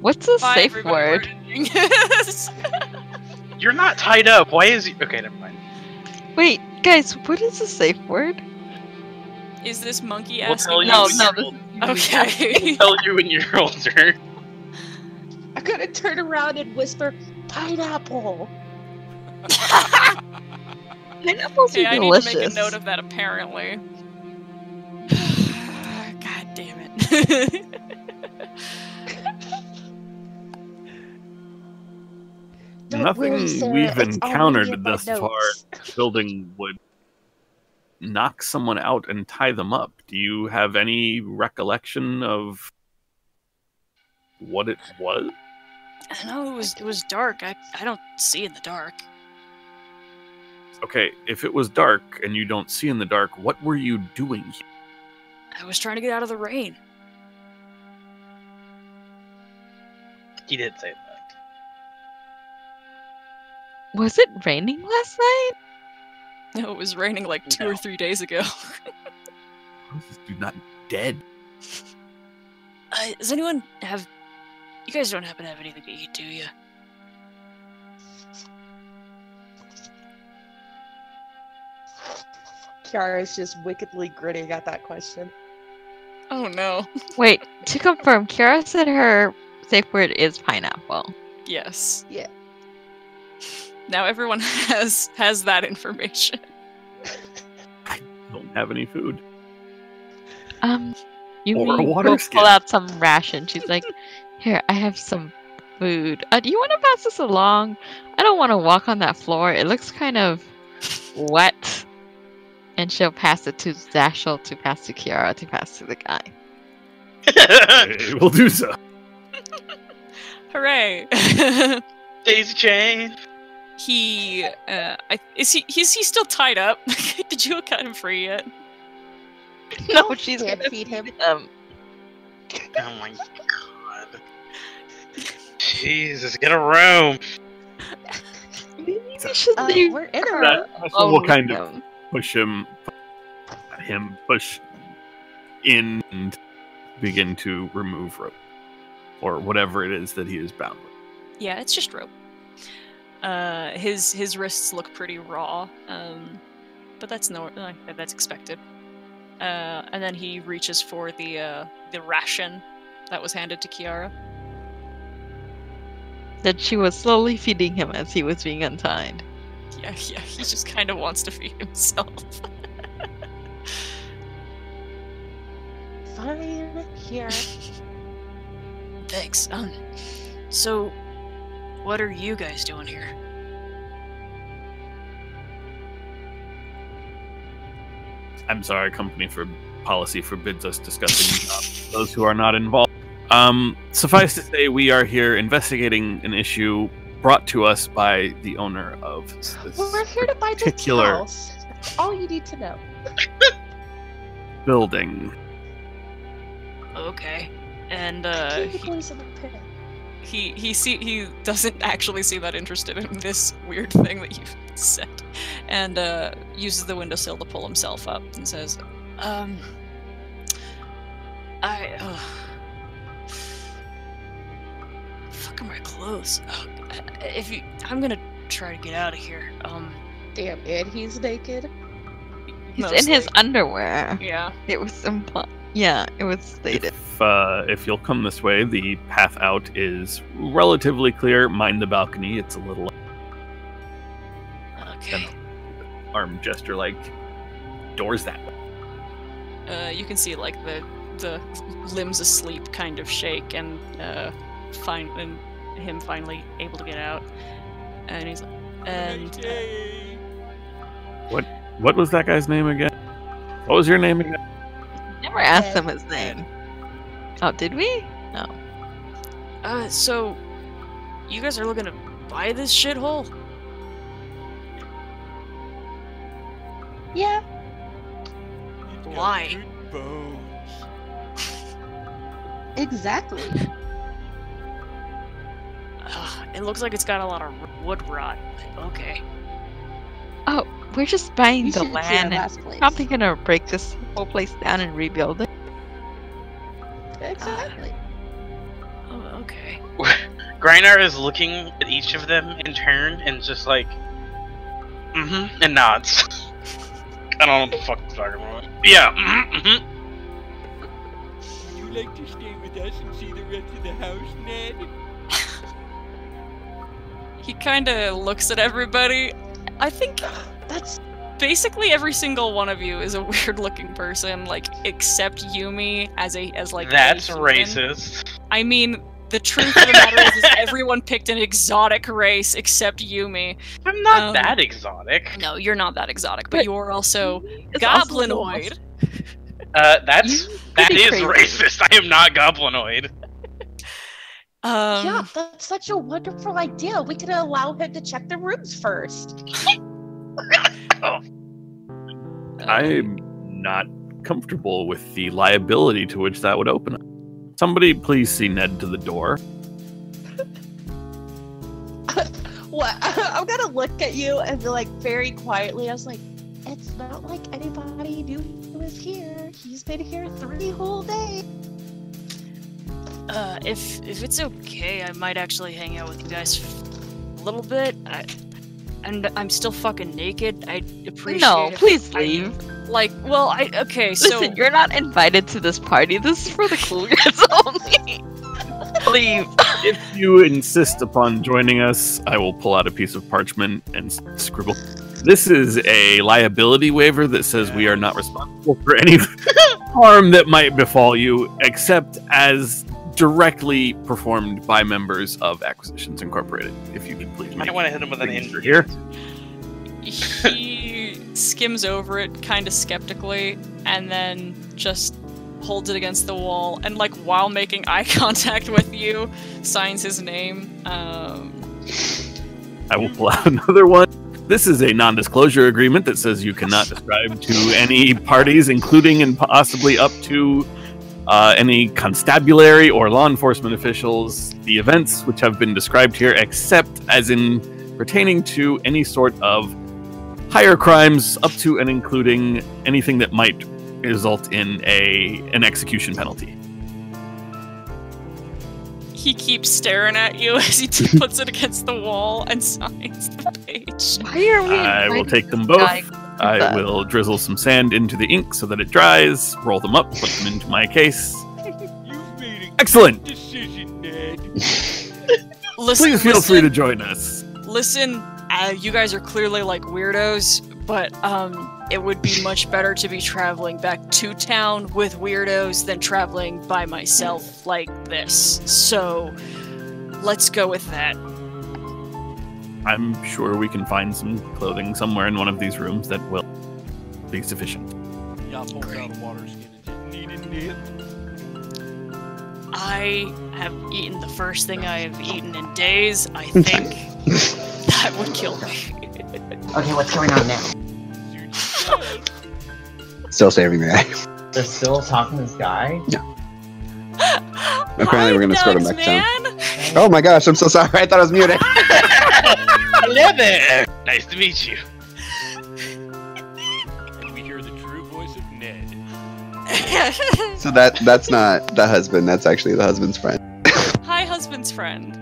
What's a
Bye,
safe
everybody,
word?
we're ending.
You're not tied up. Why is he? Okay, never mind.
Wait, guys, what is a safe word?
Is this monkey
We'll
asking?
tell you
No,
when
no,
you're
this
older.
Okay.
We'll tell you when you're older.
I'm gonna turn around and whisper, pineapple.
Pineapples
Okay,
are
I need
delicious.
to make a note of that. Apparently. God damn it.
Don't
Nothing
worry, Sarah,
we've
it's already in
encountered
my
thus far
notes.
building would knock someone out and tie them up. Do you have any recollection of what it was?
I know it was dark. I don't see in the dark.
Okay, if it was dark and you don't see in the dark, what were you doing here?
I was trying to get out of the rain.
He did say that.
Was it raining last night?
No, it was raining like 2 or
No.
3 days ago.
How is this dude not dead?
Does anyone have... You guys don't happen to have anything to eat, do you?
Kiara's just wickedly grinning at that question.
Oh no.
Wait, to confirm, Kiara said her safe word is pineapple.
Yes.
Yeah.
Now everyone has that information.
Don't have any food.
You
Or a
mean
water
go
skin.
pull out some ration? She's like, here, I have some food. Do you want to pass this along? I don't want to walk on that floor. It looks kind of wet. And she'll pass it to Zashel to pass to Kiara to pass to the guy.
Okay, we'll do so.
Hooray!
Daisy chain.
Is he still tied up? Did you cut him free yet?
No, she's
Can't
gonna
feed him.
Oh my god. Jesus, get a room.
Maybe we should leave.
We're in a
her
room.
We'll
alone
kind
with
of
him.
push in and begin to remove rope. Or whatever it is that he is bound with.
Yeah, it's just rope. His wrists look pretty raw, but that's that's expected. And then he reaches for the ration that was handed to Kiara.
That she was slowly feeding him as he was being untied.
Yeah, he just kind of wants to feed himself.
Fine, here.
Thanks. So, what are you guys doing here?
I'm sorry, company for policy forbids us discussing those who are not involved. Suffice to say, we are here investigating an issue brought to us by the owner of this
We're here to buy this
particular
house. That's all you need to know.
building.
Okay. And
Keep the boys in the pit.
he doesn't actually seem that interested in this weird thing that you've said, and uses the windowsill to pull himself up and says, fuck are my clothes? I'm gonna try to get out of here.
Damn, and he's naked.
He's in
mostly.
his underwear.
Yeah.
It was yeah, it was stated.
If you'll come this way, the path out is relatively clear. Mind the balcony; it's a little
Okay.
arm gesture, like doors that way.
You can see like the limbs asleep kind of shake, and him finally able to get out, and he's like, and
What was that guy's name again? What was your name again?
Never asked him his name. Oh, did we? No.
So you guys are looking to buy this shithole?
Yeah.
Why?
Bones.
Exactly.
It looks like it's got a lot of wood rot. Okay.
We're just buying
You
the
shouldn't see our
land.
last place.
Probably gonna break this whole place down and rebuild it.
Exactly.
Oh, okay.
Griner is looking at each of them in turn and just like, and nods. I don't know what the fuck he's talking about. Yeah,
Would you like to stay with us and see the rest of the house, Ned?
He kind of looks at everybody. I think
That's
basically every single one of you is a weird-looking person, like except Yumi as like.
That's
a human.
racist.
I mean, the truth of the matter is everyone picked an exotic race except Yumi.
I'm not that exotic.
No, you're not that exotic, but you are also
It's also
goblinoid.
That is
crazy.
racist. I am not goblinoid.
yeah, that's such a wonderful idea. We could allow him to check the rooms first.
I'm not comfortable with the liability to which that would open up. Somebody please see Ned to the door.
What? I'm gonna look at you and be like very quietly. I was like, it's not like anybody knew he was here. He's been here 3 whole days.
If it's okay, I might actually hang out with you guys a little bit. I'm still fucking naked. I'd appreciate
No,
it if
please
I-
leave.
Okay, so
Listen, you're not invited to this party. This is for the cool kids only. Leave.
If you insist upon joining us, I will pull out a piece of parchment and scribble. This is a liability waiver that says we are not responsible for any harm that might befall you, except as directly performed by members of Acquisitions Incorporated. If you could please
I
make
don't want to hit him with an
signature
NDA.
here.
he skims over it kind of skeptically and then just holds it against the wall and, like, while making eye contact with you, signs his name.
I will pull out another one. This is a non-disclosure agreement that says you cannot describe to any parties, including and possibly up to any constabulary or law enforcement officials, the events which have been described here, except as in pertaining to any sort of higher crimes up to and including anything that might result in an execution penalty.
He keeps staring at you as he puts it against the wall and signs the page.
Why are we?
I will
inviting
take them
this
both.
guy?
I will drizzle some sand into the ink so that it dries, roll them up, put them into my case.
You've made a
Excellent!
good decision, Ned.
Please feel free to join us.
Listen, you guys are clearly like weirdos, but it would be much better to be traveling back to town with weirdos than traveling by myself like this. So, let's go with that.
I'm sure we can find some clothing somewhere in one of these rooms that will be sufficient.
Yeah, pulls out a water skin and just needed Ned.
I have eaten the first thing I have eaten in days. I think that would kill me.
Okay, what's going on now?
Still saving the guy.
They're still talking to this guy?
Apparently, we're gonna escort him
Nugs,
back down.
man.
Oh my gosh, I'm so sorry. I thought I was muted.
Hello there. Nice to meet you.
And we hear the true voice of Ned.
So that's not the husband. That's actually the husband's friend.
Hi, husband's friend.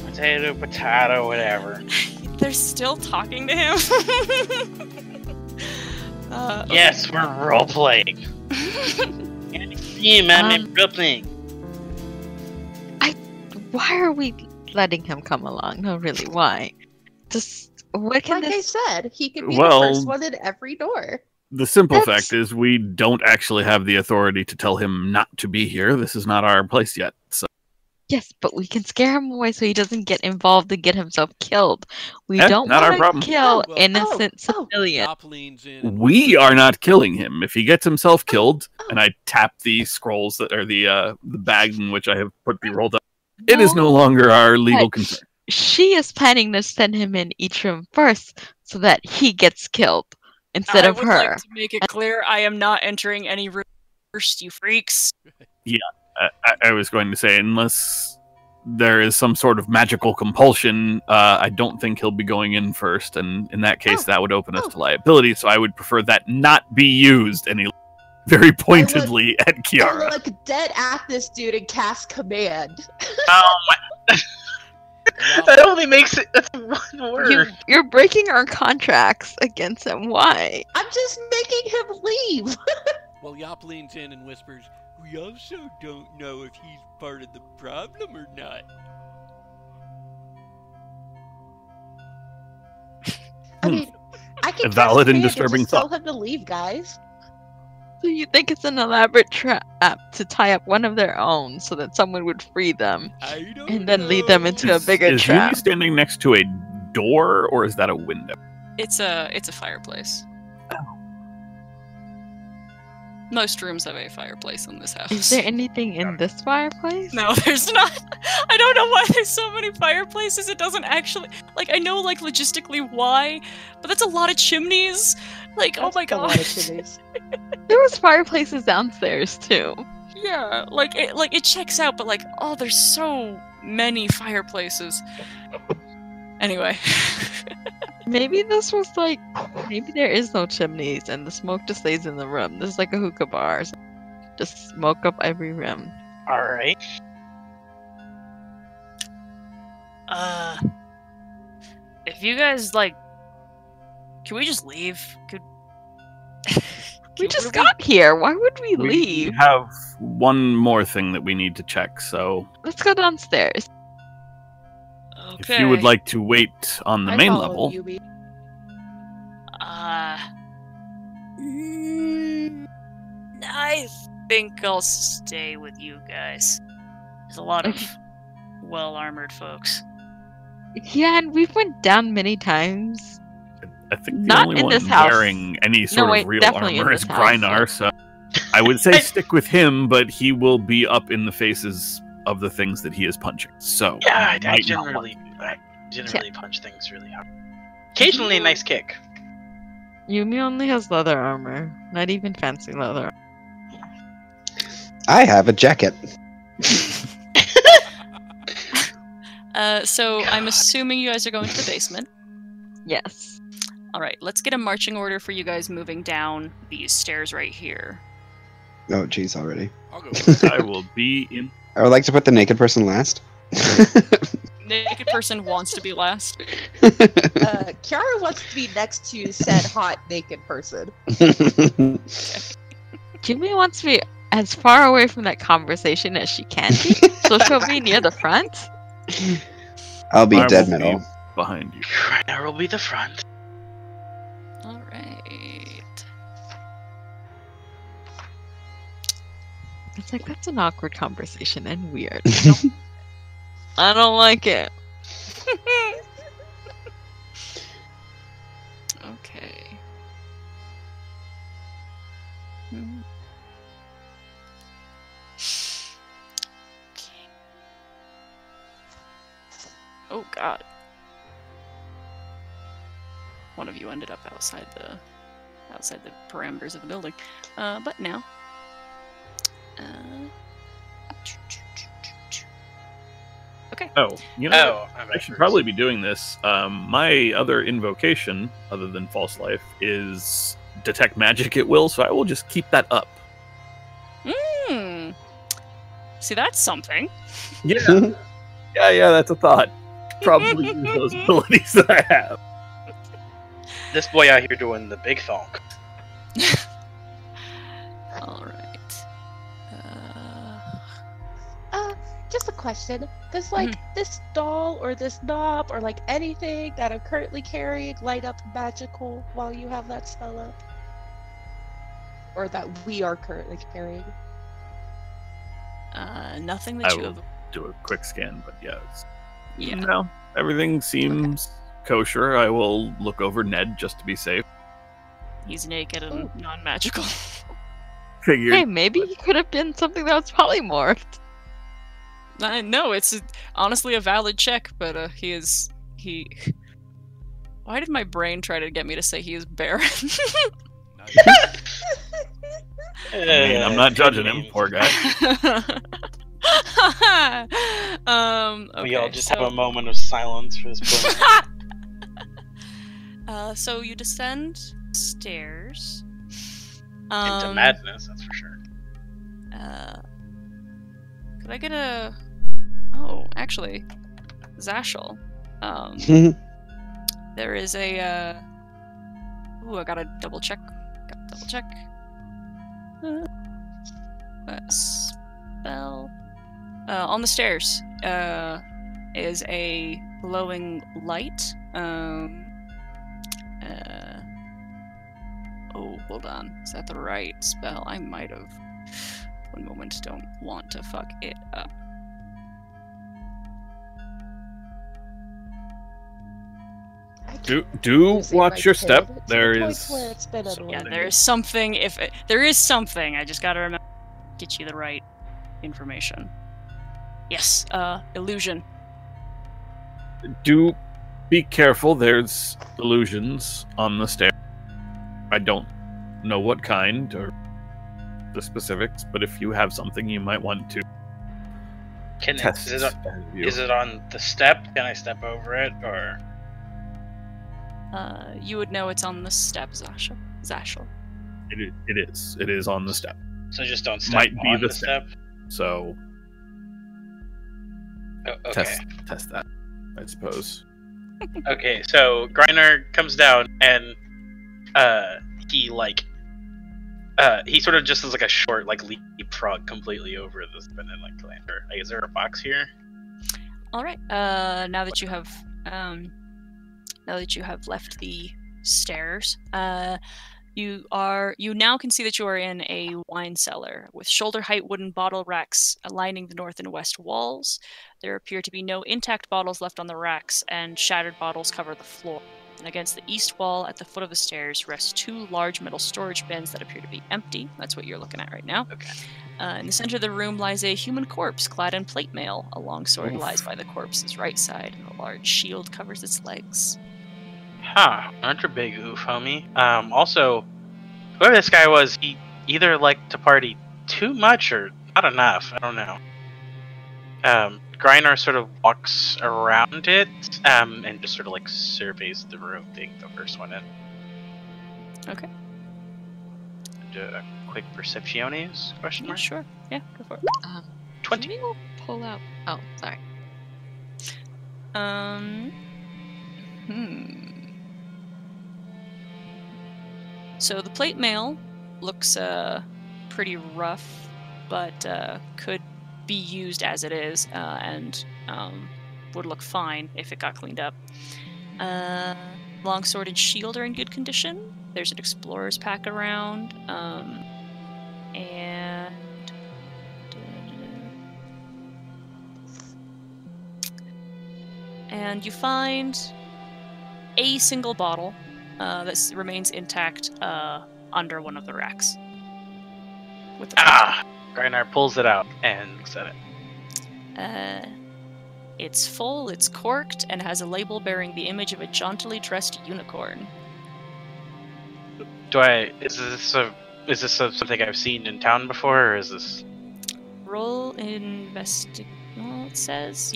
Potato, potato, whatever.
They're still talking to him?
Yes, we're role playing. Yeah, man, I'm role playing.
Why are we letting him come along? No, really, why? Just what can
Like I
this?
said, he could be
Well-
the first one in every door.
The simple
That's-
fact is we don't actually have the authority to tell him not to be here. This is not our place yet. So
Yes, but we can scare him away so he doesn't get involved and get himself killed. We
Yeah,
don't
not our
want
problem.
to kill
Oh,
innocent
oh.
civilians.
Hop leans in.
we are not killing him. If he gets himself killed, and I tap the scrolls that are the bag in which I have put the rolled up, it is no longer our legal
But
concern.
She is planning to send him in each room first so that he gets killed instead
I
of
would
her.
like to make it clear I am not entering any room first, you freaks.
I was going to say, unless there is some sort of magical compulsion, I don't think he'll be going in first, and in that case, that would open us to liability. So I would prefer that not be used any very pointedly at Kiara.
I look dead at this dude and cast command.
Oh my! That only makes it. That's one word.
You're breaking our contracts against him. Why?
I'm just making him leave.
Well, Yop leans in and whispers, "We also don't know if he's part of the problem or not."
I mean, I can
A valid
cast
and
command
disturbing
just tell
thought.
him to leave, guys.
So you think it's an elaborate trap to tie up one of their own so that someone would free them
I don't
and then lead them into a bigger
Is
trap?
Yumi standing next to a door, or is that a window?
It's a fireplace. Most rooms have a fireplace in this house.
Is there anything in this fireplace?
No, there's not. I don't know why there's so many fireplaces. It doesn't actually, like, I know, like, logistically why, but that's a lot of chimneys. Like, oh my
That's a lot
god.
of chimneys.
There was fireplaces downstairs too.
Yeah, like it checks out, but like, oh, there's so many fireplaces. Anyway.
Maybe this was like, maybe there is no chimneys and the smoke just stays in the room. This is like a hookah bar. So just smoke up every room.
All right.
If you guys like, can we just leave?
We just got here. Why would we
We
leave?
have one more thing that we need to check, so
Let's go downstairs.
Okay.
if you would like to wait on the
I
main
follow
level,
Yumi.
I think I'll stay with you guys. There's a lot of well-armored folks.
Yeah, and we've went down many times.
I think the
Not
only
in
one
this house.
wearing any sort
wait,
of real
definitely
armor
in
is
this house,
Grynar, so I would say stick with him, but he will be up in the faces of the things that he is punching. So
Yeah, I
might not
generally,
want
I generally punch things really hard. Occasionally, a nice kick.
Yumi only has leather armor. Not even fancy leather.
I have a jacket.
So I'm assuming you guys are going to the basement.
Yes.
Alright, let's get a marching order for you guys moving down these stairs right here.
Oh, geez, already.
I'll go.
to. I will be in.
I would like to put the naked person last.
Naked person wants to be last.
Kiara wants to be next to said hot naked person.
Yumi wants to be as far away from that conversation as she can be, so she'll be near the front.
I'll be
I
dead
will
middle.
be behind you.
Grynar will be the front.
Alright.
It's like, that's an awkward conversation and weird. I don't like it.
Okay. Hmm. Oh god. One of you ended up outside the parameters of the building. But now. Okay.
Oh, you know,
Oh, I'm
I should probably be doing this. My other invocation, other than False Life, is Detect Magic at Will, so I will just keep that up.
Hmm. See, that's something.
Yeah, yeah, that's a thought. Probably use those abilities that I have.
This boy out here doing the big thonk.
All right.
Just a question. Does like this doll or this knob or like anything that I'm currently carrying light up magical while you have that spell up? Or that we are currently carrying?
Nothing that
I
you
will
have.
do a quick scan, but yes.
Yeah.
No, everything seems kosher. I will look over Ned just to be safe.
He's naked and non-magical.
Figured.
Hey, maybe he could have been something that was polymorphed.
No, it's honestly a valid check, but he. Why did my brain try to get me to say he is barren?
I mean, I'm not judging him, poor guy.
we all
Okay,
just
so-
have a moment of silence for this poor man.
So you descend stairs.
Into madness, that's for sure.
Could I get a... Oh, actually, Zashel. There is a, Ooh, I gotta double check. Spell... on the stairs, is a glowing light. Oh, hold on. Is that the right spell? I might have... One moment, don't want to fuck it up.
Do watch your step. There is.
Yeah, there is something. There is something, I just gotta remember. Get you the right information. Yes, illusion.
Do be careful. There's illusions on the stair. I don't know what kind or the specifics, but if you have something, you might want to test.
Is it on the step? Can I step over it, or?
You would know it's on the step, Zashel.
It is. It is on the step.
So just don't step
Might be
on
the
the step.
So
Oh, okay.
test that, I suppose.
Okay, so Griner comes down and he he sort of just does like a short leapfrog completely over this abandoned lantern. Is there a box here?
All right. Now that you have left the stairs, you now can see that you are in a wine cellar with shoulder-height wooden bottle racks lining the north and west walls. There appear to be no intact bottles left on the racks, and shattered bottles cover the floor. And against the east wall, at the foot of the stairs, rest two large metal storage bins that appear to be empty. That's what you're looking at right now.
Okay.
In the center of the room lies a human corpse clad in plate mail. A long sword lies by the corpse's right side, and a large shield covers its legs.
Huh, aren't a big oof, homie. Also, whoever this guy was, he either liked to party too much or not enough. I don't know. Griner sort of walks around it, and just sort of surveys the room, being the first one in.
Okay.
Do a quick perceptiones? Question
Yeah,
mark?
sure. Yeah, go for it.
20.
Maybe we'll pull out. Oh, sorry.
So the plate mail looks pretty rough, but could be used as it is, and would look fine if it got cleaned up. Longsword and shield are in good condition. There's an explorer's pack around, and you find a single bottle that remains intact under one of the racks. With the
Griner pulls it out and looks at it.
It's full, it's corked, and has a label bearing the image of a jauntily dressed unicorn.
Is this something I've seen in town before, or is this?
Roll Well, it says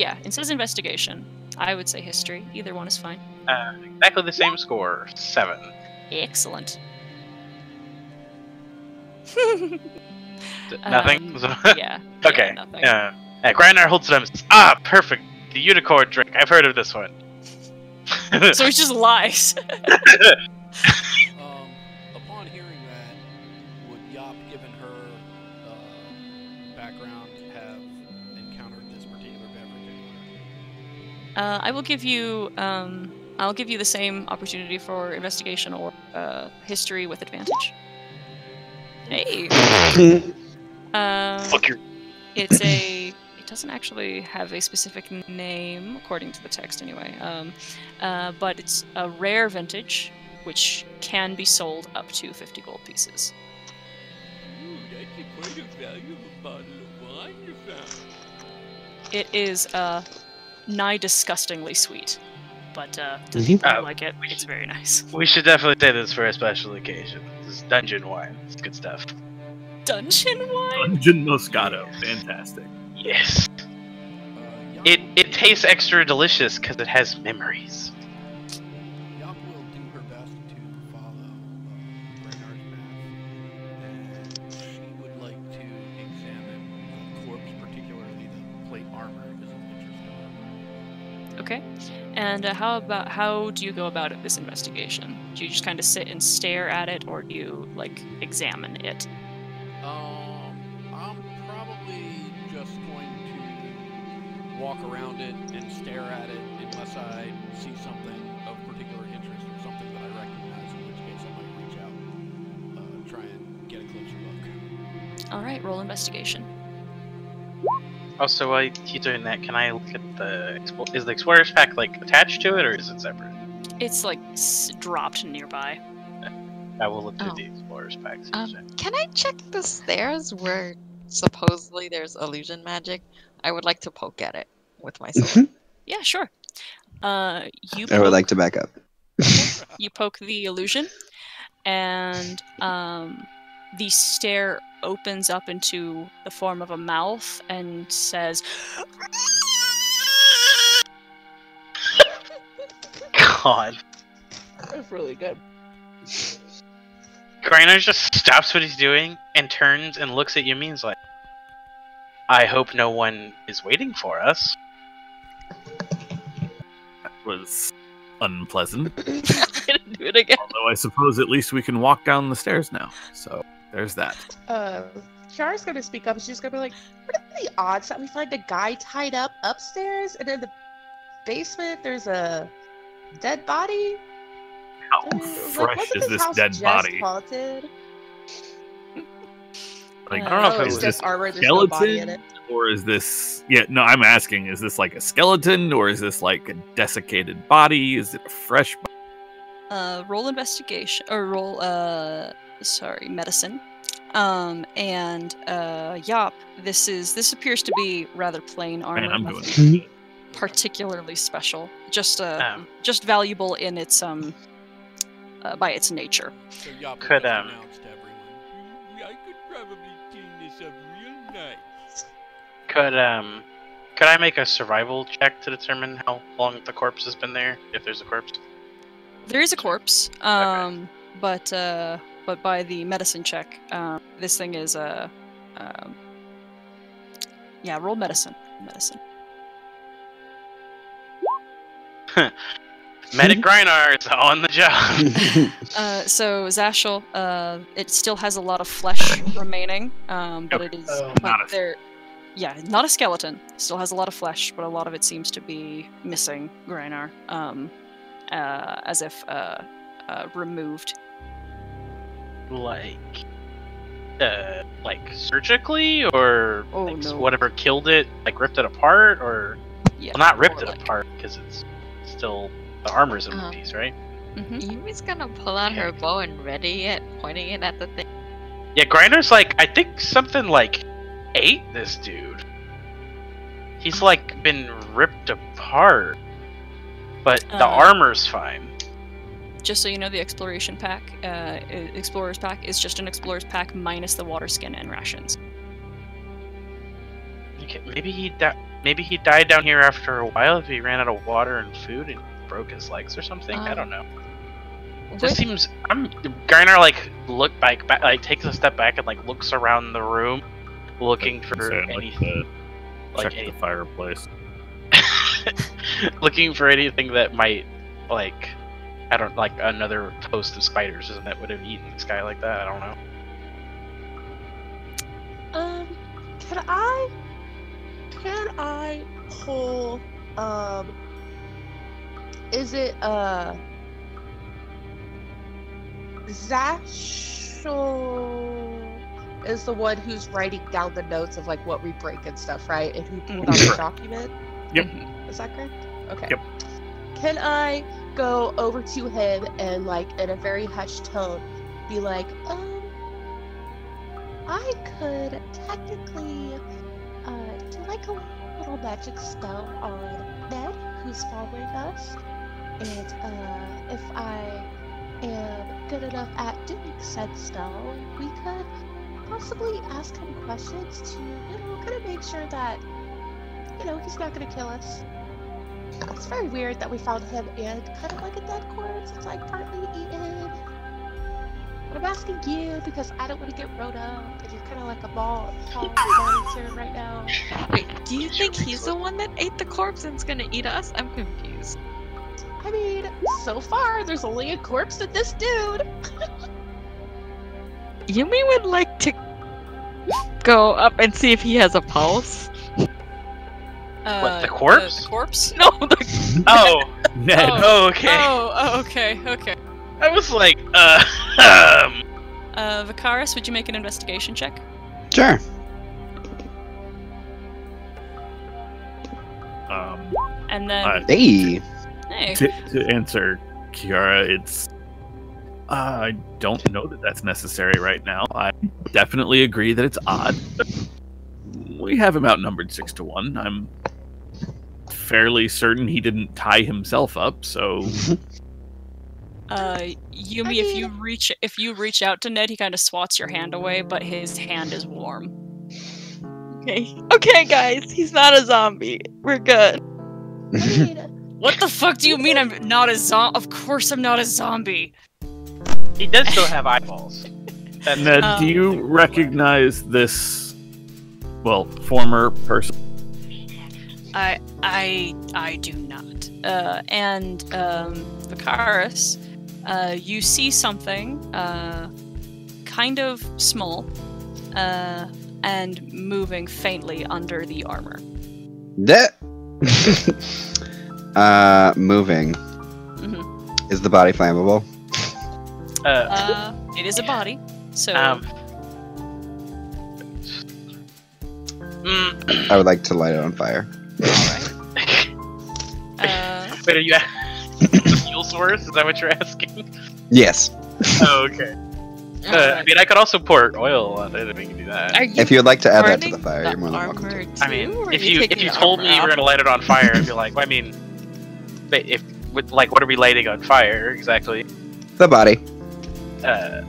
investigation. I would say history. Either one is fine.
Exactly the same score, 7.
Excellent.
Nothing?
Yeah.
Okay.
Yeah, nothing.
Griner holds it up and says, perfect! The unicorn drink. I've heard of this one.
So it just lies.
Upon hearing that, would Yop, given her background, have encountered this particular beverage anywhere?
I will give you. I'll give you the same opportunity for investigation or history with advantage. Hey.
Fuck your.
It doesn't actually have a specific name according to the text anyway. But it's a rare vintage, which can be sold up to 50 gold pieces.
Ooh, that's quite a valuable bottle of wine you found.
It is nigh disgustingly sweet, but to people who like it, it's very nice.
We should definitely say this for a special occasion. This is dungeon wine. It's good stuff.
Dungeon wine?
Dungeon Moscato, fantastic.
Yes.
Yop
It tastes extra delicious because it has memories.
Yop will do her best to follow Bernard's path, and she would like to examine the corpse, particularly the plate armor, is of interest to her.
Okay. And how do you go about it, this investigation? Do you just kind of sit and stare at it, or do you like examine it?
I'm probably just going to walk around it and stare at it unless I see something of particular interest or something that I recognize, in which case I might reach out, try and get a closer look.
All right, roll investigation.
Also, while you're doing that, can I look at is the Explorer's Pack like attached to it, or is it separate?
It's like dropped nearby.
I will look
Oh.
at the Explorer's Pack.
Can I check the stairs where supposedly there's illusion magic? I would like to poke at it with my sword.
Yeah, sure. You
I would
poke-
like to back up.
you poke the illusion, and the stair opens up into the form of a mouth and says,
God.
That's really good.
Griner just stops what he's doing and turns and looks at Yumi and is like, I hope no one is waiting for us.
That was unpleasant.
I'm gonna do it again.
Although I suppose at least we can walk down the stairs now. So there's that.
Kiara's gonna speak up. She's gonna be like, "What are the odds that we find a guy tied up upstairs, and in the basement there's a dead body?
How
I mean,
fresh
wasn't
is this
house
dead
just
body?
haunted?
Like,
I
don't know if
Oh,
it
it's
was
just armor. There's no body in it.
or is this? Yeah, no. I'm asking: is this like a skeleton, or is this like a desiccated body? Is it a fresh body?
Roll investigation, or roll, medicine. Yop, this appears to be rather plain armor.
Man, I'm
nothing
doing.
particularly special. Just valuable in its by its nature.
So Yop will
Could,
just announce to everyone, I could probably clean this up real nice.
Could I make a survival check to determine how long the corpse has been there, if there's a corpse?
There is a corpse, but by the medicine check, this thing is roll medicine.
Medic Griner is on the job.
So Zashel, it still has a lot of flesh remaining, but
Okay.
it is
Not a-
there. Yeah, not a skeleton. Still has a lot of flesh, but a lot of it seems to be missing. Griner, as if removed.
like surgically, or
Oh,
like
no.
whatever killed it, like ripped it apart, or
Yeah,
well, not ripped
more
it
like-
apart because it's still the armor's in one
Uh-huh.
piece, right?
Mhm.
Yumi's gonna pull out her bow and ready it, pointing it at the thing.
Yeah, Grinder's like, I think something like ate this dude. He's like been ripped apart, but the armor's fine.
Just so you know, the exploration pack, explorer's pack, is just an explorer's pack minus the water skin and rations.
Okay, maybe he died down here after a while if he ran out of water and food and broke his legs or something. I don't know. This seems. Griner look back, like takes a step back and like looks around the room, looking for anything.
Check the fireplace.
Looking for anything that might, like, I don't like another host of spiders, isn't that would have eaten this guy like that? I don't know.
Can I pull, is it, Zashel is the one who's writing down the notes of, like, what we break and stuff, right? And who pulled out the
Correct.
document?
Yep.
Is that correct? Okay.
Yep.
Can I go over to him and, like, in a very hushed tone, be like, I could technically do like a little magic spell on Ned, who's following us, and if I am good enough at doing said spell, we could possibly ask him questions to, kind of make sure that, he's not gonna kill us. It's very weird that we found him and kind of like a dead corpse. It's like partly eaten. But I'm asking you because I don't want to get rode up, and you're kind of like a ball here right now.
Wait, do you think he's the one that ate the corpse and is gonna eat us? I'm confused.
I mean, so far there's only a corpse in this dude.
Yumi would like to go up and see if he has a pulse.
What, the corpse?
The corpse?
No, the
Oh,
Ned.
oh, okay.
Oh, okay.
I was like,
Vicaris, would you make an investigation check?
Sure.
And then,
Hey.
hey,
To answer Kiara, it's I don't know that that's necessary right now. I definitely agree that it's odd. We have him outnumbered 6-1. I'm fairly certain he didn't tie himself up, so
Yumi, if you reach out to Ned, he kind of swats your hand away, but his hand is warm.
Okay, guys, he's not a zombie. We're good.
I mean,
What the fuck do you mean I'm not a zombie? Of course I'm not a zombie.
he does still have eyeballs. That's
Ned, do you recognize this, well, former person?
I do not. Vicaris, you see something, kind of small, and moving faintly under the armor.
That. Moving.
Mm-hmm.
Is the body flammable?
It is a body, so
I would like to light it on fire.
Wait, are you the fuel source? Is that what you're asking?
Yes.
Oh, okay. I mean, I could also pour oil on it if we can do that.
Are you
If you would like to add that to the
burning
fire, you're more than welcome
armor
to.
I mean,
too, or
if
are
you
taking the
told me
armor
you were
off?
gonna light it on fire, I'd be like, well, I mean, what are we lighting on fire exactly?
The body.
Are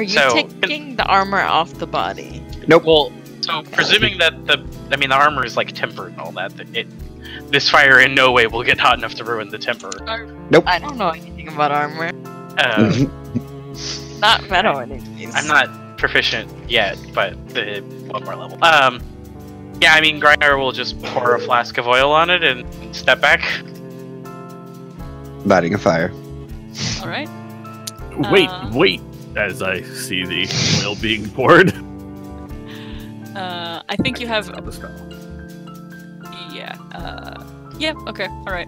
you
so-
taking the armor off the body?
Nope.
Well, so presuming that the armor is like tempered and all that, this fire in no way will get hot enough to ruin the temper.
I don't know anything about armor.
Mm-hmm.
Not metal anyways.
I'm not proficient yet, but one more level. Yeah, I mean, Griner will just pour a flask of oil on it and step back.
Lighting a fire.
all right.
Wait, as I see the oil being poured.
I think you have.
On the spell.
Yeah. Yeah. Okay. All right.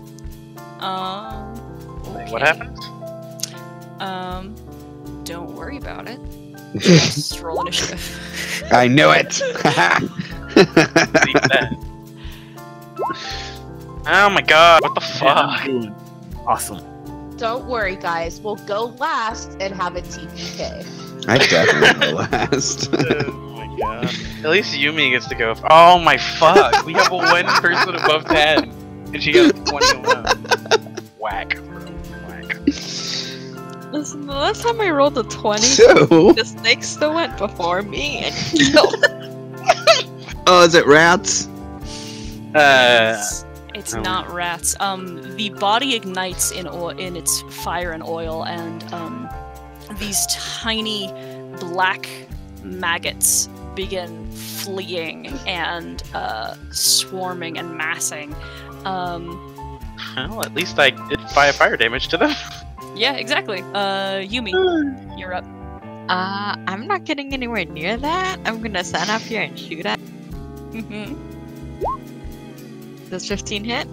What happens?
Don't worry about it. Just roll initiative.
I knew it.
Leave that. Oh my god! What the fuck?
Doing awesome.
don't worry, guys. We'll go last and have a TPK.
I definitely go last.
Oh my god. At least Yumi gets to go. Oh my fuck! We have a one person above 10, and she has 21. Whack, bro. Whack.
Listen, the last time I rolled a 20,
So,
the snake still went before me and killed.
oh, is it rats?
It's
Oh.
not rats. The body ignites in its fire and oil, and these tiny black maggots begin fleeing and swarming and massing.
Well, at least I did 5 fire damage to them.
Yeah, exactly. Yumi, you're up.
I'm not getting anywhere near that. I'm gonna stand up here and shoot at.
Mm-hmm.
Does 15 hit?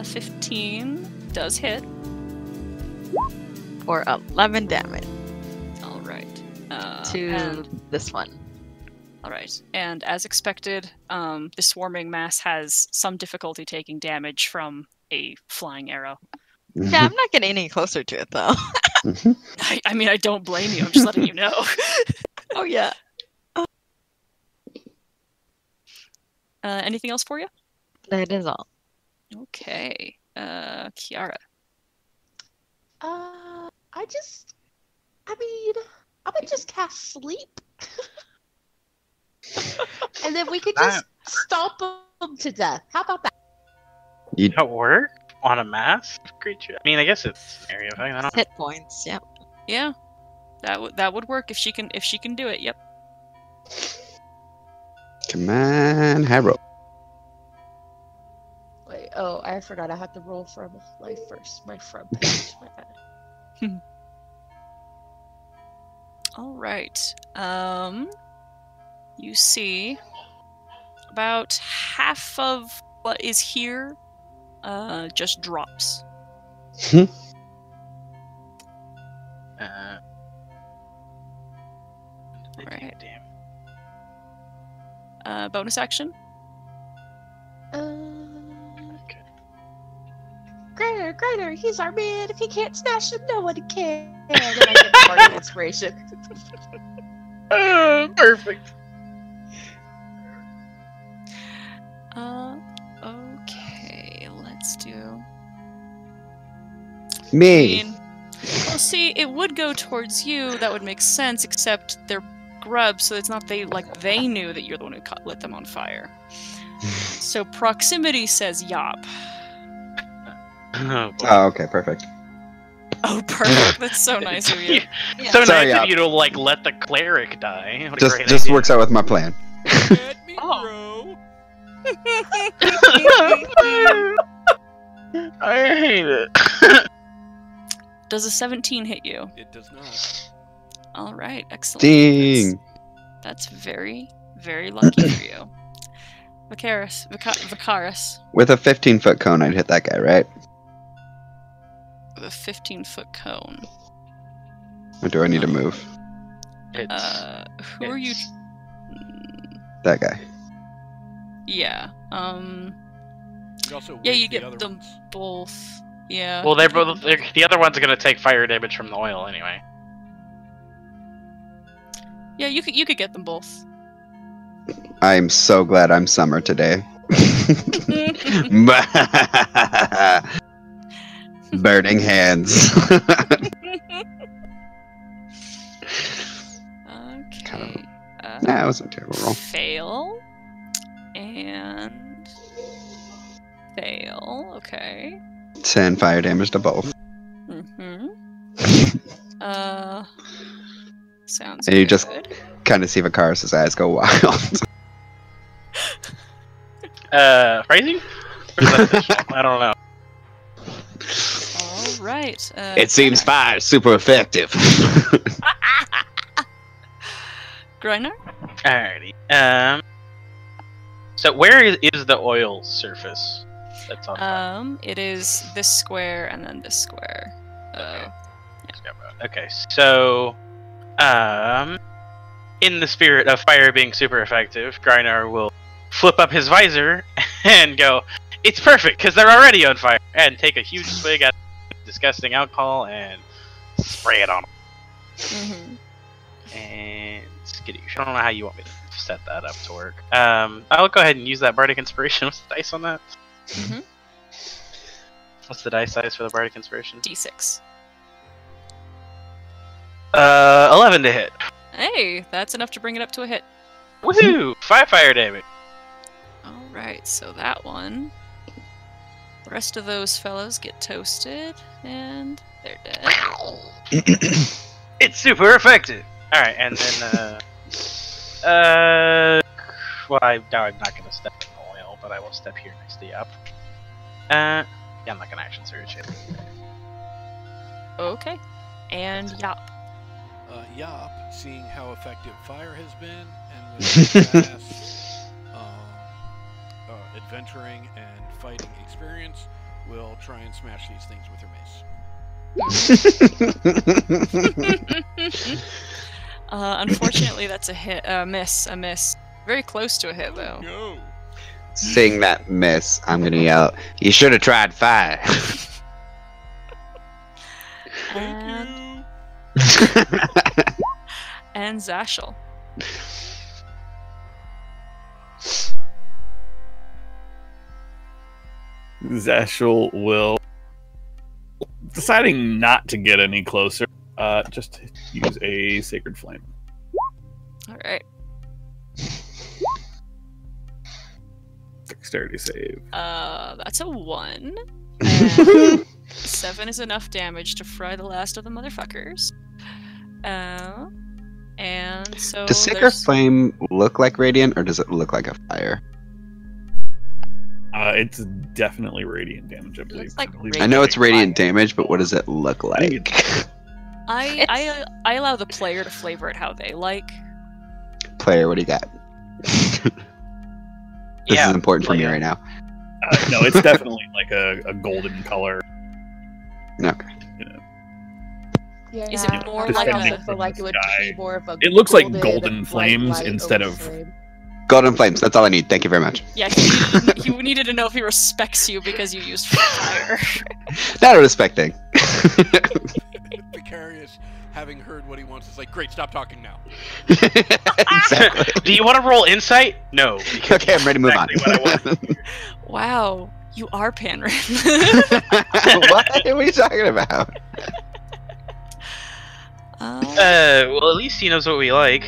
15 does hit.
For 11 damage
All right.
to this one.
All right. And as expected, the swarming mass has some difficulty taking damage from a flying arrow.
Yeah, I'm not getting any closer to it though.
I mean, I don't blame you. I'm just letting you know.
Oh yeah.
Anything else for you?
That is all.
Okay. Kiara.
I would just cast sleep. And then we could just stomp him to death. How about that?
That work on a masked creature? I mean, I guess it's an area effect. I don't know.
Hit points. Yep.
Yeah, that would work if she can do it. Yep.
Come on, high roll.
Wait, oh, I forgot I had to roll from life first. My front page. My bad.
All right. You see about half of what is here just drops. Right.
Damn.
Bonus action.
Greater, he's our man. If he can't smash him, no one can. And then I get the bardic inspiration.
Perfect.
Okay, let's do.
Me.
Well, see, it would go towards you. That would make sense, except they're grubs, so it's not they knew that you're the one who lit them on fire. So proximity says yop.
Oh,
Oh, okay, perfect.
Oh, perfect. That's so nice of you.
so
Sorry,
nice
Yop.
of you to let the cleric die. What a great
Just
idea.
works out with my plan.
Let me,
Oh.
bro.
I hate it.
Does a 17 hit you?
It does not.
All right, excellent.
Ding.
That's very, very lucky for you. Vicaris,
With a 15-foot cone, I'd hit that guy, right?
with a 15-foot cone.
Or do I need to move?
Who are you?
That guy.
Yeah.
You also
Yeah,
wake
you
the
get
other
them
ones.
both. Yeah.
Well, the other one's gonna take fire damage from the oil anyway.
Yeah, you could get them both.
I'm so glad I'm summer today. Burning hands.
Okay.
Nah, it wasn't a terrible roll.
Fail. And fail. Okay.
10 fire damage to both.
Mm-hmm. Sounds
And you
good.
just kind of see Vicaris' eyes go wild.
Phrasing? Or is that official? I don't know.
All right.
It seems fire super effective.
Griner?
Alrighty. So where is the oil surface that's on fire?
It is this square and then this square.
Okay, so in the spirit of fire being super effective, Grinar will flip up his visor and go, "It's perfect because they're already on fire," and take a huge swig at disgusting alcohol and spray it on them.
Mm-hmm.
And skittish. I don't know how you want me to set that up to work. I'll go ahead and use that bardic inspiration. What's the dice on that?
Mm-hmm.
What's the dice size for the bardic inspiration?
D6.
11 to hit.
Hey, that's enough to bring it up to a hit.
Woohoo! 5 fire damage.
Alright, so that one. The rest of those fellows get toasted, and they're dead.
It's super effective. All right, and then well, I'm not gonna step in the oil, but I will step here next to Yop. Yeah, I'm not gonna action surge it.
Okay. And Yop.
Yop, seeing how effective fire has been, and with his past adventuring and fighting experience, will try and smash these things with her mace.
Unfortunately, that's a hit. A miss. Very close to a hit, though.
No.
Seeing that miss, I'm gonna yell, "You should have tried fire."
Thank you.
And Zashel.
Zashel will, deciding not to get any closer, just use a Sacred Flame.
All right.
dexterity save.
That's a 1. And 7 is enough damage to fry the last of the motherfuckers. And so
Does Sacred
there's...
Flame look like radiant, or does it look like a fire?
It's definitely radiant damage, I believe.
Looks like
I know it's radiant
fire.
damage, but what does it look like?
I allow the player to flavor it how they like.
Player, what do you got? This is important for me right now.
No, it's definitely like a golden color.
Okay.
You know.
Yeah,
Is it more
I
like
Descending
a-
feel
from
like
the
it would
sky.
be more of a
It looks like
golden,
golden flames
light
instead of-
overflame.
Golden flames. That's all I need. Thank you very much.
Yeah, he needed to know if he respects you because you used fire.
Not a respect thing.
Vicarious, having heard what he wants, is like, great, stop talking now.
Exactly.
Do you want to roll insight? No. because
Okay, I'm ready to move on.
exactly what I want.
Wow, you are Panrin.
What are we talking about?
Well, at least he knows what we like.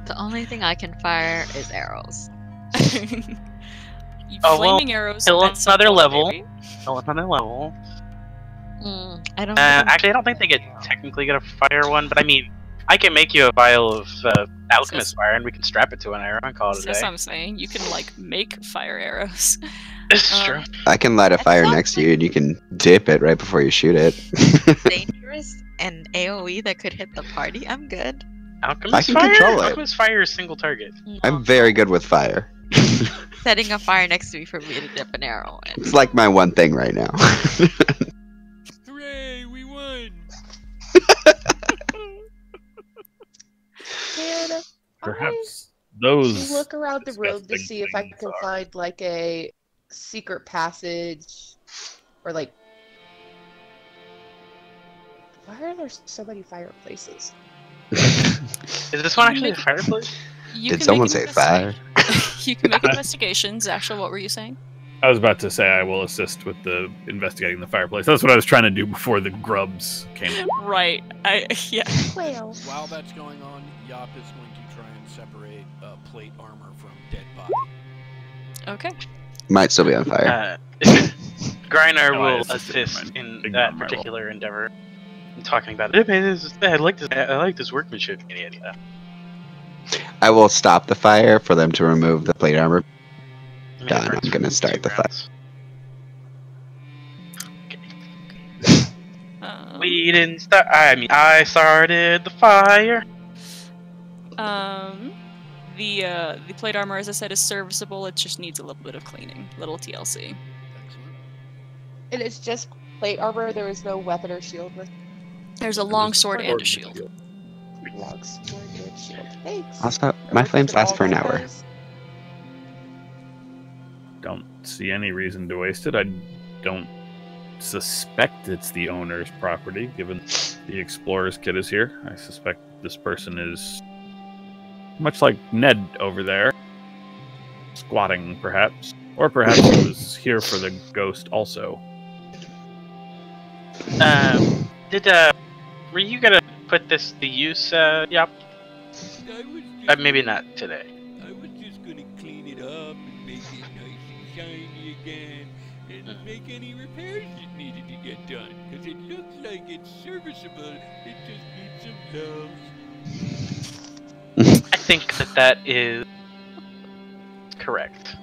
The only thing I can fire is arrows.
Oh, well,
Flaming arrows.
kill
at some
another
point,
level.
maybe.
Oh, it's on a level.
I don't.
Actually, I don't think they get technically get a fire one, but I mean, I can make you a vial of alchemist fire, and we can strap it to an arrow and call it a
That's
day.
what I'm saying. You can like make fire arrows.
This is true.
I can light a
That
fire
sounds
next to you, and you can dip it right before you shoot it.
dangerous and AOE that could hit the party. I'm good.
Alchemist
I can
fire?
control it.
Alchemist fire is single target.
I'm very good with fire.
Setting a fire next to me for me to dip an arrow in.
It's like my one thing right now.
Hooray, we won!
And
Perhaps
I
those.
look around the room to
disgusting
see if I
things
can
are-
find like a secret passage or like. Why are there so many fireplaces?
Is this one actually a fireplace?
You
Did
can
someone
make
say
investi-
fire?
You can make investigations. Actually, what were you saying?
I was about to say I will assist with the investigating the fireplace. That's what I was trying to do before the grubs came in.
Right. Yeah.
Well,
While that's going on, Yop is going to try and separate plate armor from dead body.
Okay.
Might still be on fire.
Griner
No, I
will
assisted
assist
in
in
my
that
roll.
particular endeavor. I'm talking about it. Hey, I like this workmanship. Yeah.
I will stop the fire for them to remove the plate armor.
I mean,
Done.
it burns
I'm gonna
for
start
2
the fire.
rounds. We didn't start. I started the fire.
The plate armor, as I said, is serviceable. It just needs a little bit of cleaning. Little TLC.
Excellent.
and it's just plate armor. There is no weapon or shield with
There's a long sword and a shield.
long sword and shield. Thanks.
Also, my flames last for an hour.
Don't see any reason to waste it. I don't suspect it's the owner's property, given the explorer's kit is here. I suspect this person is much like Ned over there, squatting perhaps, or perhaps he was here for the ghost also.
Were you gonna put this to use, Yop? Maybe not today.
I was just gonna clean it up and make it nice and shiny again, and make any repairs that needed to get done. Cause it looks like it's serviceable. It just needs some love.
I think that is correct.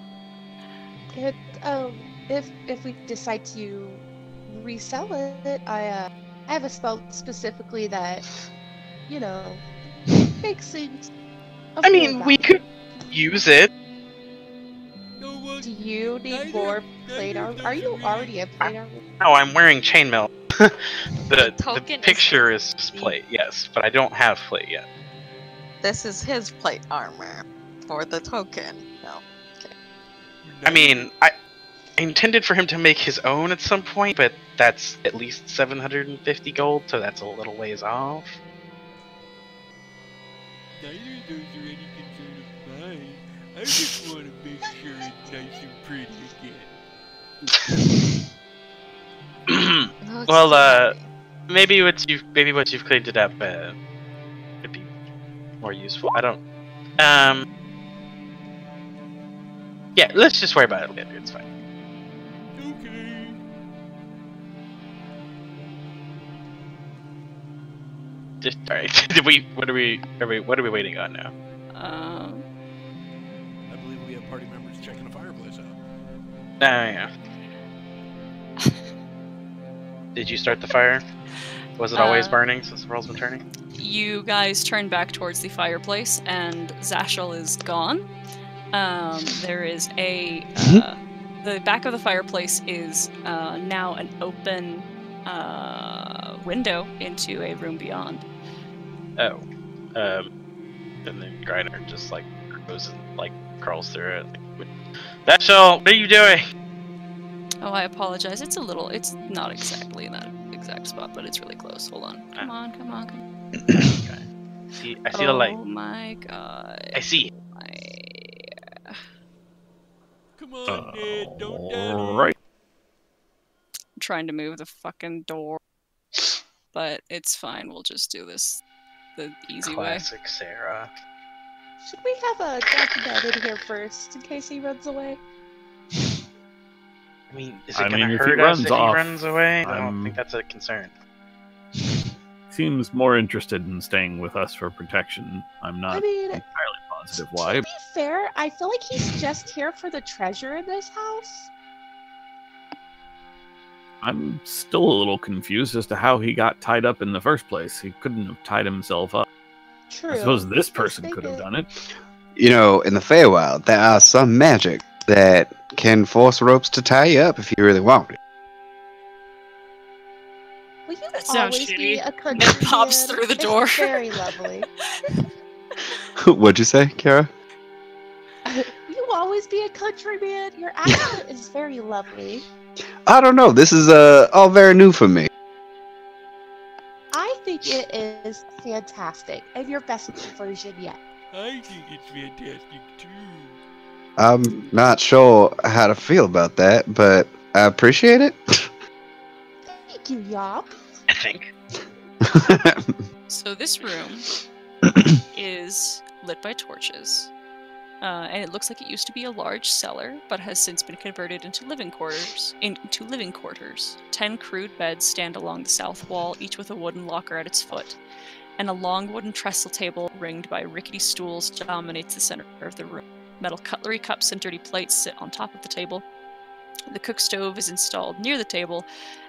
And, if we decide to resell it, I have a spell specifically that, makes things.
I mean, we could use it.
No, well,
Do you need more plate armor? Are you already at plate armor?
Oh, I'm wearing chainmail. the
token is-
picture is plate, yes, but I don't have plate yet.
This is his plate armor for the token. No.
I mean, I intended for him to make his own at some point, but that's at least 750 gold, so that's a little ways off.
neither of those are any concern of mine. I just want to make sure it's nice and pretty again.
Looks
Well,
too heavy.
maybe once you've cleaned it up, it'd be more useful. I don't. Yeah, let's just worry about it later. It's fine.
Okay.
Just all right. Did we? What are we waiting on now?
I believe we have party members checking the fireplace out.
Yeah. Did you start the fire? Was it always burning since the world's been turning?
You guys turn back towards the fireplace, and Zashel is gone. There is a the back of the fireplace is now an open window into a room beyond.
Oh, and then Griner just like goes and like crawls through it. Zashel, what are you doing?
Oh, I apologize. It's not exactly in that exact spot, but it's really close. Hold on. Come on.
Okay. I see the light.
Oh my god.
I see.
Come on, Ned, don't daddy.
Alright.
I'm trying to move the fucking door, but it's fine. We'll just do this the easy way.
Classic Sarah.
Should we have a document in here first, in case he runs away?
I mean, is it
I
gonna
mean, if
hurt
he
us
runs
if he
off,
runs away? I don't
I'm-
think that's a concern.
Seems more interested in staying with us for protection. I'm not
I mean,
entirely positive
to
why.
be fair, I feel like he's just here for the treasure in this house.
I'm still a little confused as to how he got tied up in the first place. He couldn't have tied himself up.
True.
I suppose this
Just
person could have
thinking.
done it.
You know, in the Feywild, there are some magic that can force ropes to tie you up if you really want it.
Will you
That sounds
always be
shitty.
a country
Ned pops
man?
through the
It's
door.
very lovely.
What'd you say, Kara?
You always be a country man. Your accent is very lovely.
I don't know. This is all very new for me.
I think it is fantastic, and your best version yet.
I think it's fantastic too.
I'm not sure how to feel about that, but I appreciate it.
Thank you, y'all.
I think.
So this room is lit by torches, and it looks like it used to be a large cellar, but has since been converted into living quarters. 10 crude beds stand along the south wall, each with a wooden locker at its foot, and a long wooden trestle table ringed by rickety stools dominates the center of the room. Metal cutlery, cups, and dirty plates sit on top of the table. The cook stove is installed near the table,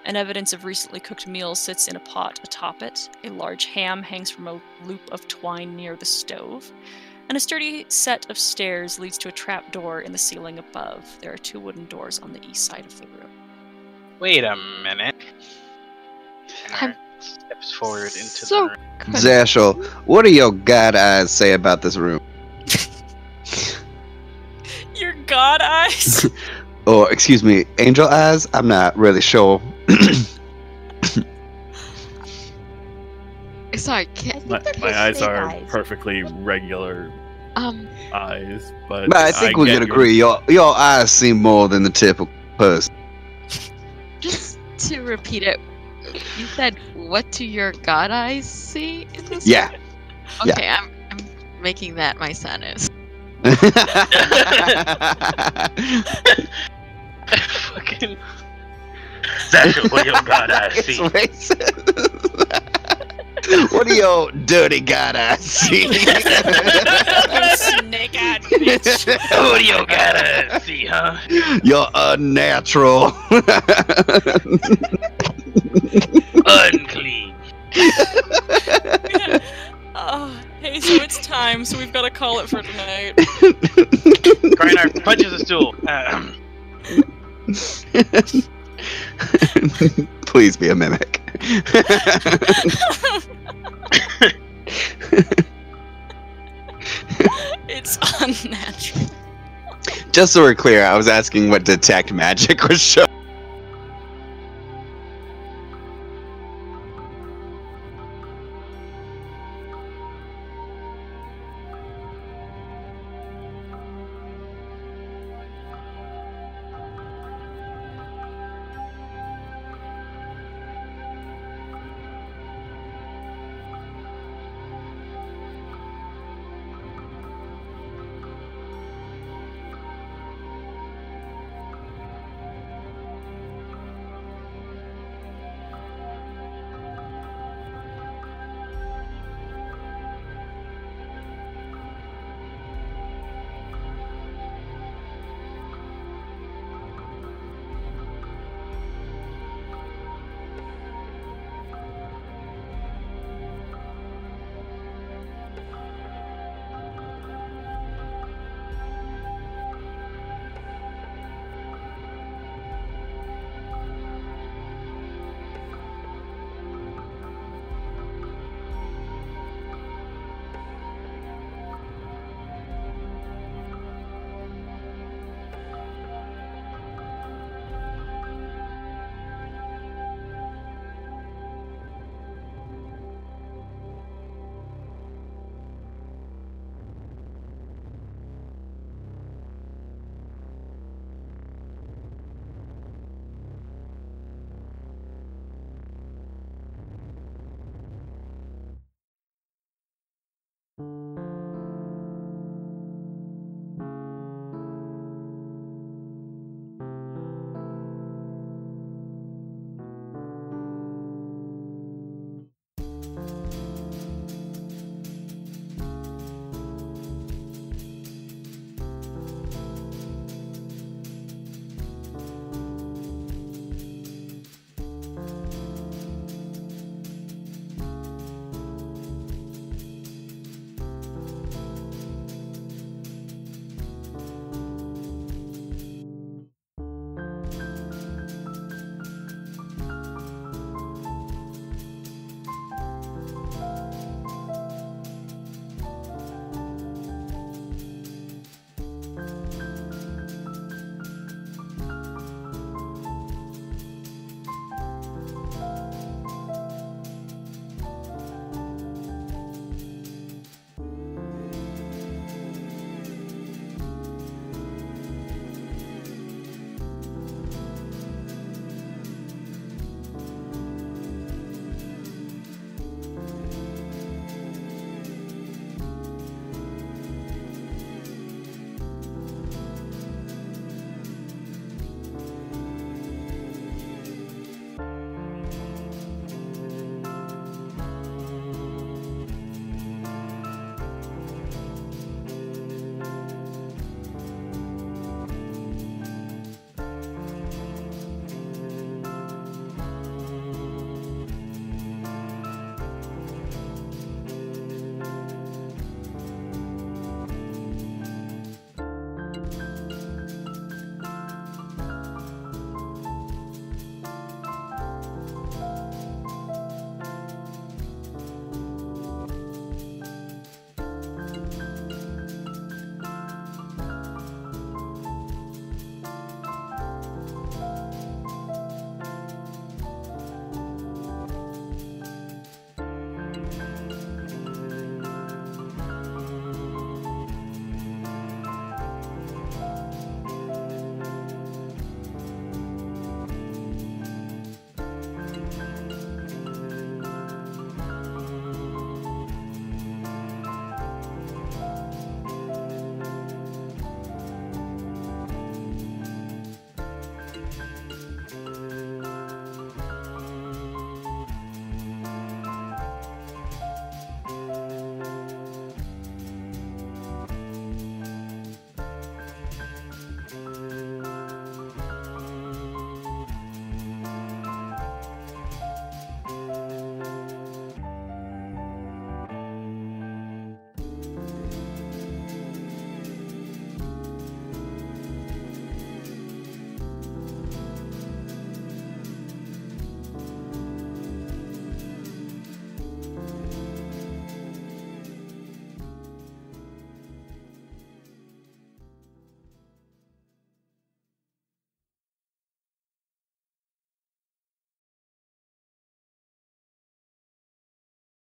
and evidence of recently cooked meals sits in a pot atop it. A large ham hangs from a loop of twine near the stove, and a sturdy set of stairs leads to a trap door in the ceiling above. There are 2 wooden doors on the east side of the room.
Wait a minute.
I'm
Steps forward into
so
the room.
Zashel, what do your god eyes say about this room?
Your god eyes!
Or, excuse me, angel eyes? I'm not really sure.
Sorry,
I think
My,
they're
my
his
eyes
snake
are
eyes.
perfectly regular eyes, but
But I think we
get
can
your-
agree, your eyes seem more than the typical person.
just to repeat it, you said, "What do your god eyes see?" In this
Yeah.
room? Okay, I'm making that my son is.
Fucking. Zashel, what do your god eyes
It's
see?
racist. What do your dirty god eyes see?
Snake-eyed bitch!
What do your god eyes see, huh?
You're unnatural.
Unclean.
Oh, hey, so it's time, so we've got to call it for tonight.
Griner punches a stool.
Please be a mimic.
It's unnatural.
Just so we're clear, I was asking what detect magic was showing.